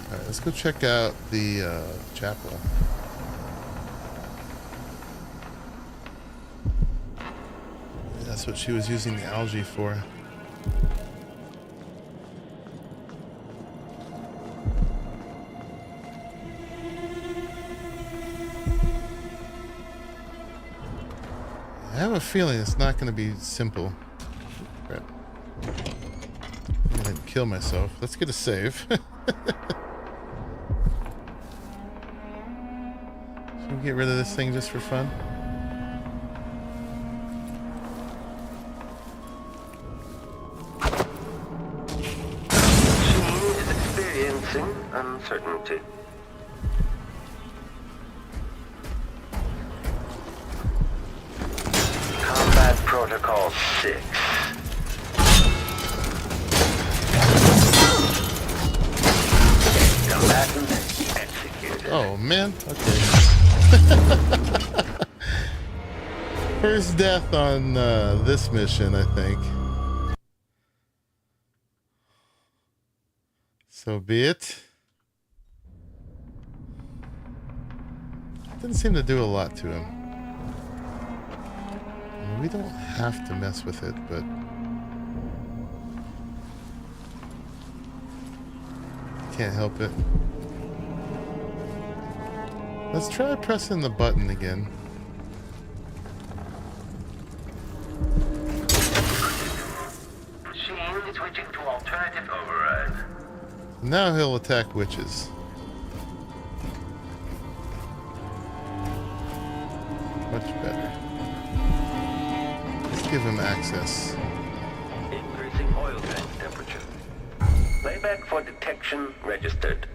Alright, let's go check out the chapel. That's what she was using the algae for. I have a feeling it's not going to be simple. Crap. I'm going to kill myself. Let's get a save. Can we get rid of this thing just for fun? She is experiencing uncertainty. Combat Protocol 6. Combatant executed. Oh man, okay. First death on this mission, I think. So be it. Didn't seem to do a lot to him. We don't have to mess with it, but can't help it. Let's try pressing the button again. Machine switching to alternative override. Now he'll attack witches. Much better. Let's give him access. Increasing oil tank temperature. Playback for detection registered.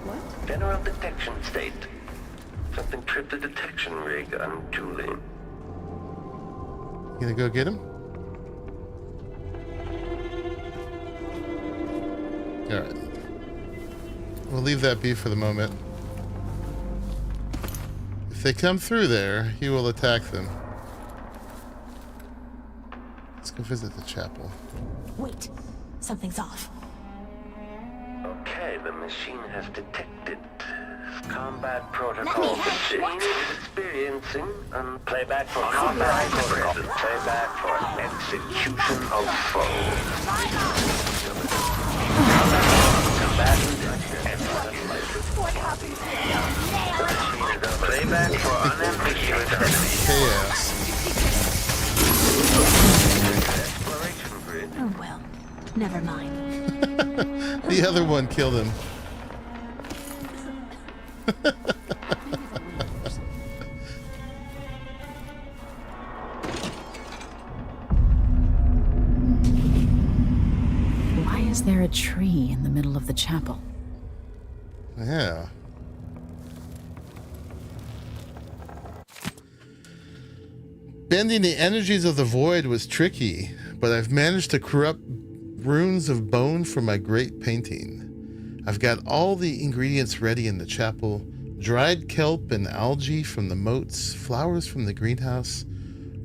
What? General detection state. Something tripped the detection rig unduly. You gonna go get him? Alright. We'll leave that be for the moment. If they come through there, he will attack them. Let's go visit the chapel. Wait, something's off. Okay, the machine has detected combat protocol. Machine is experiencing playback for combat protocol. Playback for execution of foe. Playback for unambiguous chaos. Oh well, never mind. The other one killed him. Why is there a tree in the middle of the chapel? Yeah. Bending the energies of the void was tricky, but I've managed to corrupt runes of bone for my great painting. I've got all the ingredients ready in the chapel: dried kelp and algae from the moats, flowers from the greenhouse,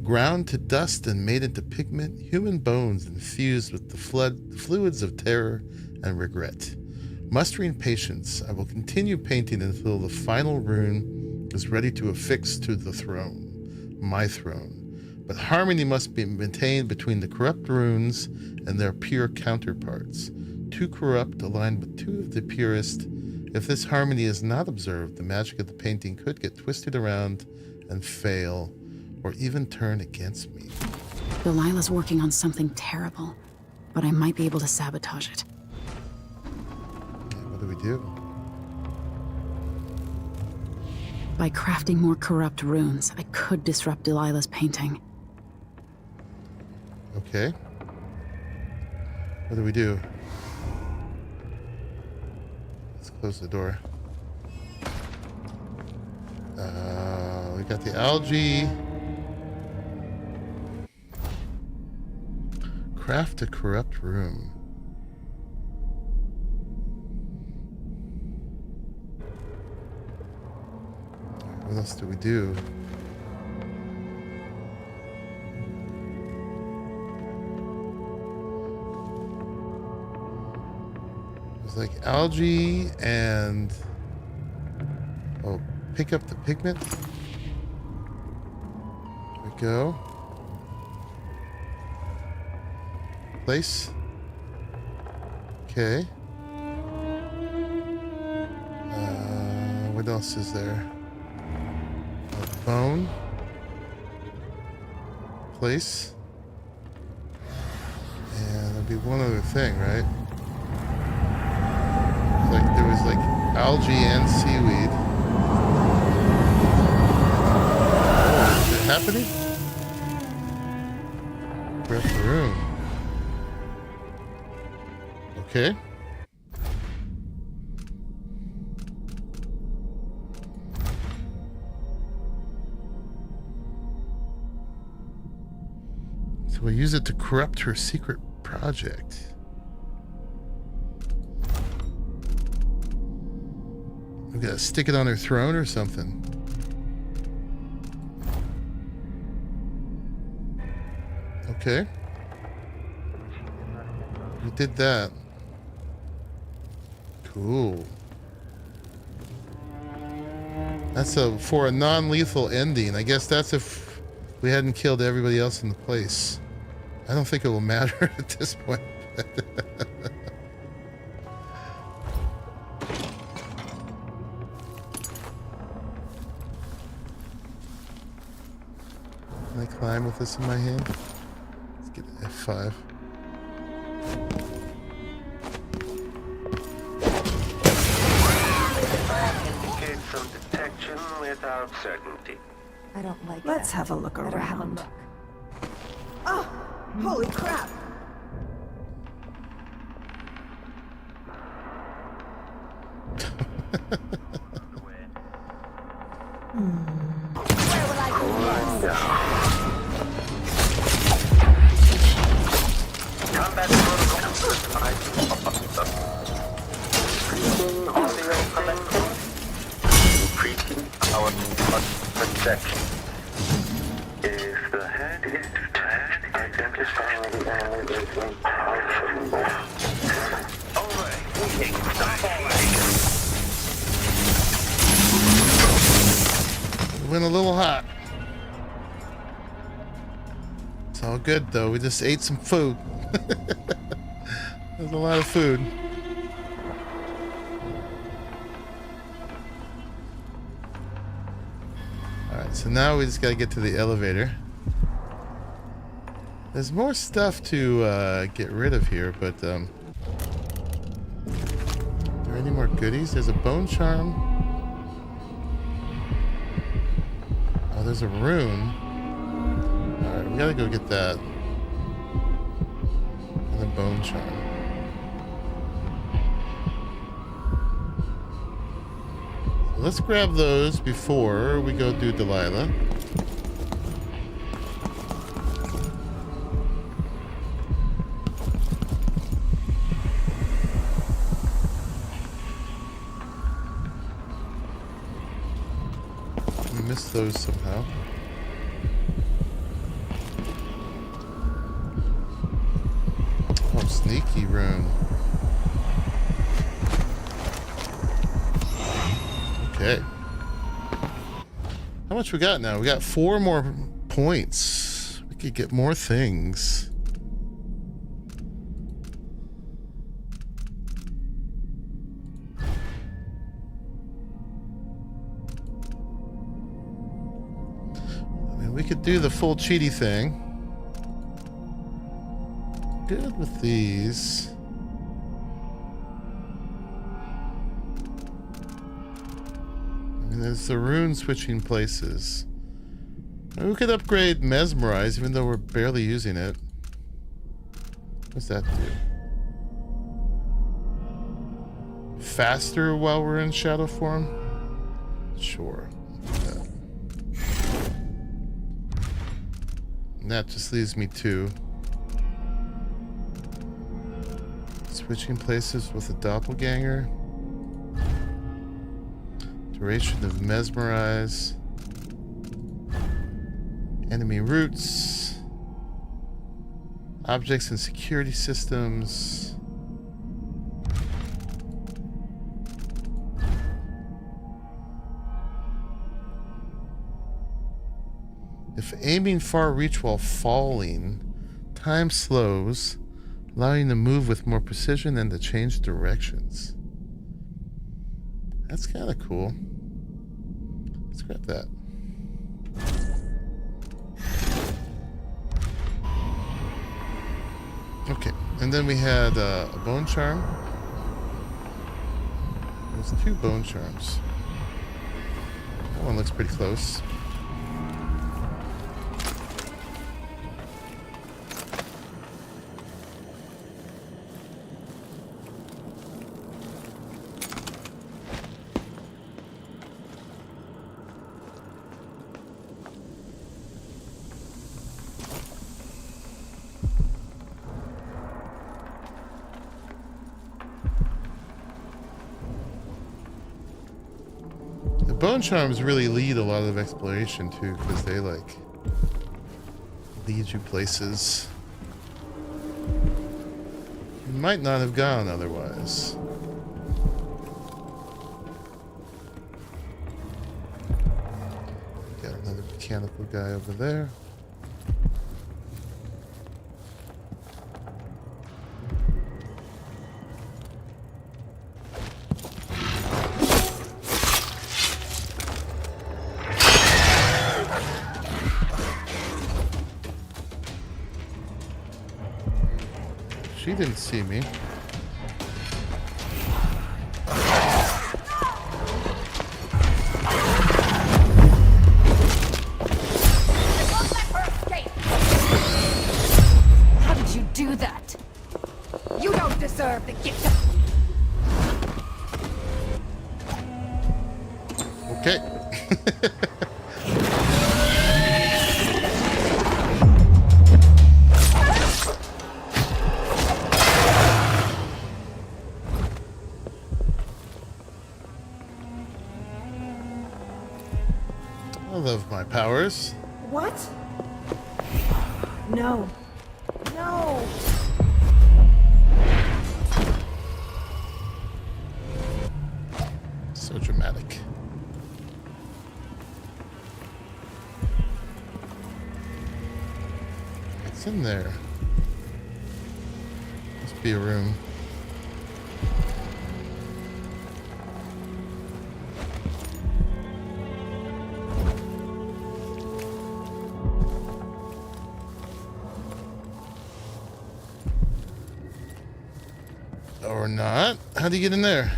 ground to dust and made into pigment, human bones infused with the fluids of terror and regret. Mustering patience, I will continue painting until the final rune is ready to affix to the throne, my throne. But harmony must be maintained between the corrupt runes and their pure counterparts. Two corrupt aligned with two of the purest. If this harmony is not observed, the magic of the painting could get twisted around and fail, or even turn against me. Delilah's working on something terrible, but I might be able to sabotage it. What do we do? By crafting more corrupt runes, I could disrupt Delilah's painting. Okay. What do we do? Let's close the door. We got the algae. Craft a corrupt room. What else do we do? It's like algae and... Oh, pick up the pigment. There we go. Place. Okay. What else is there? Bone. Place. And there'll be one other thing, right? Like there was like algae and seaweed. happening? Grab the room. Okay. So we'll use it to corrupt her secret project. We gotta stick it on her throne or something. Okay. We did that. Cool. That's for a non-lethal ending. I guess that's if we hadn't killed everybody else in the place. I don't think it will matter at this point. Can I climb with this in my hand? Let's get an F5. Indicate some detection without certainty. I don't like Let's that. have a look Better have a around. look. Oh, holy crap! Where will I go first? Combat protocol increasing audio commenting. Increasing power protection. If the head is detached, identifying the enemy is impossible. Overheating. Stop overheating. It went a little hot. It's all good though. We just ate some food. There's a lot of food. Alright, so now we just gotta get to the elevator. There's more stuff to get rid of here, but are there any more goodies? There's a bone charm. Oh, there's a rune. Alright, we gotta go get that. And the bone charm. So let's grab those before we go do Delilah. I missed those somehow. Oh, sneaky rune. Okay. How much we got now? We got 4 more points. We could get more things. I mean, we could do the full cheaty thing. Good with these. And there's the rune switching places. We could upgrade Mesmerize even though we're barely using it. What's that do? Faster while we're in shadow form? Sure. Yeah. And that just leaves me 2. Switching places with a doppelganger. Duration of Mesmerize. Enemy routes. Objects and security systems. If aiming far reach while falling, time slows, allowing to move with more precision and to change directions. That's kind of cool. Let's grab that. Okay, and then we had a bone charm. There's 2 bone charms. That one looks pretty close. bone charms really lead a lot of exploration too, because they like lead you places you might not have gone otherwise. Got another mechanical guy over there. She didn't see me. How did you do that? You don't deserve the gift of... Okay. I love my powers. What? No. No! So dramatic. What's in there? Must be a room. Or not. How do you get in there?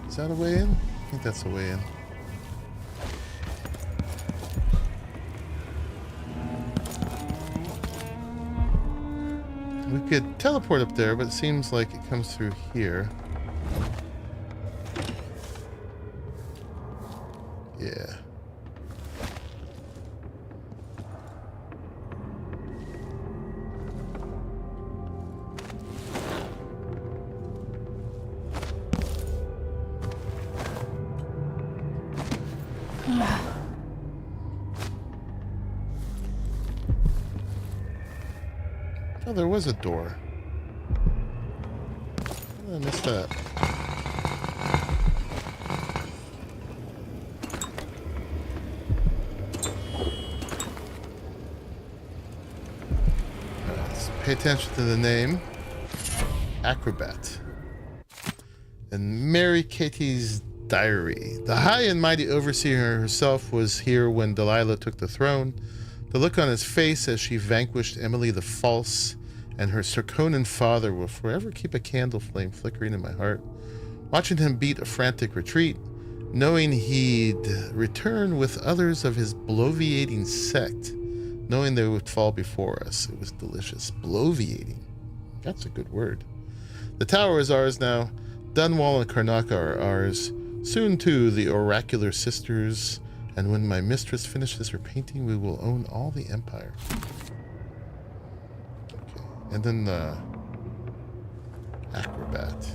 Is that a way in? I think that's a way in. We could teleport up there, but it seems like it comes through here. Yeah. Oh, there was a door. How did I miss that? Let's pay attention to the name. Acrobat. And Mary Katie's diary. The high and mighty overseer herself was here when Delilah took the throne. The look on his face as she vanquished Emily the False and her Circonan father will forever keep a candle flame flickering in my heart. Watching him beat a frantic retreat, knowing he'd return with others of his bloviating sect, knowing they would fall before us, it was delicious. Bloviating. That's a good word. The tower is ours now. Dunwall and Karnaca are ours. Soon, too, the oracular sisters. And when my mistress finishes her painting, we will own all the empire. Okay. And then the acrobat.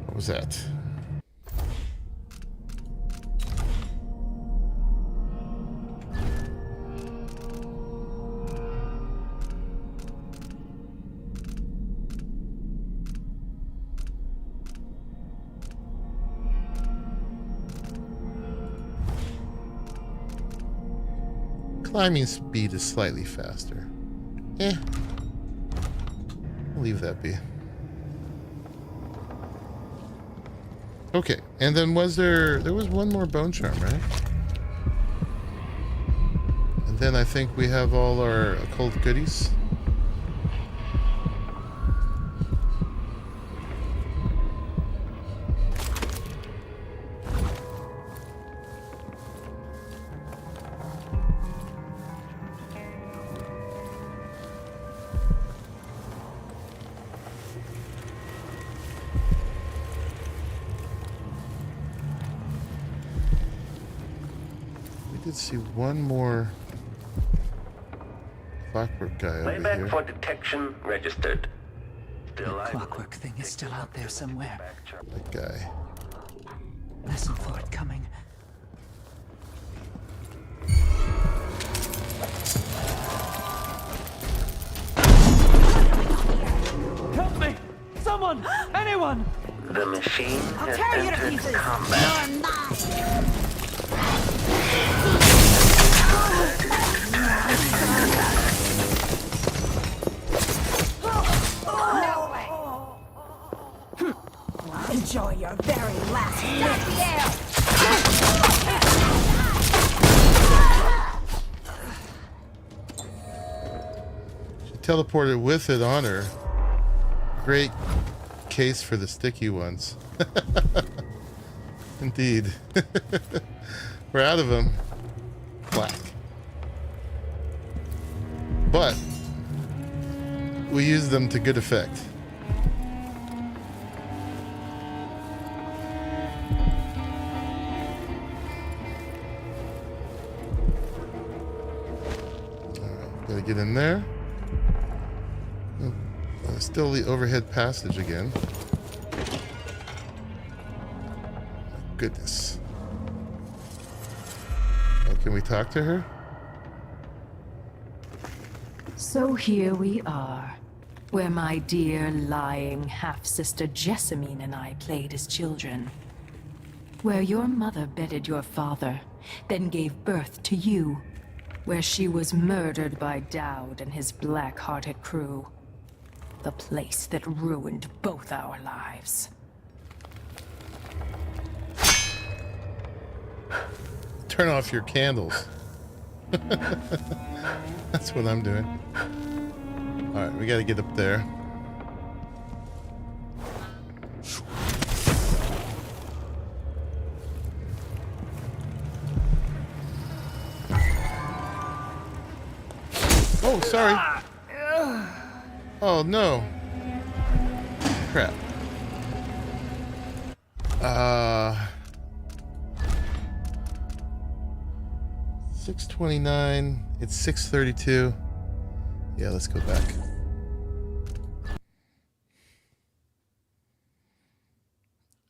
What was that? Climbing speed is slightly faster. I'll leave that be. Okay, and then there was one more bone charm, right? And then I think we have all our occult goodies. See one more clockwork guy over Playback here. for detection registered. The clockwork thing is still out there somewhere. That guy. Listen for it coming. Help me! Someone! Anyone! The machine has tear you to entered pieces. combat. No way. Enjoy your very last She teleported with it on her. Great case for the sticky ones. Indeed. We're out of them. Black. But we use them to good effect. Alright, gotta get in there. Oh, still the overhead passage again. My goodness. Oh, can we talk to her? So here we are, where my dear lying half-sister Jessamine and I played as children. Where your mother bedded your father, then gave birth to you. Where she was murdered by Dowd and his black-hearted crew. The place that ruined both our lives. Turn off your candles. That's what I'm doing. Alright, we gotta get up there. Oh, sorry. Oh, no. Crap. 6:29. It's 6:32. Yeah, let's go back.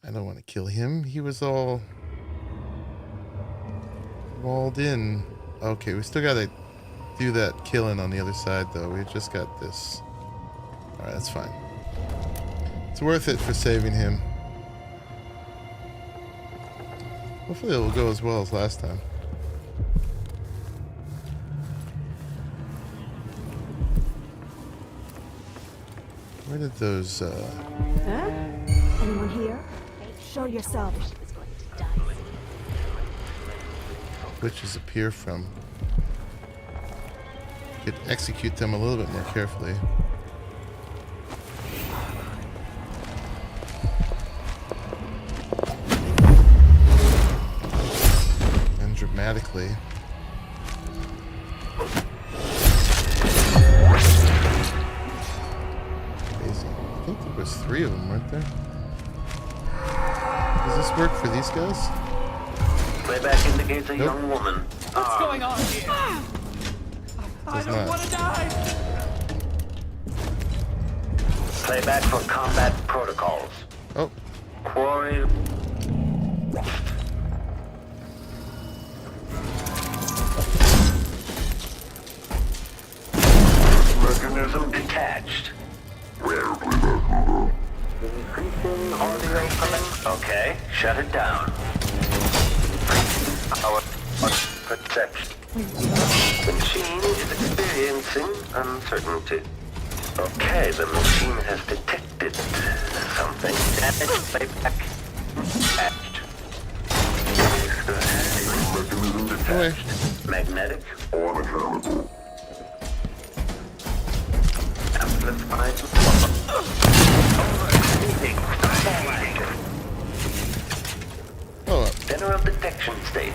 I don't want to kill him. He was all walled in. Okay, we still gotta do that killing on the other side, though. We just got this. Alright, that's fine. It's worth it for saving him. Hopefully it will go as well as last time. Where did those, Huh? Anyone here? Show yourself. witches appear from? Could execute them a little bit more carefully. And dramatically. Crazy. I think there was 3 of them, weren't there? Does this work for these guys? Playback indicates a young woman. What's going on here? I don't want to die! Playback for combat protocols. Oh. Quarry. Mechanism detached. Increasing audio coming. Okay, shut it down. Our perception. The machine is experiencing uncertainty. Okay, the machine has detected something. Damage playback detached. Mechanism detached. Magnetic or mechanical. Amplified. Oh. General detection state.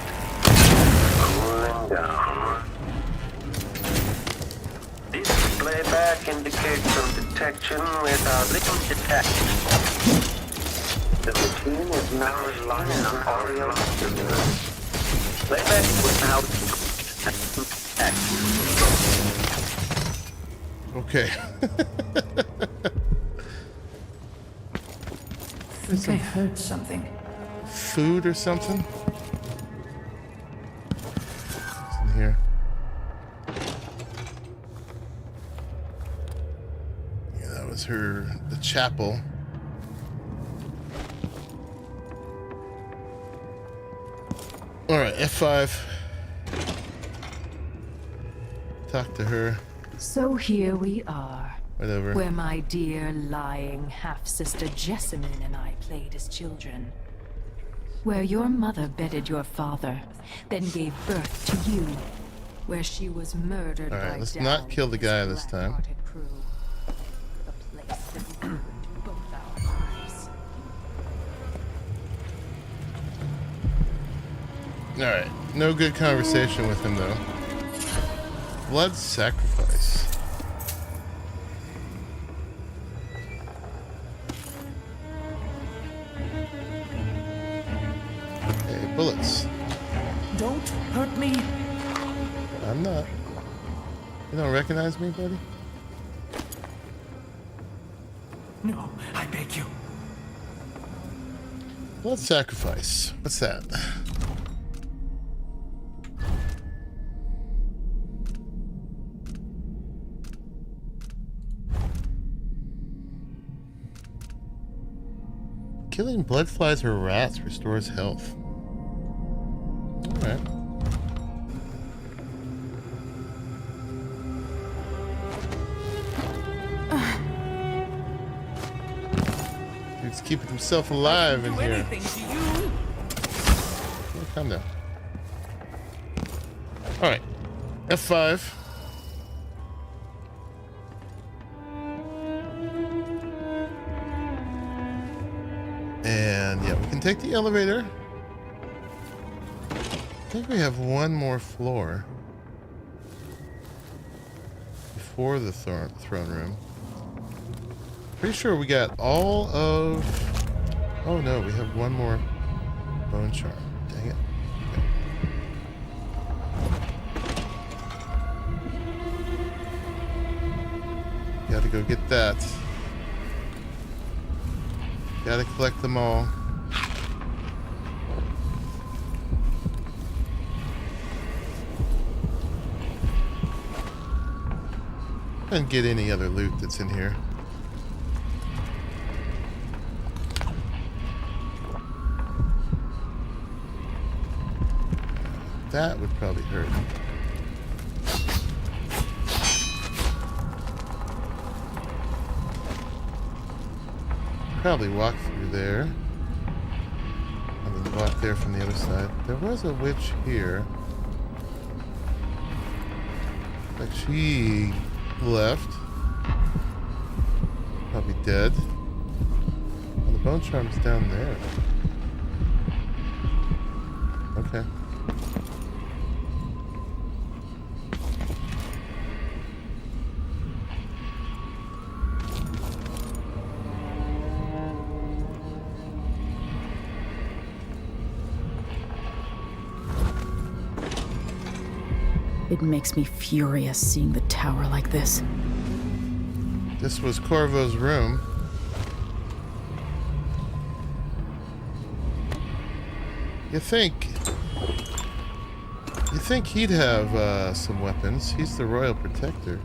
Cooling down. This playback indicates some detection without little detached. The machine is now relying on audio stimulus. Playback without detached. Okay. I think I heard something. Food or something? What's in here? Yeah, that was the chapel. Alright, F5. Talk to her. So here we are. Whatever. Where my dear lying half-sister Jessamine and I played as children. Where your mother bedded your father, then gave birth to you. Where she was murdered by Alright, let's not kill the guy this time. crew. The place that ruined both our lives. Alright, no good conversation with him though. Blood sacrifice. Okay, bullets. Don't hurt me. I'm not. You don't recognize me, buddy? No, I beg you. Blood sacrifice. What's that? Killing blood flies or rats restores health. Alright. Dude's keeping himself alive in here. Okay, calm down. Alright. F5. And yeah, we can take the elevator. I think we have one more floor before the throne room. Pretty sure we got all of... Oh no, we have one more bone charm. Dang it. Okay. Gotta go get that. Gotta collect them all. And get any other loot that's in here. That would probably hurt. Probably walk through there. I mean, walk there from the other side. There was a witch here. Like she left. Probably dead. Oh, the bone charm's down there. Okay. It makes me furious seeing the tower like this. This was Corvo's room. You think he'd have some weapons. He's the royal protector.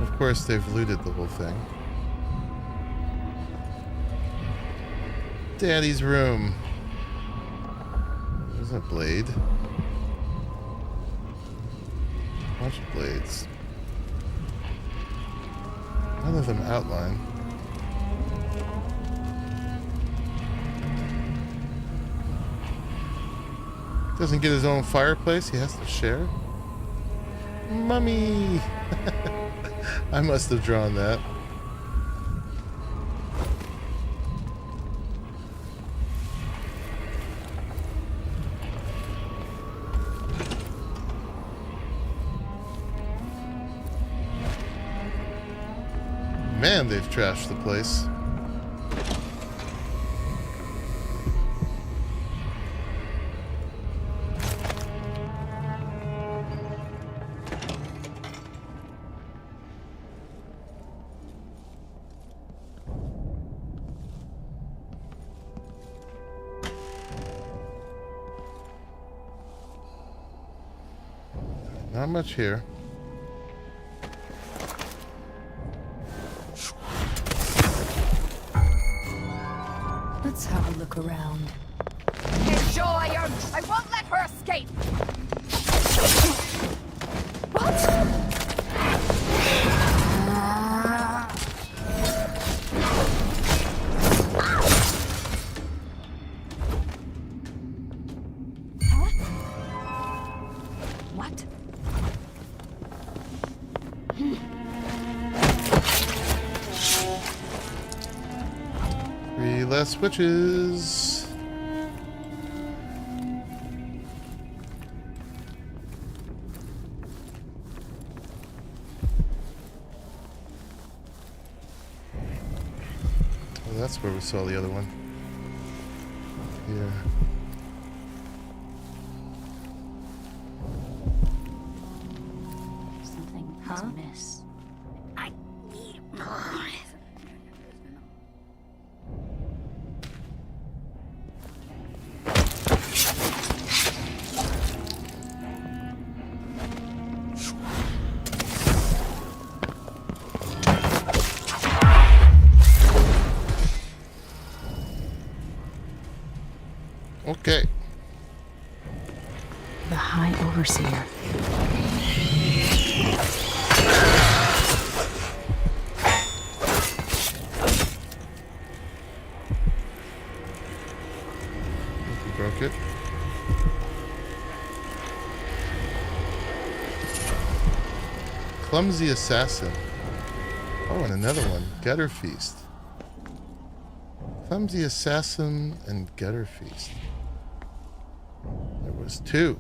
Of course, they've looted the whole thing. Daddy's room. There's a blade. Bunch of blades. None of them outline. Doesn't get his own fireplace, he has to share. Mummy! I must have drawn that. Man, they've trashed the place. Not much here. Let's have a look around. Enjoy your... I won't let her escape! What? 3 less switches. Oh, that's where we saw the other one. Yeah. Something is amiss. I need more. Okay. The High Overseer. We broke it. Clumsy Assassin. Oh, and another one. Gutter Feast. Clumsy Assassin and Gutter Feast. There was 2.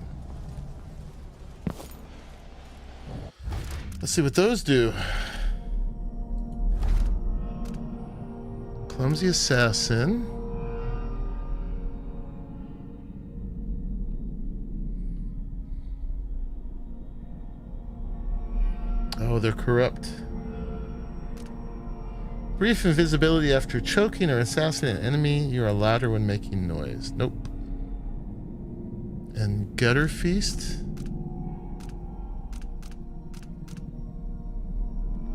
Let's see what those do. Clumsy Assassin. Oh, they're corrupt. Brief invisibility after choking or assassinating an enemy. You are louder when making noise. Nope. And Gutter Feast.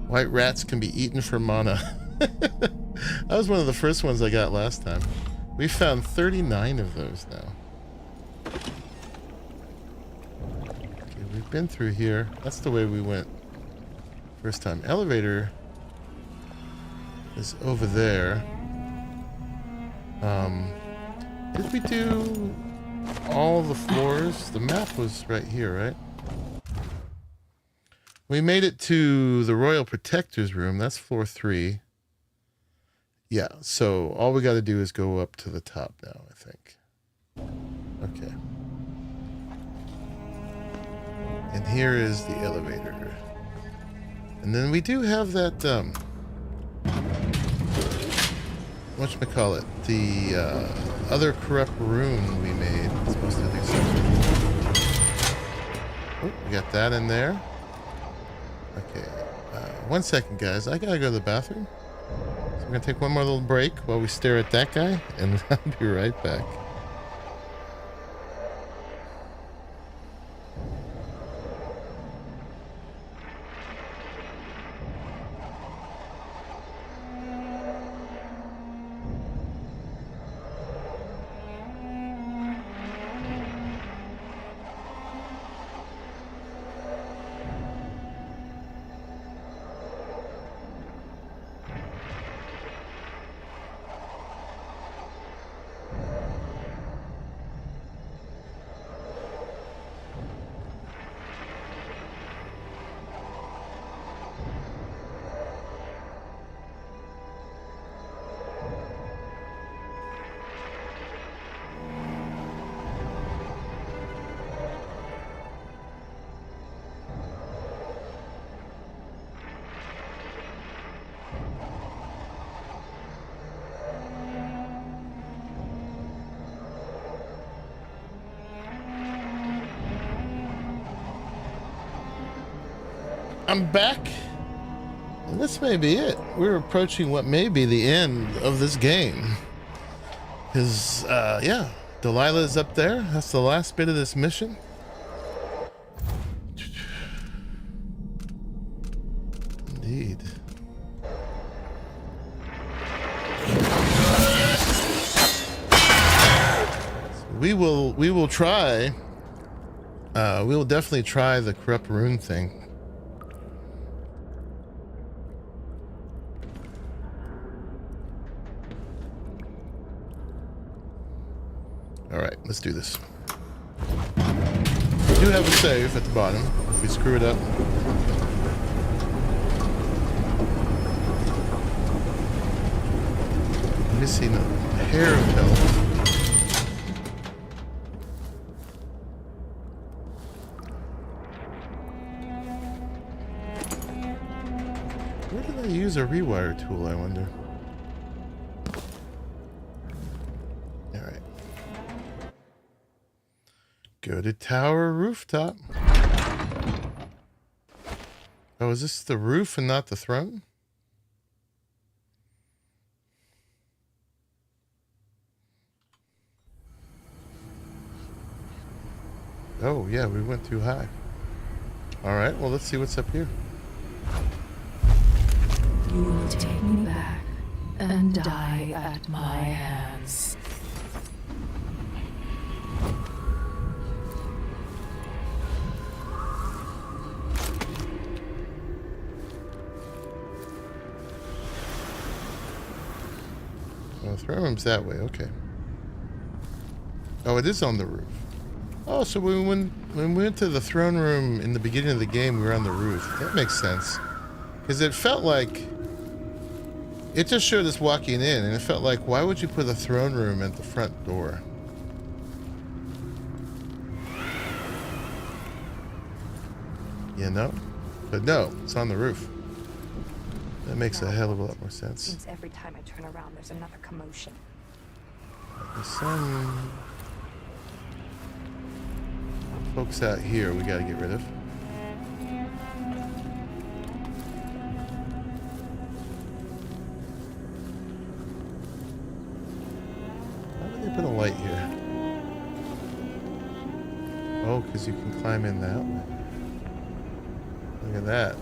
White rats can be eaten for mana. That was one of the first ones I got last time. We found 39 of those now. Okay, we've been through here. That's the way we went first time. Elevator is over there. Did we do all the floors? The map was right here, right? We made it to the Royal Protector's room. That's floor 3. Yeah, so all we got to do is go up to the top now, I think. Okay. And here is the elevator. And then we do have that, whatchamacallit, the other corrupt room we made. It's supposed to do something. Oh, we got that in there. Okay, 1 second, guys. I gotta go to the bathroom. So we're gonna take one more little break while we stare at that guy, and I'll be right back. I'm back, and this may be it. We're approaching what may be the end of this game. Because, yeah, Delilah is up there. That's the last bit of this mission. indeed. We will try. We will definitely try the corrupt rune thing. All right, let's do this. We do have a save at the bottom if we screw it up. Missing a hair of health. Where did I use a rewire tool, I wonder? Alright. Go to tower rooftop. Oh, is this the roof and not the throne? Oh, yeah, we went too high. Alright, well, let's see what's up here. You will take me back and die at my hands. Well, the throne room's that way, okay. Oh, it is on the roof. Oh, so when we went to the throne room in the beginning of the game, we were on the roof. That makes sense. Because it felt like... It just showed us walking in, and it felt like, why would you put a throne room at the front door? You know? But no, it's on the roof. That makes a hell of a lot more sense. Seems every time I turn around, there's another commotion. There's some folks out here we gotta get rid of. Why did they put a light here? Oh, because you can climb in that way. Look at that.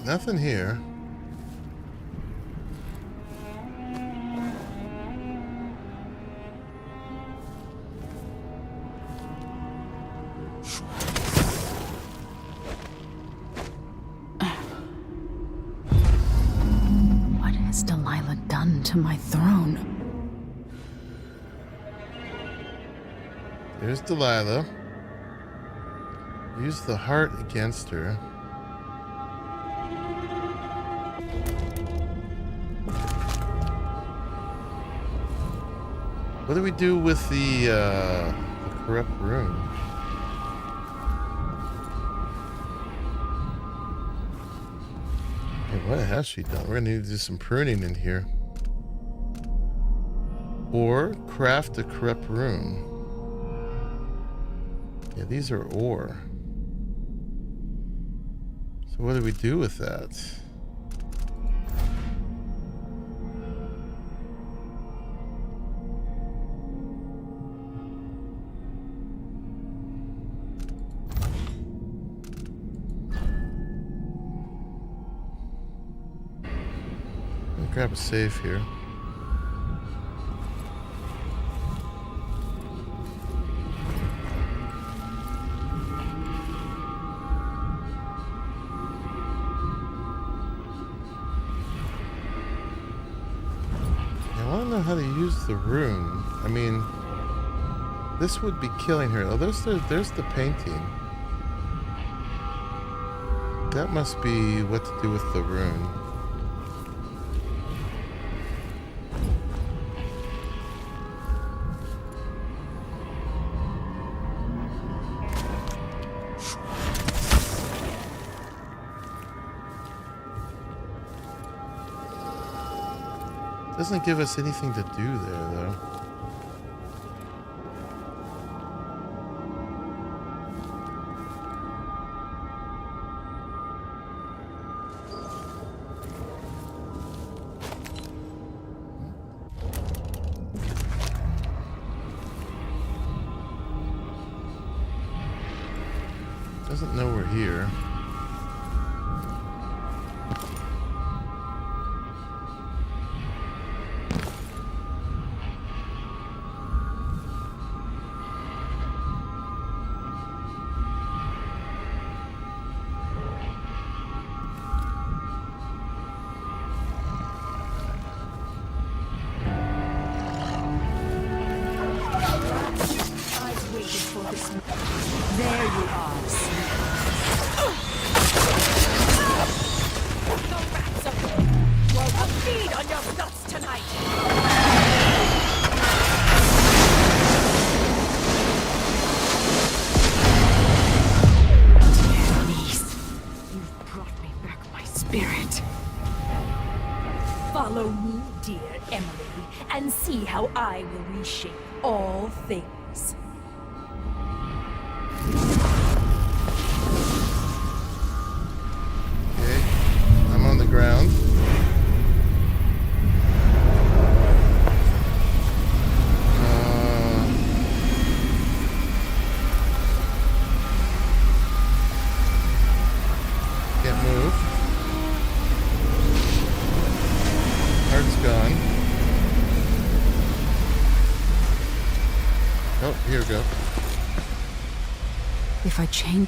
Nothing here. What has Delilah done to my throne? There's Delilah. Use the heart against her. What do we do with the corrupt rune? Hey, what has she done? We're gonna need to do some pruning in here. Or craft a corrupt rune. Yeah, these are ore. So what do we do with that? Grab a save here. I want to know how to use the rune. I mean, this would be killing her. Oh, there's the painting. That must be what to do with the rune. Doesn't give us anything to do there, though. Doesn't know we're here. There you are. The rats of will feed on your guts tonight. Niece, you've brought me back my spirit. Follow me, dear Emily, and see how I will reshape all things. Okay, I'm on the ground. Can't move. Heart's gone. Oh, here we go. If I change...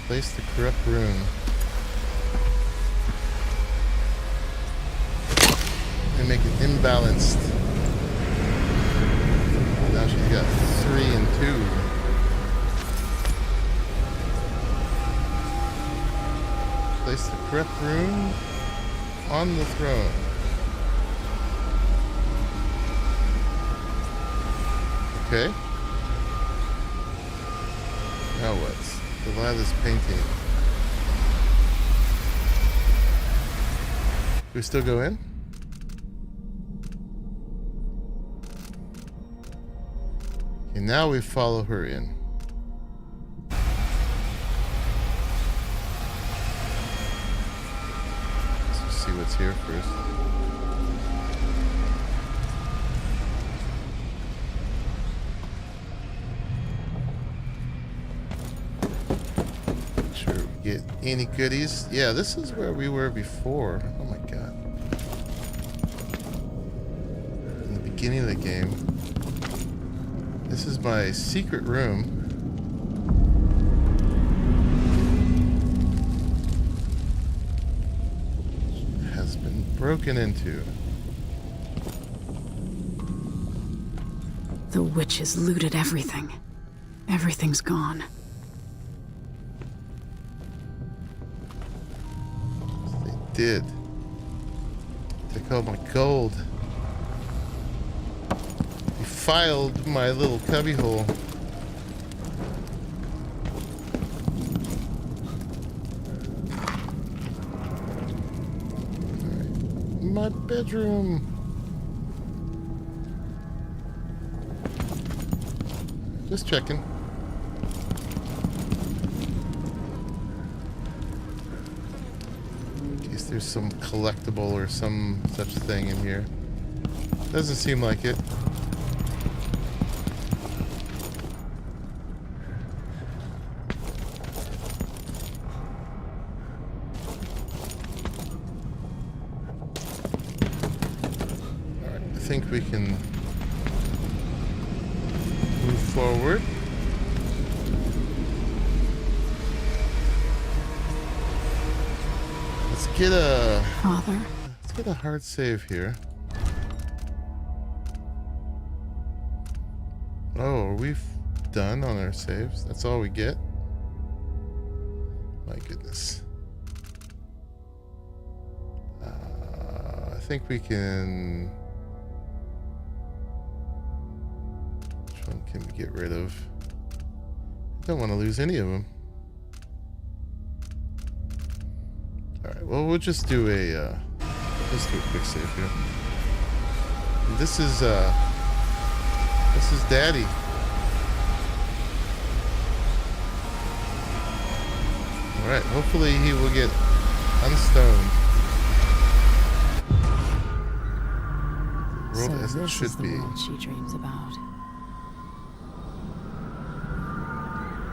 Place the corrupt rune. And make it imbalanced. Now she's got 3 and 2. Place the corrupt rune on the throne. Okay. Now what? Delilah's painting. Do we still go in? Okay, now we follow her in. Let's see what's here first. Get any goodies? Yeah, this is where we were before. Oh my god. In the beginning of the game. This is my secret room. It has been broken into. The witches looted everything. Everything's gone. Did. Took all my gold. Defiled my little cubbyhole. Alright. My bedroom. Just checking. There's some collectible or some such thing in here. Doesn't seem like it. Alright, I think we can move forward. Get a Father. Let's get a hard save here. Oh, are we done on our saves? That's all we get? My goodness. I think we can... Which one can we get rid of? I don't want to lose any of them. Alright, well, we'll just do a quick save here. And this is Daddy. Alright, hopefully he will get unstoned. The world as it should be. World she dreams about.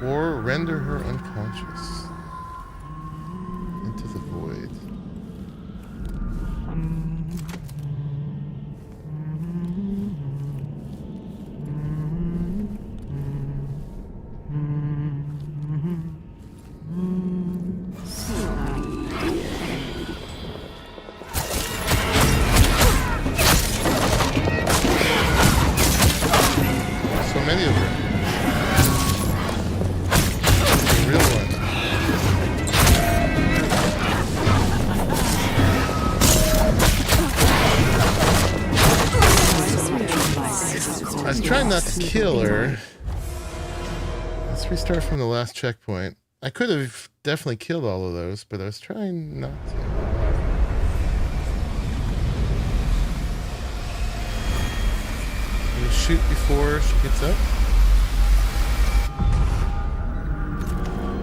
or render her unconscious into the void. So many of them. The real one. I was trying not to kill her. Let's restart from the last checkpoint. I could have definitely killed all of those, but I was trying not to. I'm gonna shoot before she gets up.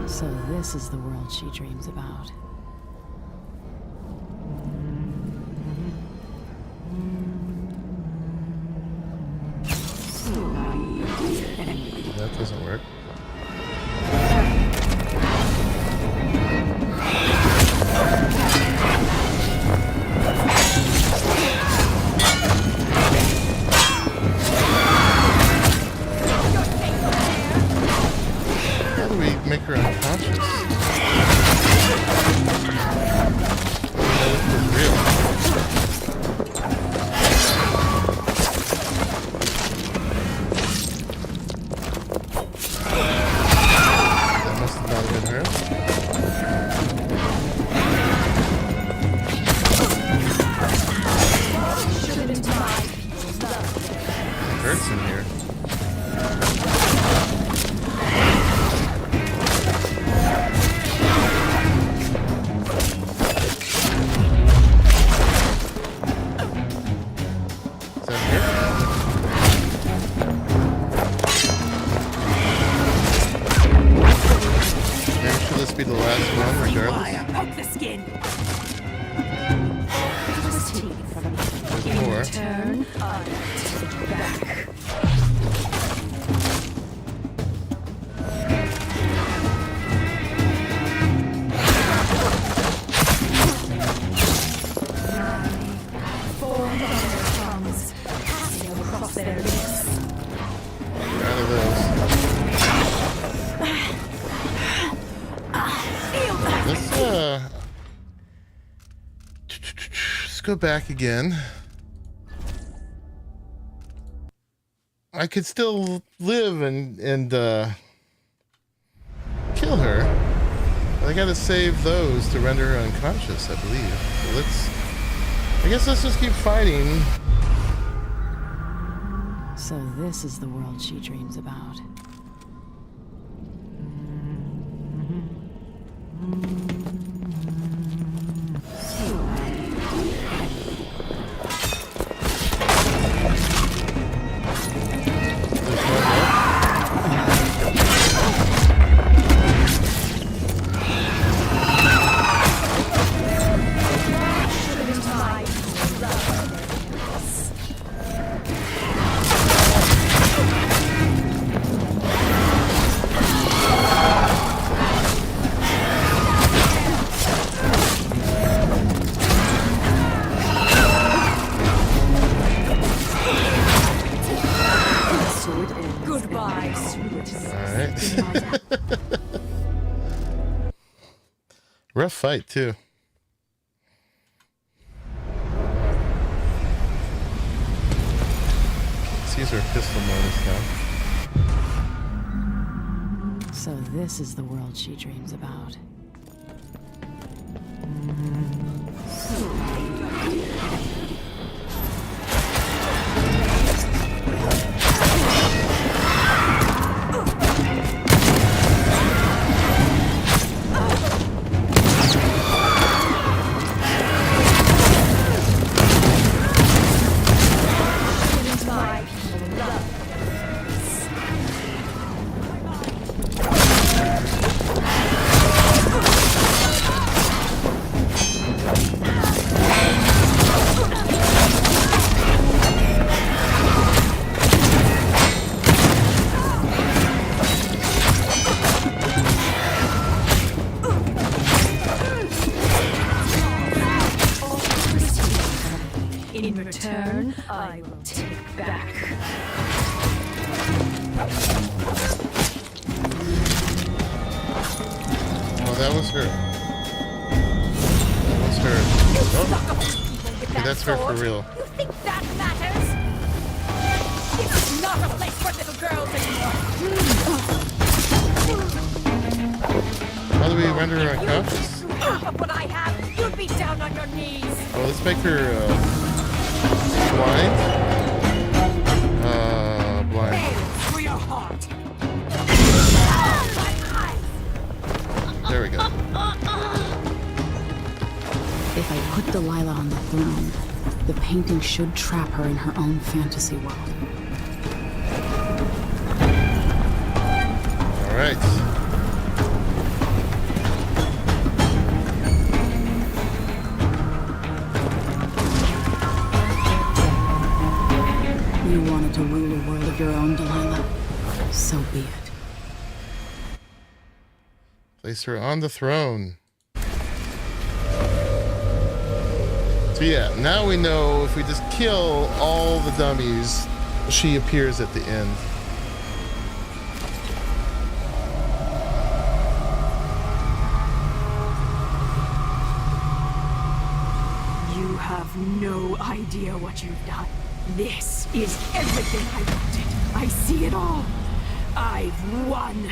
So this is the world she dreams about. That doesn't work. How do we make her unconscious? This is real. That must have not been her. It hurts in here. Be the last one, regardless. Poke the skin. There's more. Turn back. Four tongues passing across their lips. Out of those. Let's go back again. I could still live and kill her. But I gotta save those to render her unconscious, I believe. So I guess let's just keep fighting. So this is the world she dreams about. Rough fight, too. Let's use our pistol bonus now. So this is the world she dreams about. I will take back. Oh, that was her. That was her. Oh. Okay, that's her for real. You think that matters? This is not a place for little girls anymore. How do we render her unconscious? Of what I have, you'd be down on your knees. Oh, let's make her blind. Blind. For your heart. There we go. If I put Delilah on the throne, the painting should trap her in her own fantasy world. All right. You wanted to rule a world of your own, Delilah. So be it. Place her on the throne. So yeah, now we know if we just kill all the dummies, she appears at the end. You have no idea what you've done. This is everything I wanted. I see it all. I've won.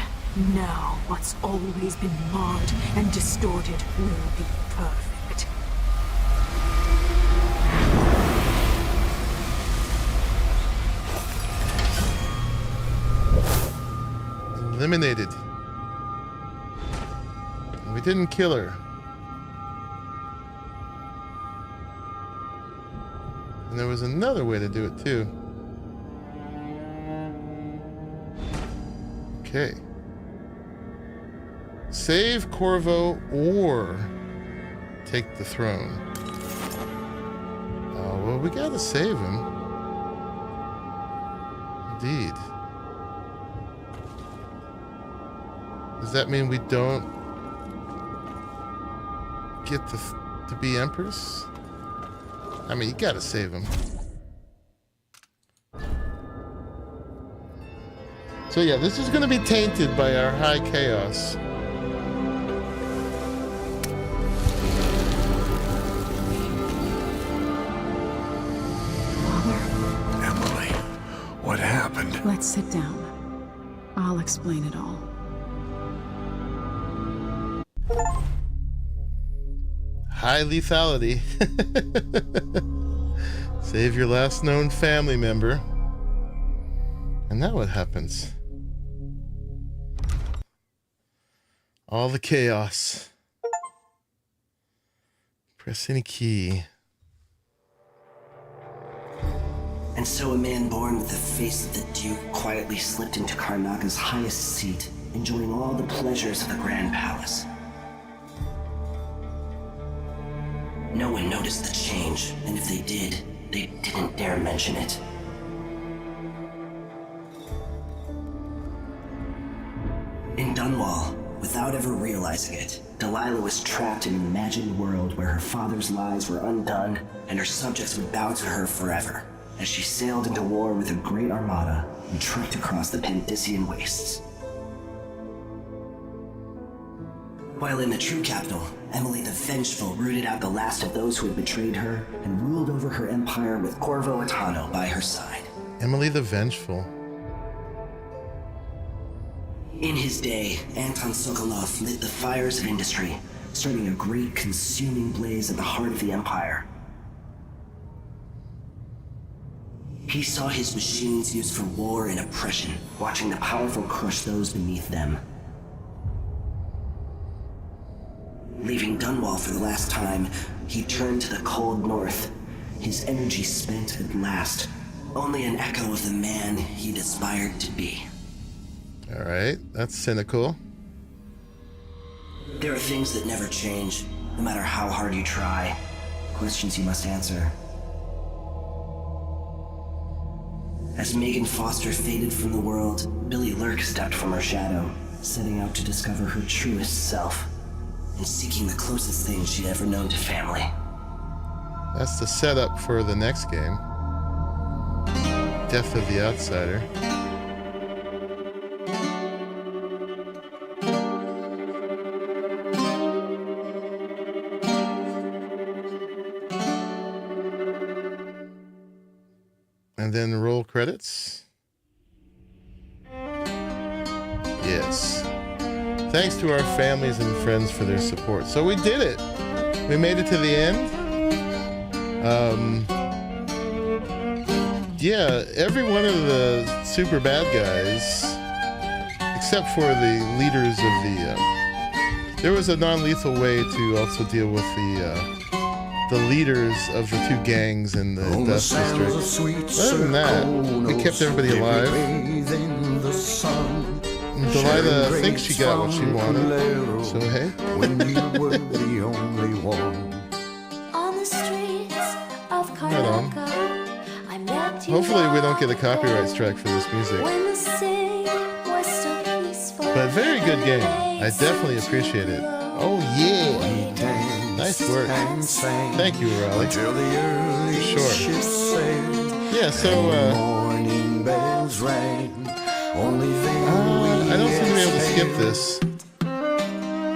Now, what's always been marred and distorted will be perfect. Eliminated. We didn't kill her. And there was another way to do it too. Okay. Save Corvo or take the throne. Oh, well, we gotta save him. Indeed. Does that mean we don't get to be Empress? I mean, you gotta save him. So yeah, this is gonna be tainted by our high chaos. Emily, what happened? Let's sit down. I'll explain it all. High lethality. Save your last known family member. And now what happens? All the chaos. Press any key. And so a man born with the face of the Duke quietly slipped into Karnaka's highest seat, enjoying all the pleasures of the Grand Palace. No one noticed the change, and if they did, they didn't dare mention it. In Dunwall, without ever realizing it, Delilah was trapped in an imagined world where her father's lies were undone and her subjects would bow to her forever, as she sailed into war with a great armada and trekked across the Pentisian wastes. While in the true capital, Emily the Vengeful rooted out the last of those who had betrayed her and ruled over her empire with Corvo Atano by her side. Emily the Vengeful. In his day, Anton Sokolov lit the fires of industry, starting a great consuming blaze at the heart of the empire. He saw his machines used for war and oppression, watching the powerful crush those beneath them. Leaving Dunwall for the last time, he turned to the cold north, his energy spent at last, only an echo of the man he'd aspired to be. All right, that's cynical. There are things that never change, no matter how hard you try. Questions you must answer. As Megan Foster faded from the world, Billy Lurk stepped from her shadow, setting out to discover her truest self, and seeking the closest thing she'd ever known to family. That's the setup for the next game. Death of the Outsider. And then roll credits. Yes. Thanks to our families and friends for their support. So we did it. We made it to the end. Yeah, every one of the super bad guys, except for the leaders of the... there was a non-lethal way to also deal with the leaders of the two gangs in the Dust District. Other than that, we kept everybody alive. Delilah thinks she got what she wanted, so hey. Right on. Hopefully we don't get a copyright strike for this music. But very good game. I definitely appreciate it. Oh yeah! Nice work. Thank you, Raleigh. Sure. Yeah, so I don't seem to be able to skip this.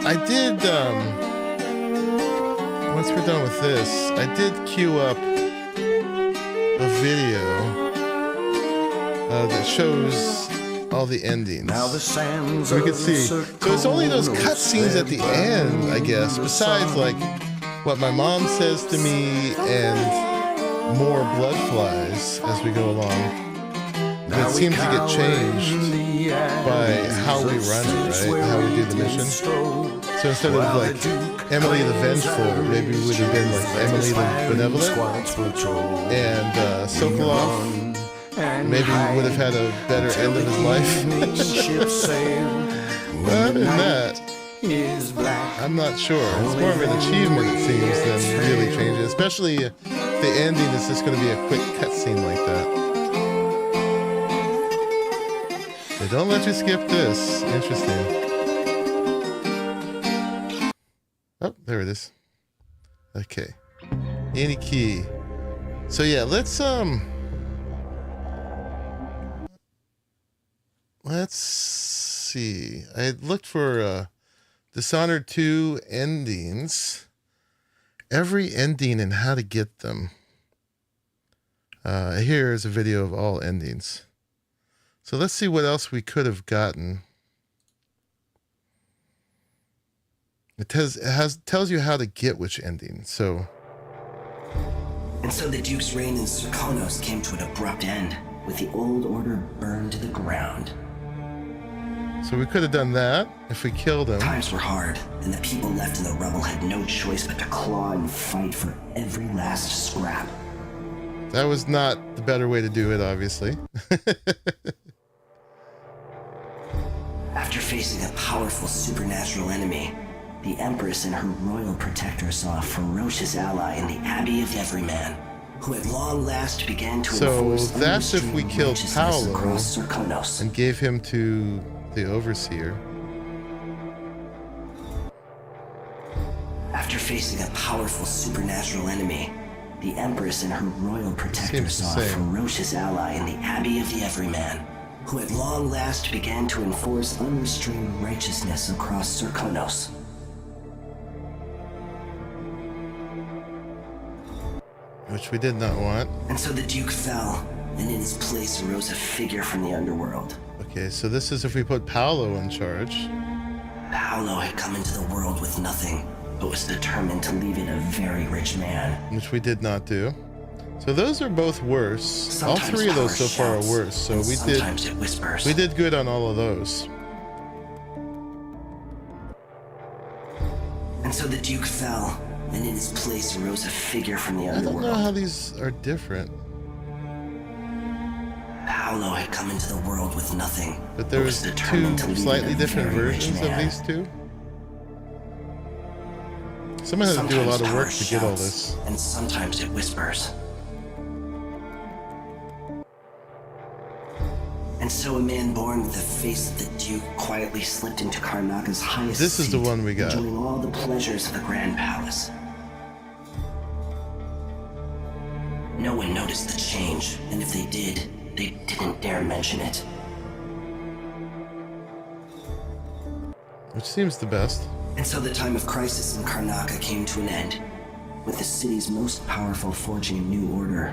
I did, once we're done with this, I did queue up a video that shows all the endings. So we can see. So it's only those cutscenes at the end, I guess, besides like what my mom says to me and more blood flies as we go along. But it seems to get changed by how we run it, right? How we do the mission. So instead of like Emily the Vengeful, maybe we would have been like Emily the Benevolent. And Sokolov maybe would have had a better end of his life. But other than that, I'm not sure. It's more of an achievement, it seems, than really changing. Especially if the ending is just going to be a quick cutscene like that. They don't let you skip this. Interesting. Oh, there it is. Okay. Any key. So yeah, let's see. I had looked for Dishonored 2 endings. Every ending and how to get them. Here is a video of all endings. So let's see what else we could have gotten. It tells you how to get which ending. So. And so the Duke's reign in Serkonos came to an abrupt end, with the old order burned to the ground. So we could have done that if we killed him. Times were hard, and the people left in the rubble had no choice but to claw and fight for every last scrap. That was not the better way to do it, obviously. After facing a powerful supernatural enemy, the Empress and her royal protector saw a ferocious ally in the Abbey of Everyman, who at long last began to enforce that's if we killed Paolo across Serkonos. and gave him to the Overseer. After facing a powerful supernatural enemy, the Empress and her royal protector saw a ferocious ally in the Abbey of the Everyman, who at long last began to enforce unrestrained righteousness across Serkonos. Which we did not want. And so the Duke fell, and in his place arose a figure from the underworld. Okay, so this is if we put Paolo in charge. Paolo had come into the world with nothing, but was determined to leave it a very rich man. Which we did not do. So those are both worse. Sometimes all three of those so far are worse. So we did good on all of those. And so the Duke fell, and in his place arose a figure from the underworld. I don't know how these are different. Paolo had come into the world with nothing. But there was two slightly different versions of these two. Someone had to do a lot of work to get all this. And sometimes it whispers. And so a man born with the face of the Duke quietly slipped into Karnaka's highest This is the one we got. enjoying all the pleasures of the Grand Palace. No one noticed the change, and if they did, They didn't dare mention it. Which seems the best. And so the time of crisis in Karnaca came to an end, with the city's most powerful forging a new order.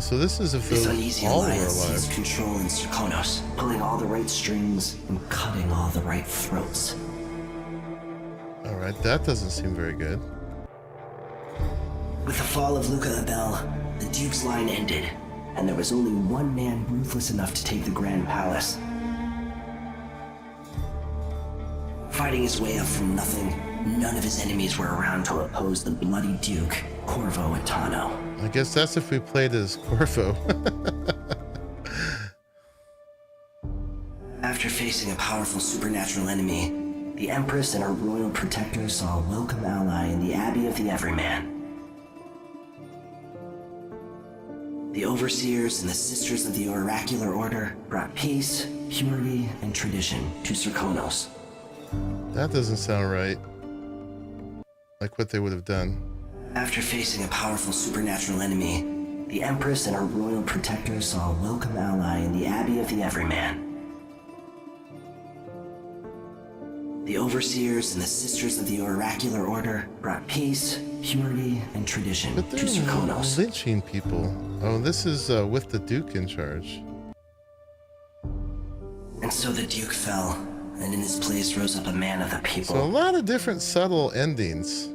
So this is if This uneasy all were alliance seized alive. control in Serkonos, pulling all the right strings and cutting all the right throats. Alright, that doesn't seem very good. With the fall of Luca Abel, the Duke's line ended, and there was only one man ruthless enough to take the Grand Palace. Fighting his way up from nothing, none of his enemies were around to oppose the bloody Duke, Corvo Atano. I guess that's if we played as Corvo. After facing a powerful supernatural enemy, the Empress and her royal protector saw a welcome ally in the Abbey of the Everyman. The Overseers and the Sisters of the Oracular Order brought peace, purity, and tradition to Serkonos. That doesn't sound right. Like what they would have done. After facing a powerful supernatural enemy, the Empress and her royal protector saw a welcome ally in the Abbey of the Everyman. The Overseers and the Sisters of the Oracular Order brought peace, purity, and tradition But to they're Serkonos. lynching people. Oh, this is with the Duke in charge. And so the Duke fell, and in his place rose up a man of the people. So a lot of different subtle endings.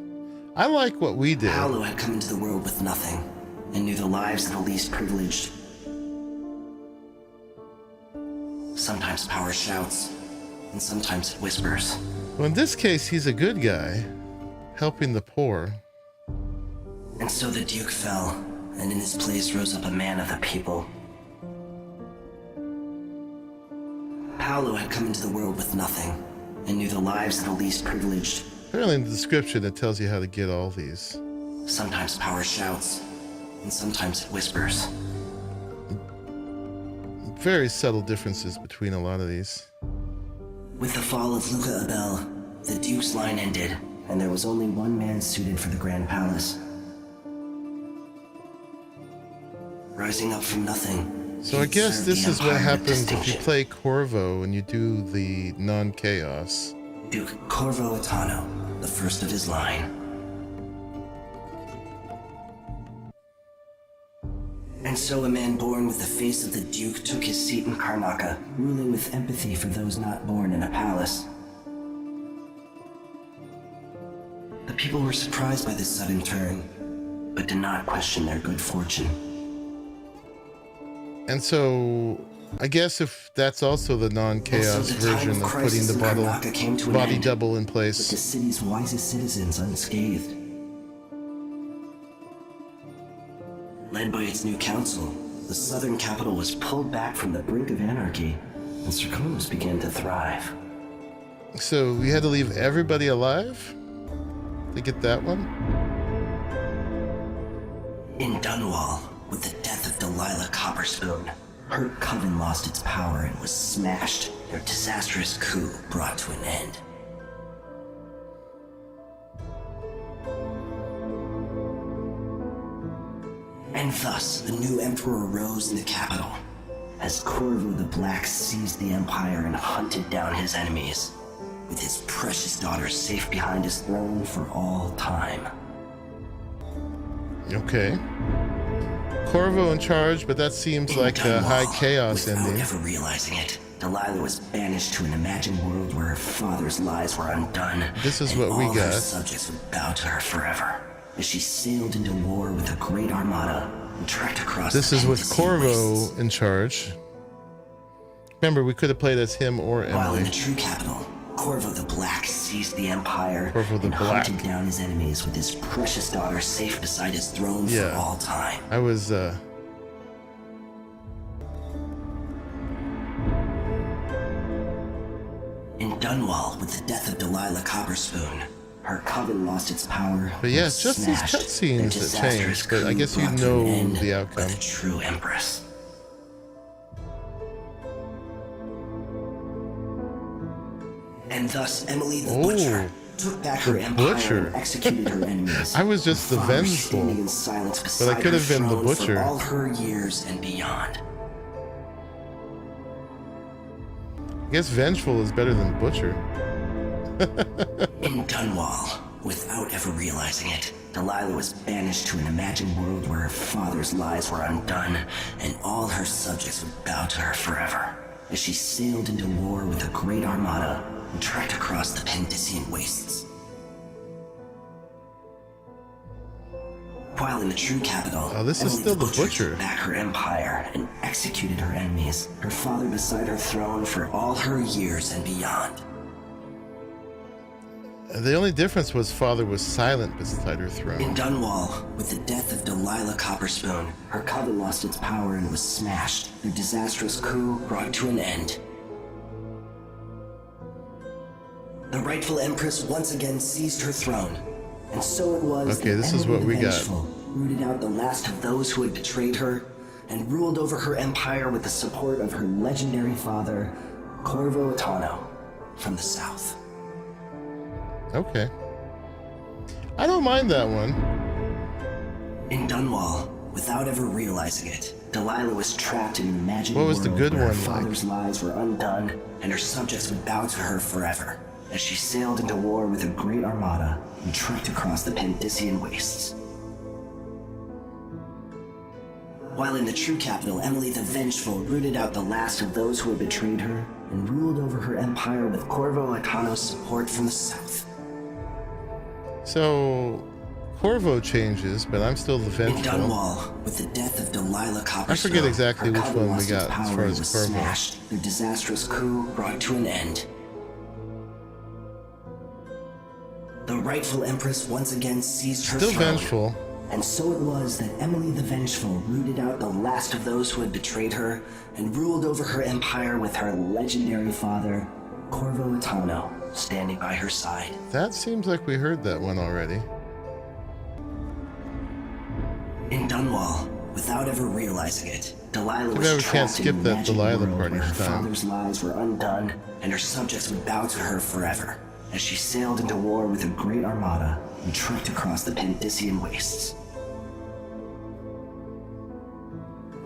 I like what we did. Paolo had come into the world with nothing, and knew the lives of the least privileged. Sometimes power shouts, and sometimes it whispers. Well, in this case, he's a good guy, helping the poor. And so the Duke fell, and in his place rose up a man of the people. Paolo had come into the world with nothing, and knew the lives of the least privileged. Apparently in the description it tells you how to get all these. Sometimes power shouts, and sometimes it whispers. Very subtle differences between a lot of these. With the fall of Luca Abel, the Duke's line ended, and there was only one man suited for the Grand Palace. Rising up from nothing. So I guess this is what happens if you play Corvo and you do the non-chaos. Duke Corvo Atano, the first of his line. And so a man born with the face of the Duke took his seat in Karnaca, ruling with empathy for those not born in a palace. The people were surprised by this sudden turn, but did not question their good fortune. And so I guess if that's also the non-chaos version of putting the body double in place. With the city's wisest citizens unscathed. Led by its new council, the southern capital was pulled back from the brink of anarchy, and Serkonos began to thrive. So we had to leave everybody alive to get that one? In Dunwall, with the death of Delilah Copperspoon, her coven lost its power and was smashed, their disastrous coup brought to an end. And thus, the new emperor rose in the capital, as Corvo the Black seized the empire and hunted down his enemies, with his precious daughter safe behind his throne for all time. Okay. Corvo in charge, but that seems like a high chaos without ending. ever realizing it, Delilah was banished to an imagined world where her father's lies were undone. This is and what we all her got. subjects would bow to her forever, as she sailed into war with a great armada and trekked across This the is with empty sea wastes. Corvo in charge. Remember, we could have played as him or While in Emily. the true capital, Corvo the Black seized the empire Corvo the and Black. hunted down his enemies with his precious daughter safe beside his throne Yeah. for all time. I was, In Dunwall, with the death of Delilah Copperspoon, her coven lost its power. But yeah, and it's just these smashed. Their cutscenes that disastrous change, but I coup guess you brought to know an end the by outcome. the true empress. And thus Emily the Butcher, took back her The empire Butcher. and executed her enemies. I was just Her the father vengeful, standing in silence but beside I could have her been the throne Butcher. for all her years and beyond. I guess vengeful is better than butcher. In Dunwall, without ever realizing it, Delilah was banished to an imagined world where her father's lies were undone, and all her subjects would bow to her forever, as she sailed into war with a great armada and trekked across the Pendician wastes. While in the true capital, this is Emily still the Butcher. took back her empire and executed her enemies, her father beside her throne for all her years and beyond. The only difference was father was silent beside her throne. In Dunwall, with the death of Delilah Copperspoon, her coven lost its power and was smashed. Their disastrous coup brought to an end. The rightful empress once again seized her throne, and so it was Okay, that this is Emily what we the got. Vengeful rooted out the last of those who had betrayed her and ruled over her empire with the support of her legendary father, Corvo Attano, from the south. Okay. I don't mind that one. In Dunwall, without ever realizing it, Delilah was trapped in an imagined What was world the good where her one father's lies were undone and her subjects would bow to her forever, as she sailed into war with a great armada and trekked across the Pendician wastes. While in the true capital, Emily the Vengeful rooted out the last of those who had betrayed her and ruled over her empire with Corvo Attano's support from the south. So, Corvo changes, but I'm still the In vengeful. Dunwall, with the death of Delilah Copperstone, I forget exactly her which coven one we lost its got as power far and as was Corvo. smashed. Their disastrous coup brought to an end. The rightful empress once again seized her Still throne. vengeful. And so it was that Emily the Vengeful rooted out the last of those who had betrayed her and ruled over her empire with her legendary father, Corvo Attano, standing by her side. That seems like we heard that one already. In Dunwall, without ever realizing it, Delilah Too was bad we can't trapped skip in an that imagined Delilah world part where her each time. father's lies were undone and her subjects would bow to her forever, as she sailed into war with a great armada and trekked across the Pendician wastes.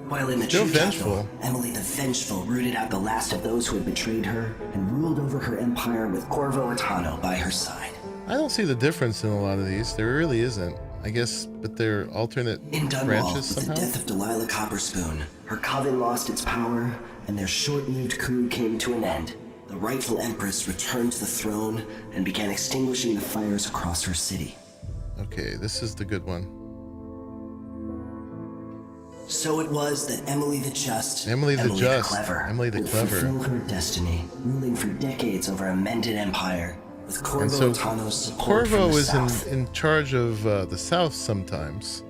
While in the Still true capital, vengeful. Emily the Vengeful rooted out the last of those who had betrayed her and ruled over her empire with Corvo Attano by her side. I don't see the difference in a lot of these. There really isn't. I guess, but they're alternate In Dunwall, branches with the somehow. death of Delilah Copperspoon, her coven lost its power, and their short-lived coup came to an end. The rightful empress returned to the throne and began extinguishing the fires across her city. Okay, this is the good one. So it was that Emily the Just, Emily the Just, Clever, Emily the would Clever. fulfill her destiny, ruling for decades over a mended empire, with And Corvo so Attano's support Corvo from the is south. in charge of the South sometimes.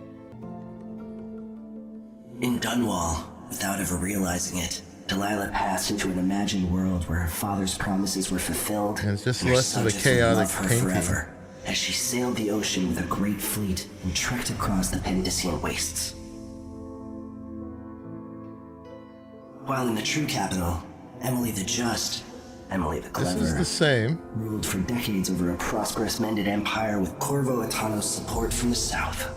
In Dunwall, without ever realizing it, Delilah passed into an imagined world where her father's promises were fulfilled, And it's just and her less of a subjects would chaotic love her painting. forever, as she sailed the ocean with a great fleet and trekked across the Pendician wastes. While in the true capital, Emily the Just, Emily the Clever, This is the same. ruled for decades over a prosperous mended empire with Corvo Attano's support from the south.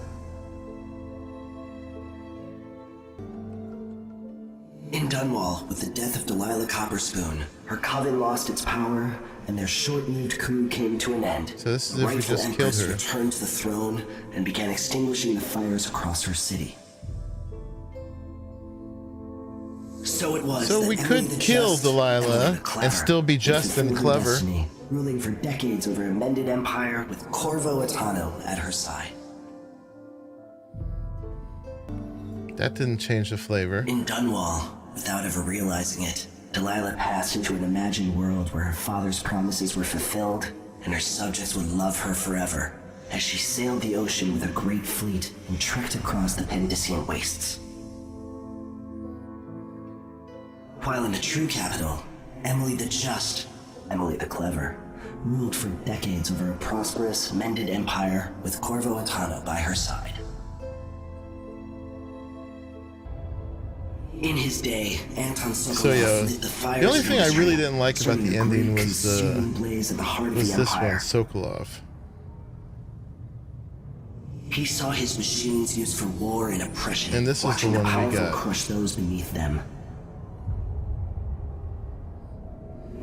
In Dunwall, with the death of Delilah Copperspoon, her coven lost its power, and their short-lived coup came to an end. So this is The if we rightful just killed empress her. returned to the throne and began extinguishing the fires across her city. So it was So that we Emily could the kill Just, Delilah Emily the Clever, and still be would just and fulfill her clever. destiny, ruling for decades over a mended empire with Corvo Attano at her side. That didn't change the flavor. In Dunwall, without ever realizing it, Delilah passed into an imagined world where her father's promises were fulfilled and her subjects would love her forever, as she sailed the ocean with a great fleet and trekked across the Pendician wastes. While in the true capital, Emily the Just, Emily the Clever, ruled for decades over a prosperous, mended empire with Corvo Attano by her side. In his day, Anton Sokolov So yeah, lit the fires the only of thing I history, really didn't like about starting the a ending great was consuming blaze at the heart of the this one, Empire. Sokolov. He saw his machines used for war and oppression, And this is the watching one we powerful got. crush those beneath them.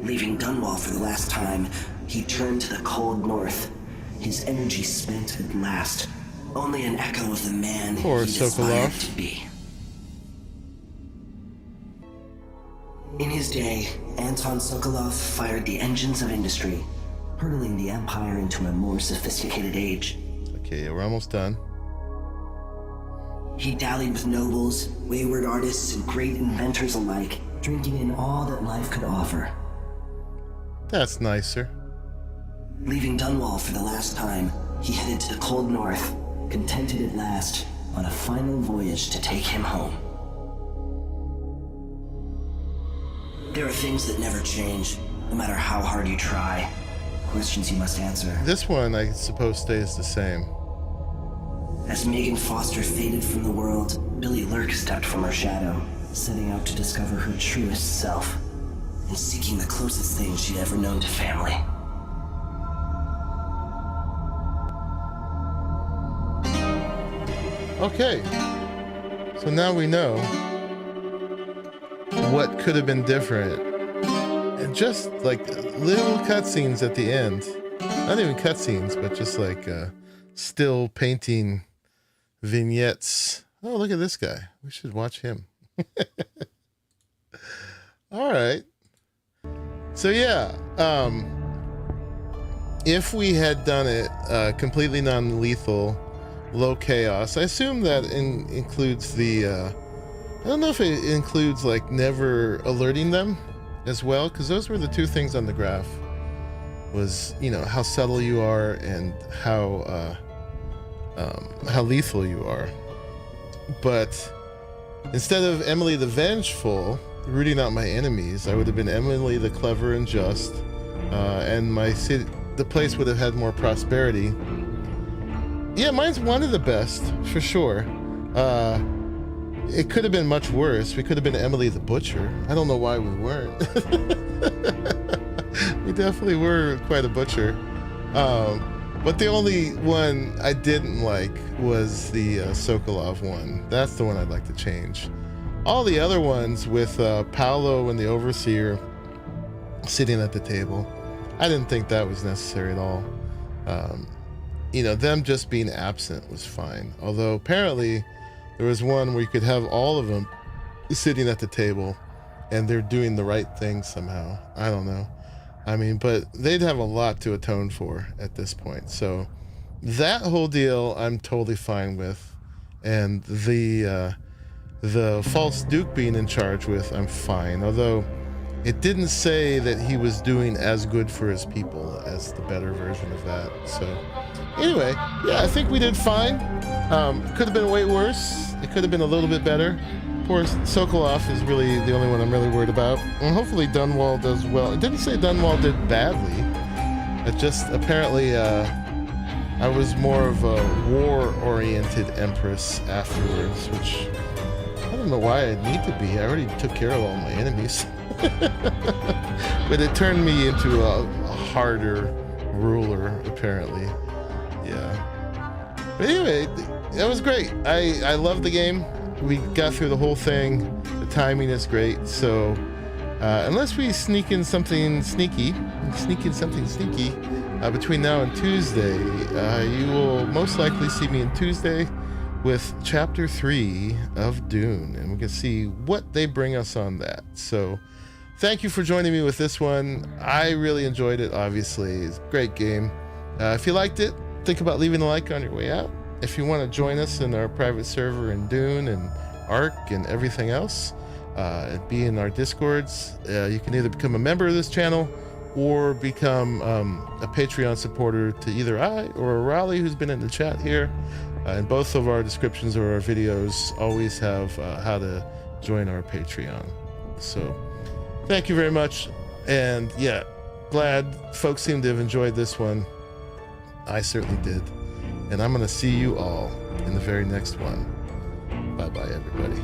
Leaving Dunwall for the last time, he turned to the cold north, his energy spent at last. Only an echo of the man he aspired to be. In his day, Anton Sokolov fired the engines of industry, hurtling the Empire into a more sophisticated age. Okay, we're almost done. He dallied with nobles, wayward artists, and great inventors alike, drinking in all that life could offer. That's nicer. Leaving Dunwall for the last time, he headed to the cold north, contented at last, on a final voyage to take him home. There are things that never change, no matter how hard you try. Questions you must answer. This one, I suppose, stays the same. As Megan Foster faded from the world, Billy Lurk stepped from her shadow, setting out to discover her truest self, and seeking the closest thing she'd ever known to family. Okay, so now we know what could have been different. And just like little cutscenes at the end. Not even cutscenes, but just like still painting vignettes. Oh, look at this guy. We should watch him. All right. So yeah, if we had done it completely non-lethal, low chaos, I assume that includes the I don't know if it includes like never alerting them as well, because those were the two things on the graph, was, you know, how subtle you are and how lethal you are. But instead of Emily the Vengeful rooting out my enemies, I would have been Emily the Clever and Just, and my city, the place would have had more prosperity. Yeah, mine's one of the best, for sure. It could have been much worse. We could have been Emily the Butcher. I don't know why we weren't. We definitely were quite a butcher. But the only one I didn't like was the Sokolov one. That's the one I'd like to change. All the other ones with Paolo and the Overseer sitting at the table, I didn't think that was necessary at all. You know, them just being absent was fine. Although apparently there was one where you could have all of them sitting at the table and they're doing the right thing somehow. I don't know. I mean, but they'd have a lot to atone for at this point. So that whole deal I'm totally fine with. And the false Duke being in charge with, I'm fine. Although it didn't say that he was doing as good for his people as the better version of that. So anyway, yeah, I think we did fine. Could have been way worse. It could have been a little bit better. Poor Sokolov is really the only one I'm really worried about. And hopefully Dunwall does well. It didn't say Dunwall did badly. It just apparently I was more of a war-oriented empress afterwards, which I don't know why I'd need to be. I already took care of all my enemies. But it turned me into a harder ruler, apparently. Yeah. But anyway, that was great. I love the game. We got through the whole thing. The timing is great. So unless we sneak in something sneaky, between now and Tuesday, you will most likely see me on Tuesday with Chapter 3 of Dune, and we can see what they bring us on that. So thank you for joining me with this one. I really enjoyed it, obviously. It's a great game. If you liked it, think about leaving a like on your way out. If you want to join us in our private server in Dune and Ark and everything else, be in our Discords, you can either become a member of this channel or become a Patreon supporter to either I or Raleigh, who's been in the chat here. And both of our descriptions of our videos always have how to join our Patreon. So thank you very much. And yeah, glad folks seem to have enjoyed this one. I certainly did. And I'm going to see you all in the very next one. Bye-bye, everybody.